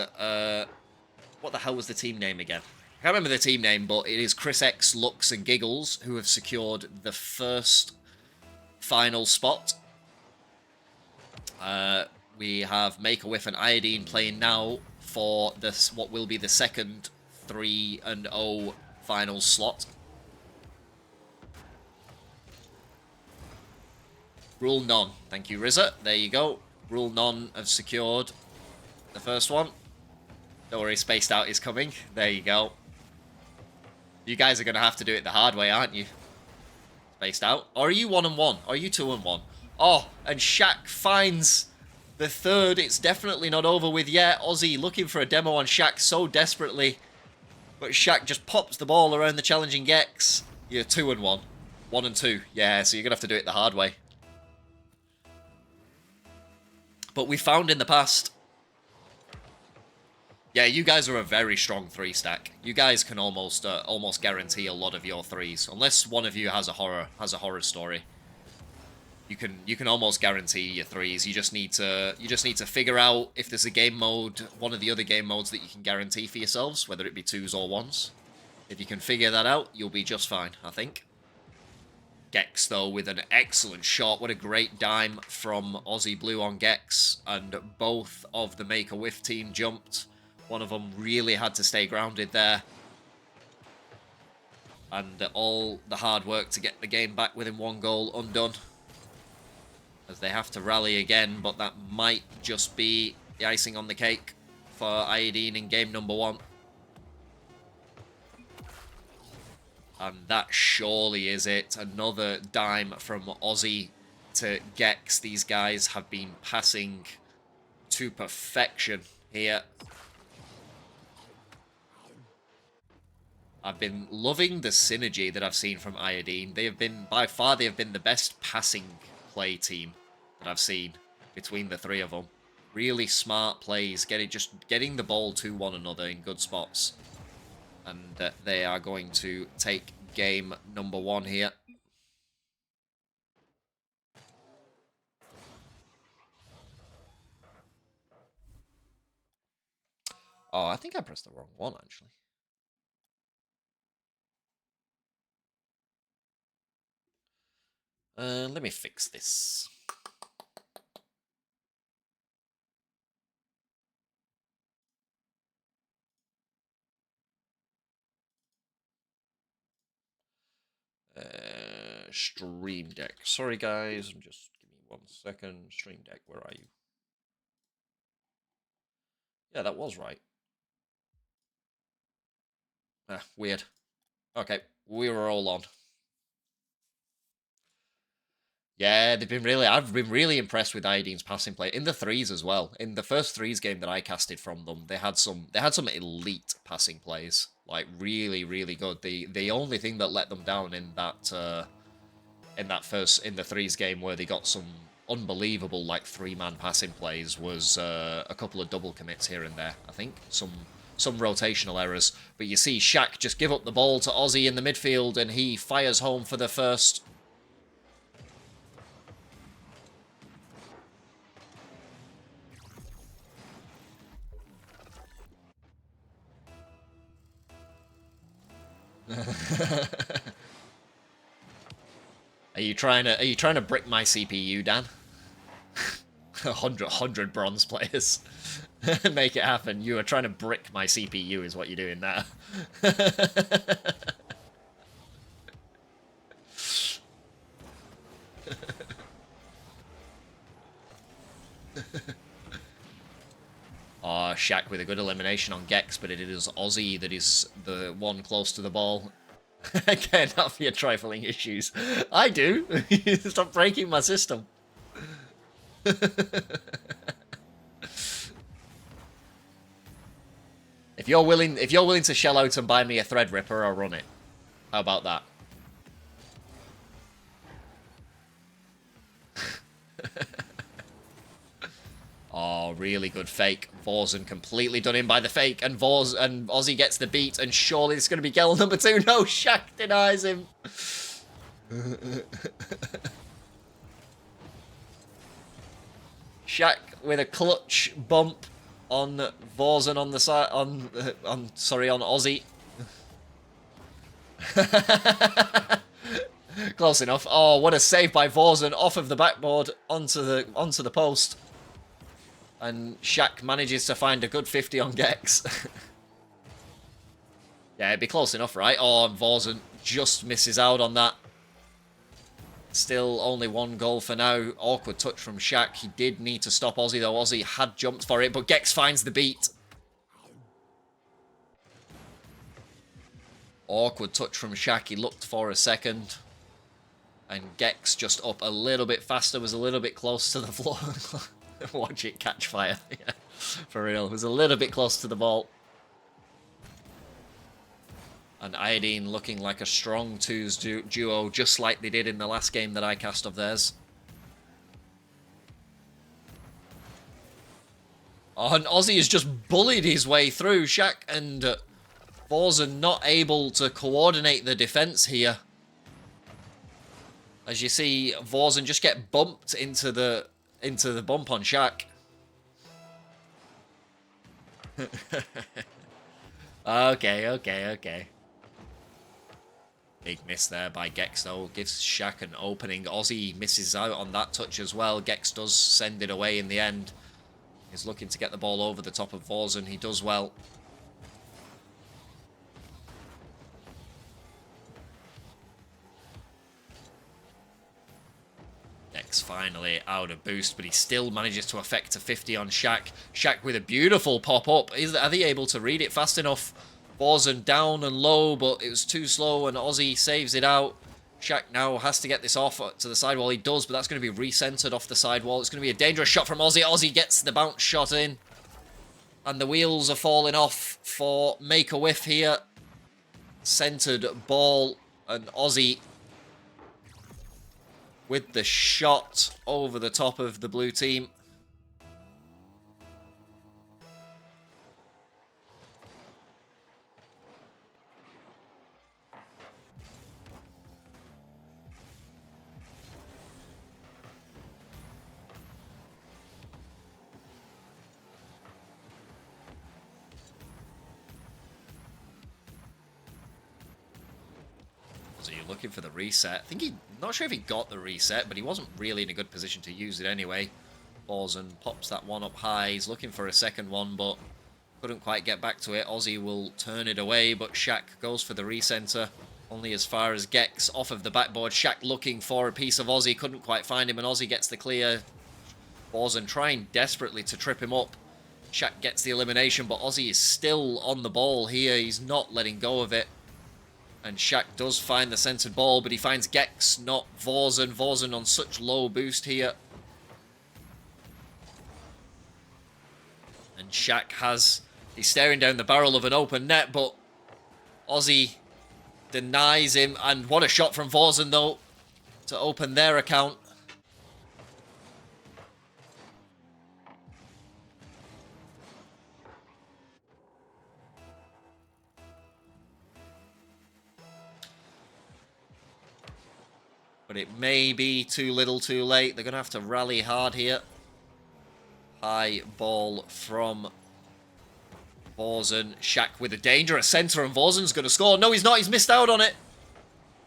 Speaker 1: what the hell was the team name again? I can't remember the team name, but it is ChrisX, Lux, and Giggles who have secured the first final spot. We have Make a Whiff and IOD1NE playing now for this, what will be the second 3-0 final slot. Rule none. Thank you, Rizza. There you go. Rule none have secured the first one. Don't worry, Spaced Out is coming. There you go. You guys are going to have to do it the hard way, aren't you? Spaced Out. Or are you 1-1? Or are you 2-1? Oh, and Shaq finds the third. It's definitely not over with yet. Aussie looking for a demo on Shaq so desperately. But Shaq just pops the ball around the challenging Gex. You're 2-1. 1-2. Yeah, so you're going to have to do it the hard way. But we found in the past... Yeah, you guys are a very strong 3-stack. You guys can almost guarantee a lot of your threes. Unless one of you has a horror story. you can almost guarantee your threes. You just need to figure out if there's a game mode, one of the other game modes that you can guarantee for yourselves, whether it be 2s or 1s. If you can figure that out, you'll be just fine, I think. Gex, though, with an excellent shot. What a great dime from AussieBlue on Gex. And both of the Maker Whiff team jumped. One of them really had to stay grounded there. And all the hard work to get the game back within 1 goal undone. As they have to rally again, but that might just be the icing on the cake for IOD1NE in game number 1. And that surely is it. Another dime from Aussie to Gex. These guys have been passing to perfection here. I've been loving the synergy that I've seen from IOD1NE. They have been, by far, they have been the best passing play team that I've seen between the 3 of them. Really smart plays, just getting the ball to one another in good spots. And they are going to take game number 1 here. Oh, I think I pressed the wrong one, actually. Let me fix this. Stream Deck. Sorry, guys. Just give me 1 second. Stream Deck, where are you? Yeah, that was right. Weird. Okay, we were all on. Yeah, they've been really. I've been really impressed with IOD1NE's passing play in the 3s as well. In the first 3s game that I casted from them, they had some elite passing plays, like really, really good. The only thing that let them down in the 3s game where they got some unbelievable like 3-man passing plays was a couple of double commits here and there. I think some rotational errors, but you see Shaq just give up the ball to Aussie in the midfield, and he fires home for the first. Are you trying to brick my CPU, Dan? 100 bronze players. Make it happen. You are trying to brick my CPU is what you're doing now. Oh, Shaq with a good elimination on Gex, but it is Aussie that is the one close to the ball. Again, not for your trifling issues. I do. Stop breaking my system. If you're willing to shell out and buy me a Threadripper, I'll run it. How about that? Oh, really good fake. Vawzenn completely done in by the fake, and Aussie gets the beat, and surely it's going to be goal number 2. No, Shaq denies him. Shaq with a clutch bump on Vawzenn on the side, on Aussie. Close enough. Oh, what a save by Vawzenn off of the backboard onto the post. And Shaq manages to find a good 50 on Gex. Yeah, it'd be close enough, right? Oh, and Vawzenn just misses out on that. Still only 1 goal for now. Awkward touch from Shaq. He did need to stop Aussie, though. Aussie had jumped for it, but Gex finds the beat. Awkward touch from Shaq. He looked for a second. And Gex just up a little bit faster, was a little bit close to the floor. Watch it catch fire. Yeah, for real. It was a little bit close to the ball. And IOD1NE looking like a strong 2s duo, just like they did in the last game that I cast of theirs. Oh, and Aussie has just bullied his way through. Shaq and Vawzenn not able to coordinate the defense here. As you see, Vawzenn just get bumped into the bump on Shaq. Okay. Big miss there by Gex, though. Gives Shaq an opening. Aussie misses out on that touch as well. Gex does send it away in the end. He's looking to get the ball over the top of Vawzenn. He does well. Gex finally out of boost, but he still manages to effect a 50 on Shaq. Shaq with a beautiful pop-up. Are they able to read it fast enough? Vawzenn down and low, but it was too slow, and Aussie saves it out. Shaq now has to get this off to the sidewall. He does, but that's going to be recentered off the sidewall. It's going to be a dangerous shot from Aussie. Aussie gets the bounce shot in. And the wheels are falling off for Make a Whiff here. Centered ball, and Aussie with the shot over the top of the blue team. So you're looking for the reset. Not sure if he got the reset, but he wasn't really in a good position to use it anyway. Vawzenn pops that one up high. He's looking for a second one, but couldn't quite get back to it. Aussie will turn it away, but Shaq goes for the recenter. Only as far as Gex off of the backboard. Shaq looking for a piece of Aussie. Couldn't quite find him, and Aussie gets the clear. Vawzenn trying desperately to trip him up. Shaq gets the elimination, but Aussie is still on the ball here. He's not letting go of it. And Shaq does find the centered ball, but he finds Gex, not Vawzenn. Vawzenn on such low boost here. And Shaq he's staring down the barrel of an open net, but Aussie denies him. And what a shot from Vawzenn, though, to open their account. But it may be too little too late. They're going to have to rally hard here. High ball from Vawzenn. Shaq with a dangerous center, and Vawzenn's going to score. No, he's not. He's missed out on it.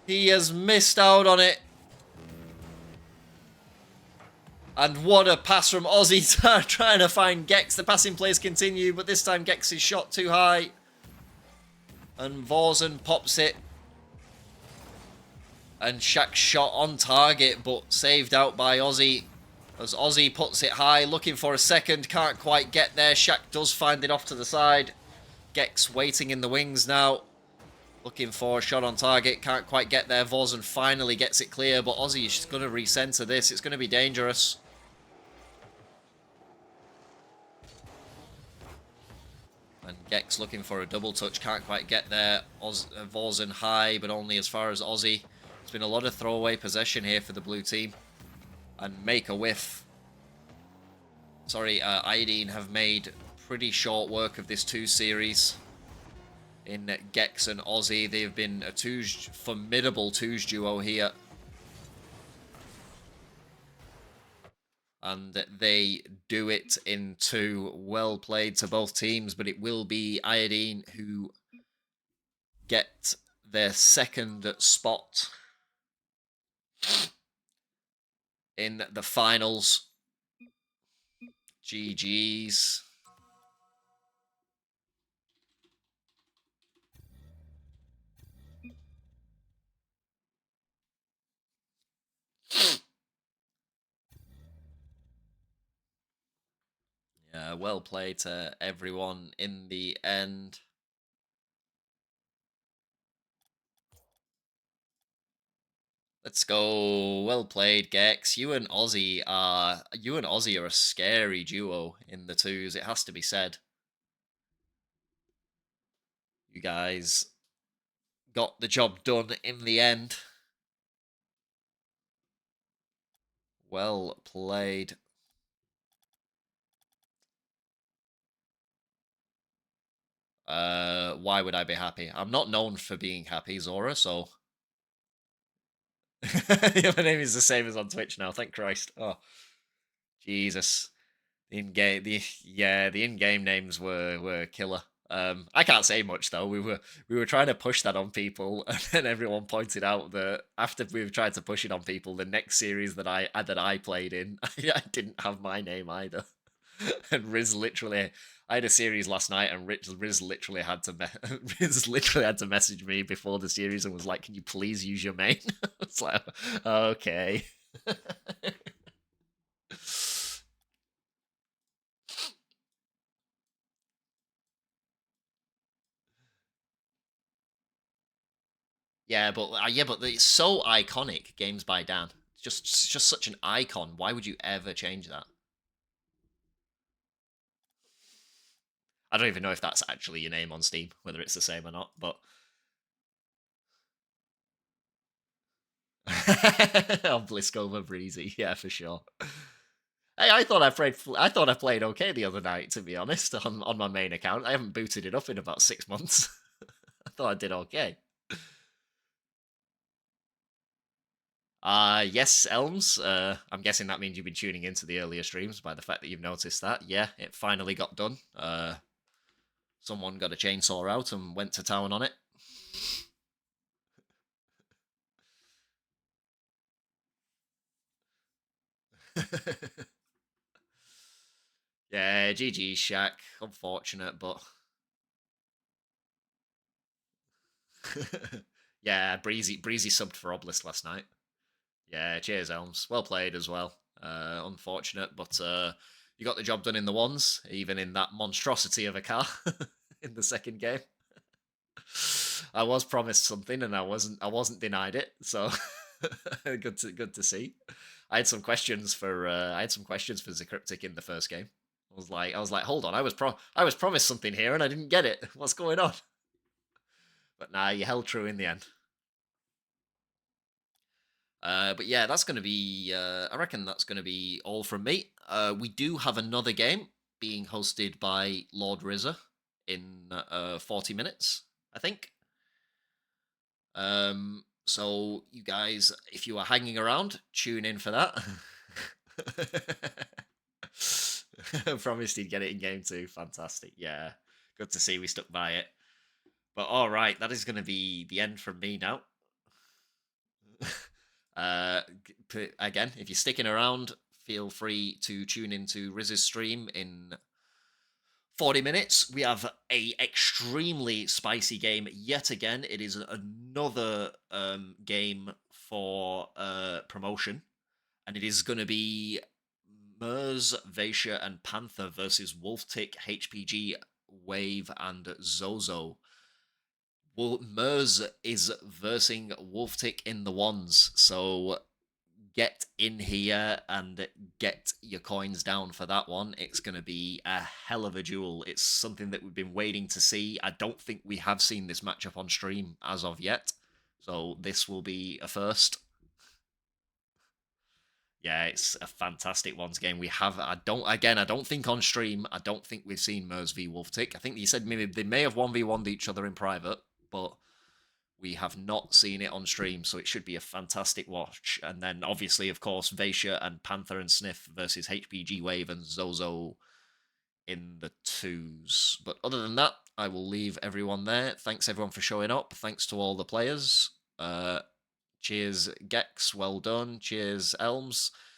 Speaker 1: He has missed out on it. And what a pass from Aussie trying to find Gex. The passing plays continue, but this time Gex is shot too high. And Vawzenn pops it. And Shaq shot on target, but saved out by Aussie. As Aussie puts it high, looking for a second, can't quite get there. Shaq does find it off to the side. Gex waiting in the wings now. Looking for a shot on target, can't quite get there. Vawzenn finally gets it clear, but Aussie is going to recenter this. It's going to be dangerous. And Gex looking for a double touch, can't quite get there. Vawzenn high, but only as far as Aussie. It's been a lot of throwaway possession here for the blue team. And Make a Whiff. Sorry, IOD1NE have made pretty short work of this 2 series. In Gex and Aussie, they've been a formidable twos duo here. And they do it in 2. Well played to both teams, but it will be IOD1NE who get their second spot in the finals. GG's. Yeah, well played to everyone in the end. Let's go. Well played, Gex. You and Aussie are a scary duo in the 2s. It has to be said. You guys got the job done in the end. Well played. Why would I be happy? I'm not known for being happy, Zora, so Yeah, my name is the same as on Twitch now. Thank Christ. Oh, Jesus. The in-game, the in-game names were killer. I can't say much though. We were trying to push that on people, and then everyone pointed out that after we tried to push it on people, the next series that I played in, I didn't have my name either. And Riz literally, I had a series last night, and Riz literally had to Riz literally had to message me before the series and was like, "Can you please use your main?" It's like, okay. Yeah, but it's so iconic. Games by Dan, it's just such an icon. Why would you ever change that? I don't even know if that's actually your name on Steam, whether it's the same or not. But Bliskover Breezy, yeah, for sure. Hey, I thought I played. I thought I played okay the other night. To be honest, on my main account, I haven't booted it up in about 6 months. I thought I did okay. Yes, Elmss. I'm guessing that means you've been tuning into the earlier streams by the fact that you've noticed that. Yeah, it finally got done. Someone got a chainsaw out and went to town on it. Yeah, GG Shaq. Unfortunate, but yeah, Breezy subbed for Obelisk last night. Yeah, cheers, Elmss. Well played as well. Unfortunate, but you got the job done in the ones, even in that monstrosity of a car in the second game. I was promised something, and I wasn't denied it. So good to see. I had some questions for Zacryptic in the first game. I was like, hold on, I was promised something here, and I didn't get it. What's going on? But nah, you held true in the end. But yeah, that's going to be. I reckon that's going to be all from me. We do have another game being hosted by Lord Rizza in 40 minutes, I think. So you guys, if you are hanging around, tune in for that. Promised he'd get it in game two. Fantastic. Yeah, good to see we stuck by it. But all right, that is going to be the end from me now. Uh, Again, if you're sticking around, feel free to tune into Riz's stream in 40 minutes. We have a extremely spicy game yet again. It is another game for promotion, and it is going to be Mers, Vaisha, and Panther versus Wolftick, HPG, Wave, and Zozo. Well, Mers is versing Wolftick in the ones, so get in here and get your coins down for that one. It's going to be a hell of a duel. It's something that we've been waiting to see. I don't think we have seen this matchup on stream as of yet, so this will be a first. Yeah, it's a fantastic ones game. I don't think on stream, I don't think we've seen Mers v Wolftick. I think you said maybe they may have 1v1'd each other in private, but we have not seen it on stream, so it should be a fantastic watch. And then, obviously, of course, Vaisha and Panther and Sniff versus HPG Wave and Zozo in the twos. But other than that, I will leave everyone there. Thanks, everyone, for showing up. Thanks to all the players. Cheers, Gex. Well done. Cheers, Elmss.